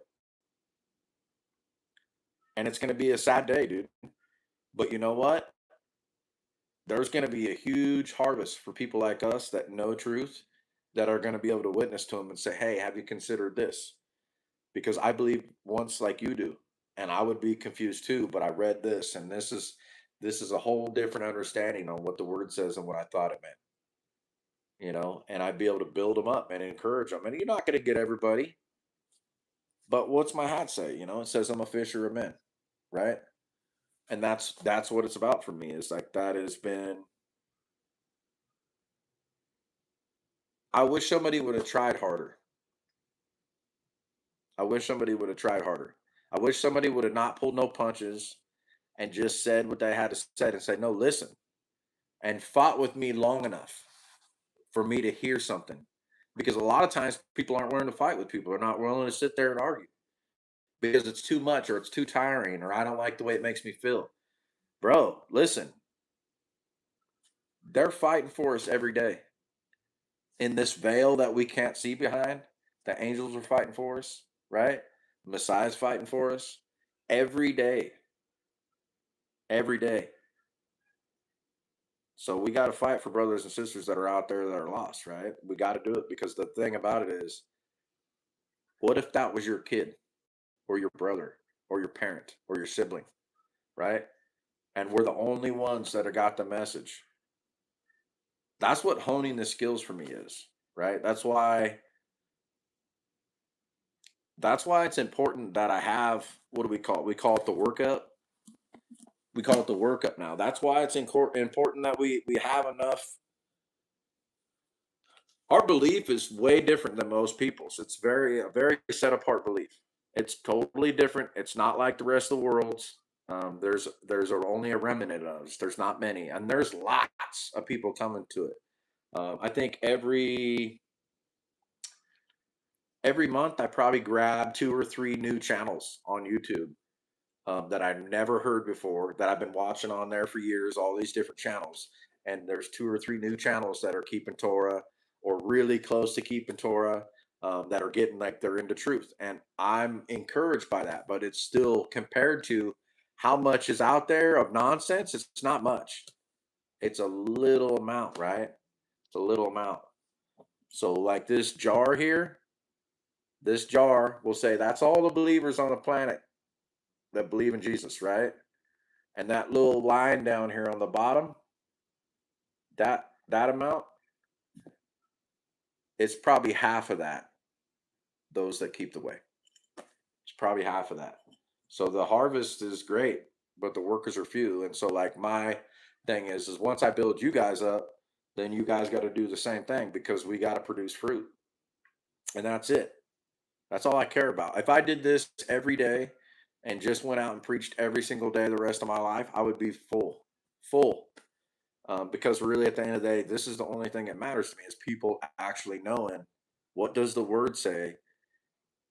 And it's going to be a sad day, dude. But you know what? There's going to be a huge harvest for people like us that know truth that are going to be able to witness to them and say, hey, have you considered this? Because I believe once like you do, and I would be confused too, but I read this and this is a whole different understanding on what the word says and what I thought it meant. and I'd be able to build them up and encourage them. And you're not going to get everybody, but what's my hat say? It says I'm a fisher of men, right? And that's what it's about for me. Is like that has been. I wish somebody would have tried harder. I wish somebody would have tried harder. I wish somebody would have not pulled no punches and just said what they had to say and say, no, listen, and fought with me long enough for me to hear something. Because a lot of times people aren't willing to fight with people. They're not willing to sit there and argue because it's too much or it's too tiring or I don't like the way it makes me feel. Bro, listen, they're fighting for us every day. In this veil that we can't see behind, the angels are fighting for us, right? Messiah's fighting for us every day, every day. So we got to fight for brothers and sisters that are out there that are lost, right? We got to do it because the thing about it is, what if that was your kid or your brother or your parent or your sibling, right? And we're the only ones that have got the message. That's what honing the skills for me is, right? That's why it's important that I have, what do we call it? We call it the workup. We call it the workup now. That's why it's important that we have enough. Our belief is way different than most people's. It's a very set apart belief. It's totally different. It's not like the rest of the world's. Only a remnant of us. There's not many, and there's lots of people coming to it. I think every month I probably grab two or three new channels on YouTube that I've never heard before, that I've been watching on there for years, all these different channels. And there's two or three new channels that are keeping Torah or really close to keeping Torah, that are getting like they're into truth. And I'm encouraged by that, but it's still compared to how much is out there of nonsense, it's not much. It's a little amount, right? It's a little amount. So, like this jar will say that's all the believers on the planet that believe in Jesus, right? And that little line down here on the bottom, that amount, it's probably half of that, those that keep the way. It's probably half of that. So the harvest is great, but the workers are few. And so like my thing is once I build you guys up, then you guys got to do the same thing because we got to produce fruit. And that's it. That's all I care about. If I did this every day and just went out and preached every single day the rest of my life, I would be full. Because really, at the end of the day, this is the only thing that matters to me is people actually knowing what does the word say,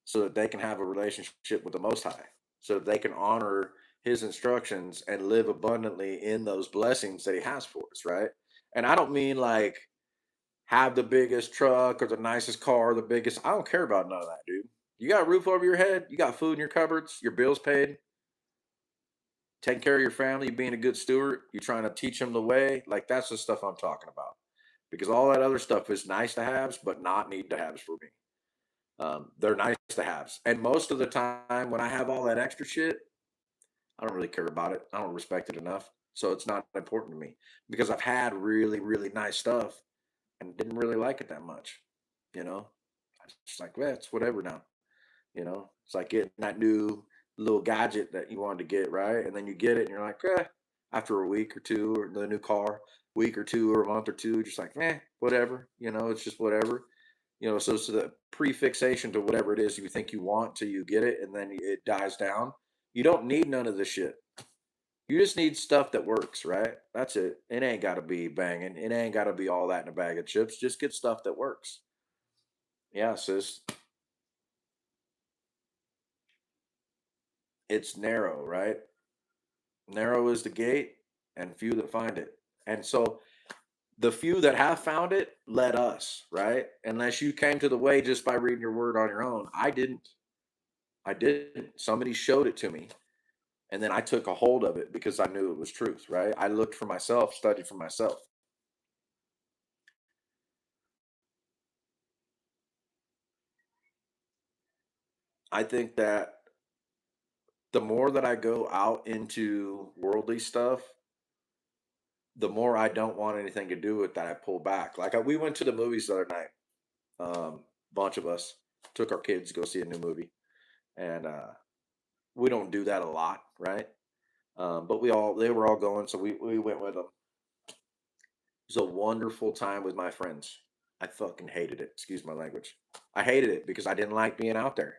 so that they can have a relationship with the Most High, so that they can honor His instructions and live abundantly in those blessings that He has for us, right? And I don't mean like have the biggest truck or the nicest car, the biggest. I don't care about none of that, dude. You got a roof over your head, you got food in your cupboards, your bills paid, taking care of your family, being a good steward, you're trying to teach them the way. Like that's the stuff I'm talking about. Because all that other stuff is nice to haves, but not need to haves for me. They're nice to haves. And most of the time, when I have all that extra shit, I don't really care about it. I don't respect it enough. So it's not important to me because I've had really, really nice stuff and didn't really like it that much. You know, it's just like, well, it's whatever now. It's like getting that new little gadget that you wanted to get, right? And then you get it and you're like, after a week or two, or the new car, week or two, or a month or two, just like, whatever. It's just whatever. So the prefixation to whatever it is you think you want till you get it, and then it dies down. You don't need none of this shit. You just need stuff that works, right? That's it. It ain't got to be banging. It ain't got to be all that in a bag of chips. Just get stuff that works. Yeah, sis. It's narrow, right? Narrow is the gate, and few that find it. And so the few that have found it let us, right? Unless you came to the way just by reading your word on your own. I didn't. I didn't. Somebody showed it to me. And then I took a hold of it because I knew it was truth, right? I looked for myself, studied for myself. I think that the more that I go out into worldly stuff, the more I don't want anything to do with that, I pull back. Like we went to the movies the other night. Bunch of us took our kids to go see a new movie, and we don't do that a lot, right? But they were all going, so we went with them. It was a wonderful time with my friends. I fucking hated it. Excuse my language. I hated it because I didn't like being out there.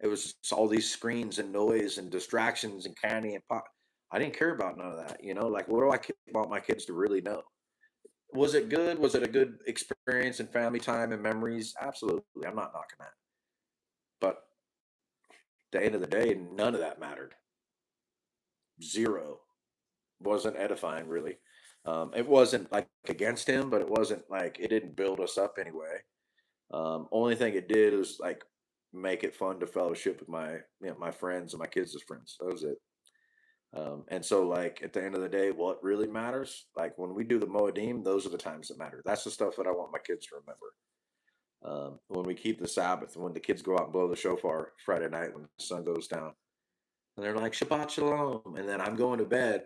It was just all these screens and noise and distractions and candy and pop. I didn't care about none of that. Like what do want my kids to really know? Was it good? Was it a good experience and family time and memories? Absolutely. I'm not knocking that. But at the end of the day, none of that mattered. Zero. Wasn't edifying really. It wasn't like against him, but it wasn't like it didn't build us up anyway. Only thing it did was like make it fun to fellowship with my friends and my kids' friends. That was it. And so like at the end of the day, what really matters, like when we do the Moedim, those are the times that matter. That's the stuff that I want my kids to remember. When we keep the Sabbath, when the kids go out and blow the shofar Friday night when the sun goes down, and they're like Shabbat Shalom, and then I'm going to bed,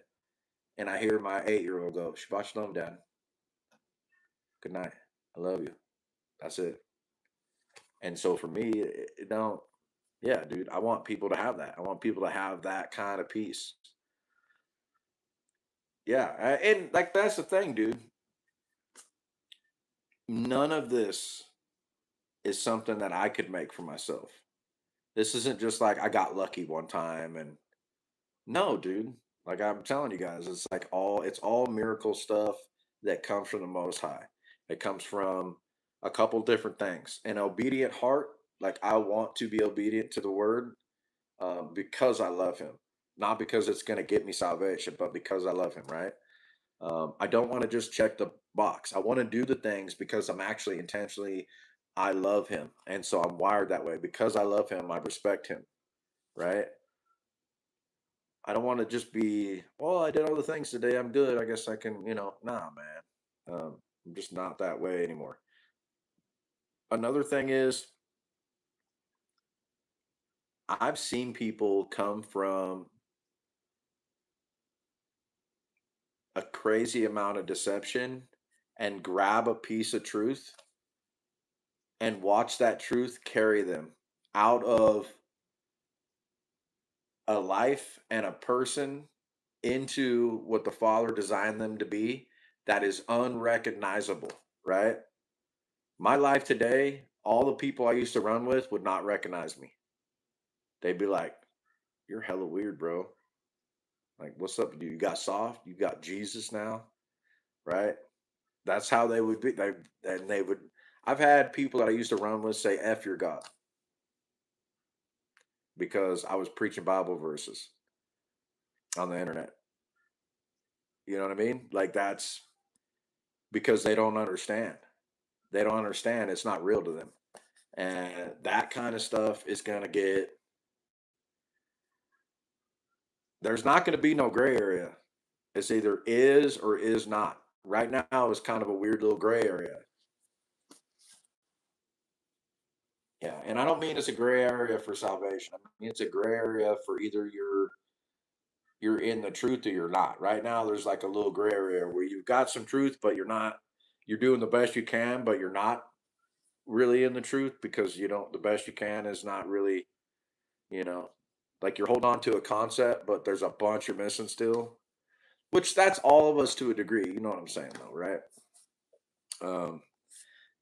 and I hear my 8-year-old go Shabbat Shalom, Dad. Good night. I love you. That's it. And so for me, it don't. Yeah, dude, I want people to have that. I want people to have that kind of peace. Yeah, and like that's the thing, dude. None of this is something that I could make for myself. This isn't just like I got lucky one time and no, dude. Like I'm telling you guys, it's all miracle stuff that comes from the Most High. It comes from a couple different things. An obedient heart, like I want to be obedient to the word because I love him, not because it's going to get me salvation, but because I love him, right? I don't want to just check the box. I want to do the things because I'm actually intentionally, I love him. And so I'm wired that way. Because I love him, I respect him, right? I don't want to just be, well, I did all the things today. I'm good. I guess I can, nah, man. I'm just not that way anymore. Another thing is, I've seen people come from a crazy amount of deception and grab a piece of truth and watch that truth carry them out of a life and a person into what the Father designed them to be that is unrecognizable, right? My life today, all the people I used to run with would not recognize me. They'd be like, "You're hella weird, bro. Like, what's up, dude? You got soft? You got Jesus now, right?" That's how they would be. They would. I've had people that I used to run with say "F your God" because I was preaching Bible verses on the internet. You know what I mean? Like that's because they don't understand. They don't understand. It's not real to them, and that kind of stuff is gonna get. There's not going to be no gray area. It's either is or is not. Right now is kind of a weird little gray area. Yeah, and I don't mean it's a gray area for salvation. I mean it's a gray area for either you're in the truth or you're not. Right now there's like a little gray area where you've got some truth but you're not, you're doing the best you can but you're not really in the truth because you don't, the best you can is not really, you know, like you're holding on to a concept but there's a bunch you're missing still. Which that's all of us to a degree, you know what I'm saying though, right? Um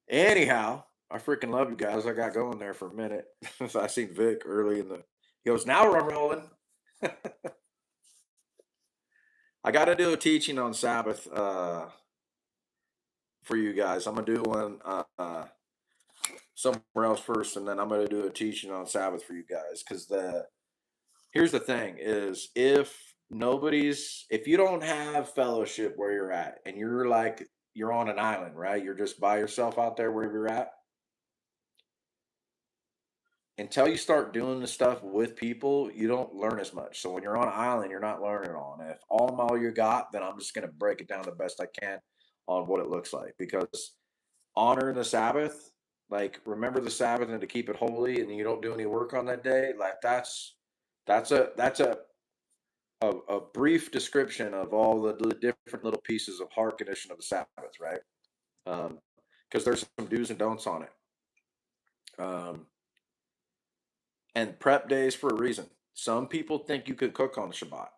Anyhow, I freaking love you guys. I got going there for a minute. I seen Vic early in the. He goes, now we're rolling. I got to do a teaching on Sabbath for you guys. I'm gonna do one somewhere else first, and then I'm gonna do a teaching on Sabbath for you guys. Because here's the thing: is if you don't have fellowship where you're at, and you're like you're on an island, right? You're just by yourself out there wherever you're at until you start doing the stuff with people, you don't learn as much. So when you're on an island, you're not learning it all. And if all you got, then I'm just going to break it down the best I can on what it looks like. Because honoring the Sabbath, like remember the Sabbath and to keep it holy, and you don't do any work on that day, like that's a a brief description of all the different little pieces of heart condition of the Sabbath, right? Because there's some do's and don'ts on it. And prep days for a reason. Some people think you could cook on Shabbat.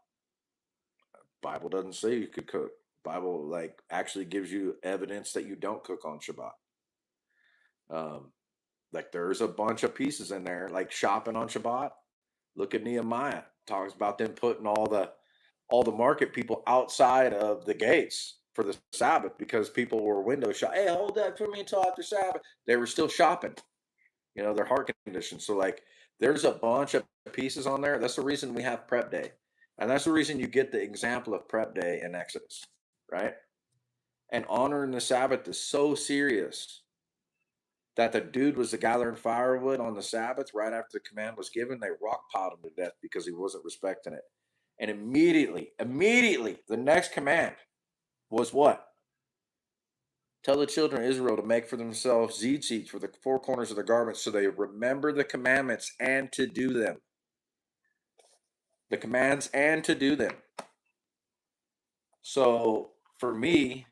Bible doesn't say you could cook. Bible like actually gives you evidence that you don't cook on Shabbat. Um, like there's a bunch of pieces in there, like shopping on Shabbat. Look at Nehemiah. Talks about them putting all the market people outside of the gates for the Sabbath because people were window shop. Hey, hold that for me until after Sabbath. They were still shopping. Their heart condition. So like there's a bunch of pieces on there. That's the reason we have prep day. And that's the reason you get the example of prep day in Exodus, right? And honoring the Sabbath is so serious that the dude was gathering firewood on the Sabbath right after the command was given. They rock piled him to death because he wasn't respecting it. And immediately, the next command was what? Tell the children of Israel to make for themselves tzitzit for the four corners of the garments so they remember the commandments and to do them. The commands and to do them. So for me,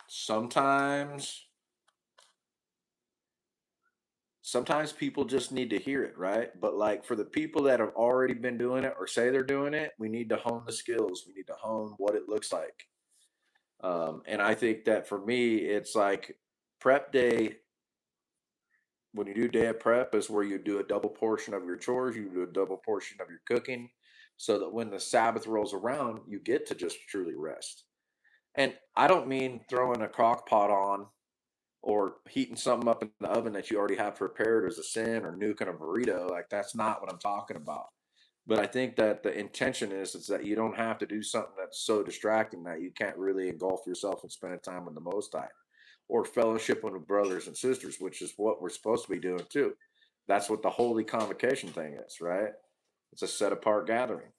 sometimes people just need to hear it, right? But like for the people that have already been doing it or say they're doing it, we need to hone the skills. We need to hone what it looks like. And I think that for me, it's like prep day. When you do day of prep is where you do a double portion of your chores, you do a double portion of your cooking, so that when the Sabbath rolls around, you get to just truly rest. And I don't mean throwing a crock pot on or heating something up in the oven that you already have prepared as a sin or nuking a burrito. Like that's not what I'm talking about. But I think that the intention is that you don't have to do something that's so distracting that you can't really engulf yourself and spend time with the Most High or fellowship with brothers and sisters, which is what we're supposed to be doing too. That's what the holy convocation thing is, right? It's a set apart gathering.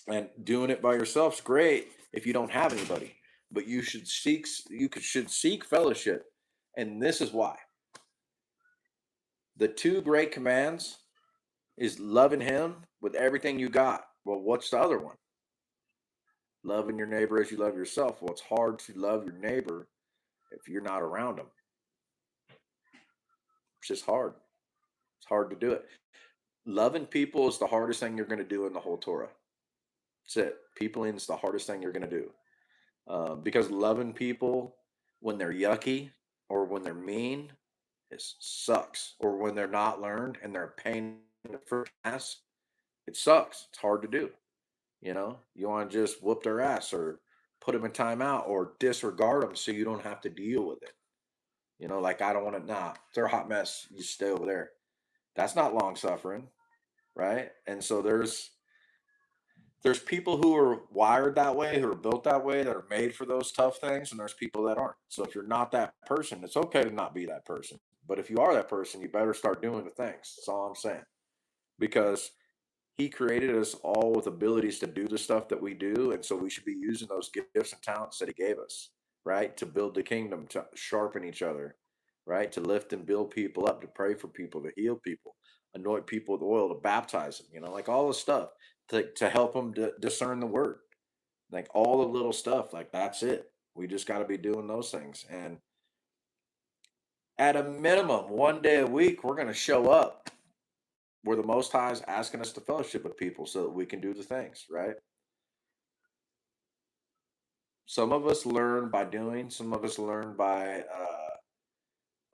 And doing it by yourself's great if you don't have anybody, but should seek fellowship. And this is why. The two great commands is loving him with everything you got. Well, what's the other one? Loving your neighbor as you love yourself. Well, it's hard to love your neighbor if you're not around them. It's just hard. It's hard to do it. Loving people is the hardest thing you're going to do in the whole Torah. That's it. Peopling is the hardest thing you're going to do. Because loving people when they're yucky or when they're mean, it sucks. Or when they're not learned and they're a pain in the first ass, it sucks. It's hard to do. You want to just whoop their ass or put them in timeout or disregard them so you don't have to deal with it. Like I don't want to, nah, if they're a hot mess, you stay over there. That's not long suffering, right? And so there's people who are wired that way, who are built that way, that are made for those tough things, and there's people that aren't. So if you're not that person, it's okay to not be that person. But if you are that person, you better start doing the things. That's all I'm saying. Because he created us all with abilities to do the stuff that we do, and so we should be using those gifts and talents that he gave us, right? To build the kingdom, to sharpen each other, right? To lift and build people up, to pray for people, to heal people, anoint people with oil, to baptize them, like all the stuff to help them discern the word, like all the little stuff, like that's it. We just got to be doing those things. And at a minimum, one day a week, we're going to show up where the Most High is asking us to fellowship with people so that we can do the things, right? Some of us learn by doing, some of us learn by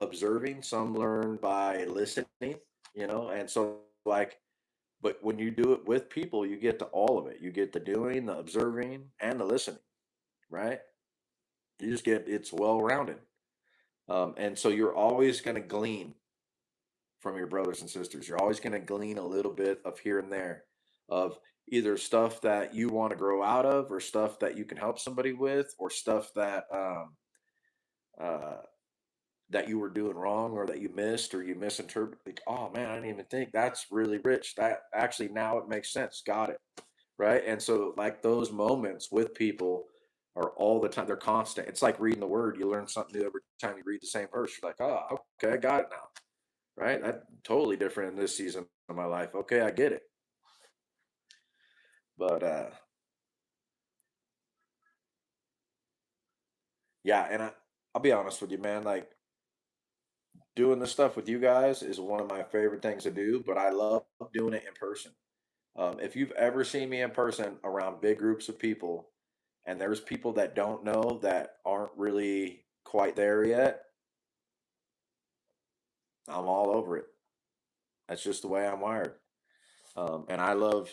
observing, some learn by listening, and so like, but when you do it with people, you get to all of it. You get the doing, the observing, and the listening, right? It's well rounded. And so you're always going to glean from your brothers and sisters. You're always going to glean a little bit of here and there of either stuff that you want to grow out of or stuff that you can help somebody with or stuff uh, that you were doing wrong or that you missed or you misinterpreted. Like, oh man, I didn't even think that's really rich. That actually now it makes sense. Got it. Right. And so like those moments with people are all the time. They're constant. It's like reading the word. You learn something new every time you read the same verse. You're like, oh, okay, I got it now. Right. That's totally different in this season of my life. Okay, I get it. But yeah, and I'll be honest with you, man. Like doing this stuff with you guys is one of my favorite things to do. But I love doing it in person. If you've ever seen me in person around big groups of people, and there's people that don't know that aren't really quite there yet, I'm all over it. That's just the way I'm wired. And I love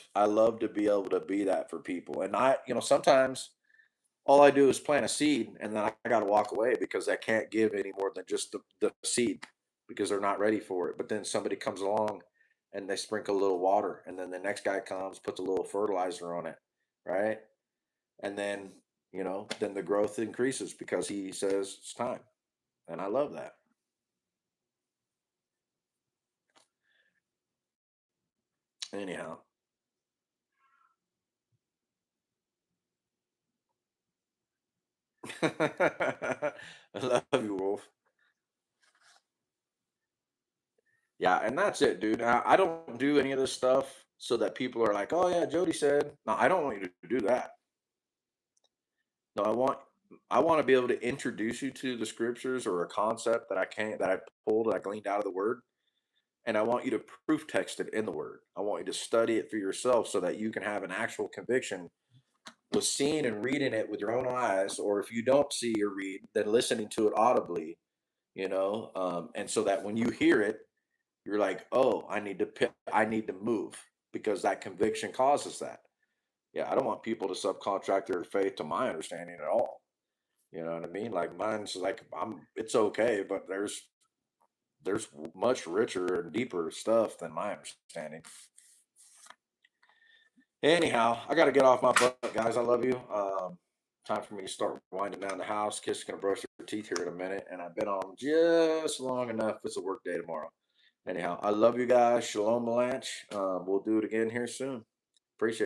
to be able to be that for people. And sometimes all I do is plant a seed, and then I got to walk away because I can't give any more than just the seed because they're not ready for it. But then somebody comes along and they sprinkle a little water, and then the next guy comes, puts a little fertilizer on it, right? And then then the growth increases because he says it's time, and I love that. Anyhow, I love you, Wolf. Yeah, and that's it, dude. I don't do any of this stuff so that people are like, "Oh yeah, Jody said." No, I don't want you to do that. No, I want to be able to introduce you to the scriptures or a concept that I pulled, that I gleaned out of the word, and I want you to proof text it in the word. I want you to study it for yourself so that you can have an actual conviction with seeing and reading it with your own eyes, or if you don't see or read, then listening to it audibly, and so that when you hear it, you're like, oh, I need to move because that conviction causes that. Yeah, I don't want people to subcontract their faith to my understanding at all. You know what I mean? Like mine's like it's okay, but there's much richer and deeper stuff than my understanding. Anyhow, I got to get off my butt, guys. I love you. Time for me to start winding down the house. Kids gonna brush their teeth here in a minute, and I've been on just long enough. It's a work day tomorrow. Anyhow, I love you guys. Shalom, Melanch. We'll do it again here soon. Appreciate it.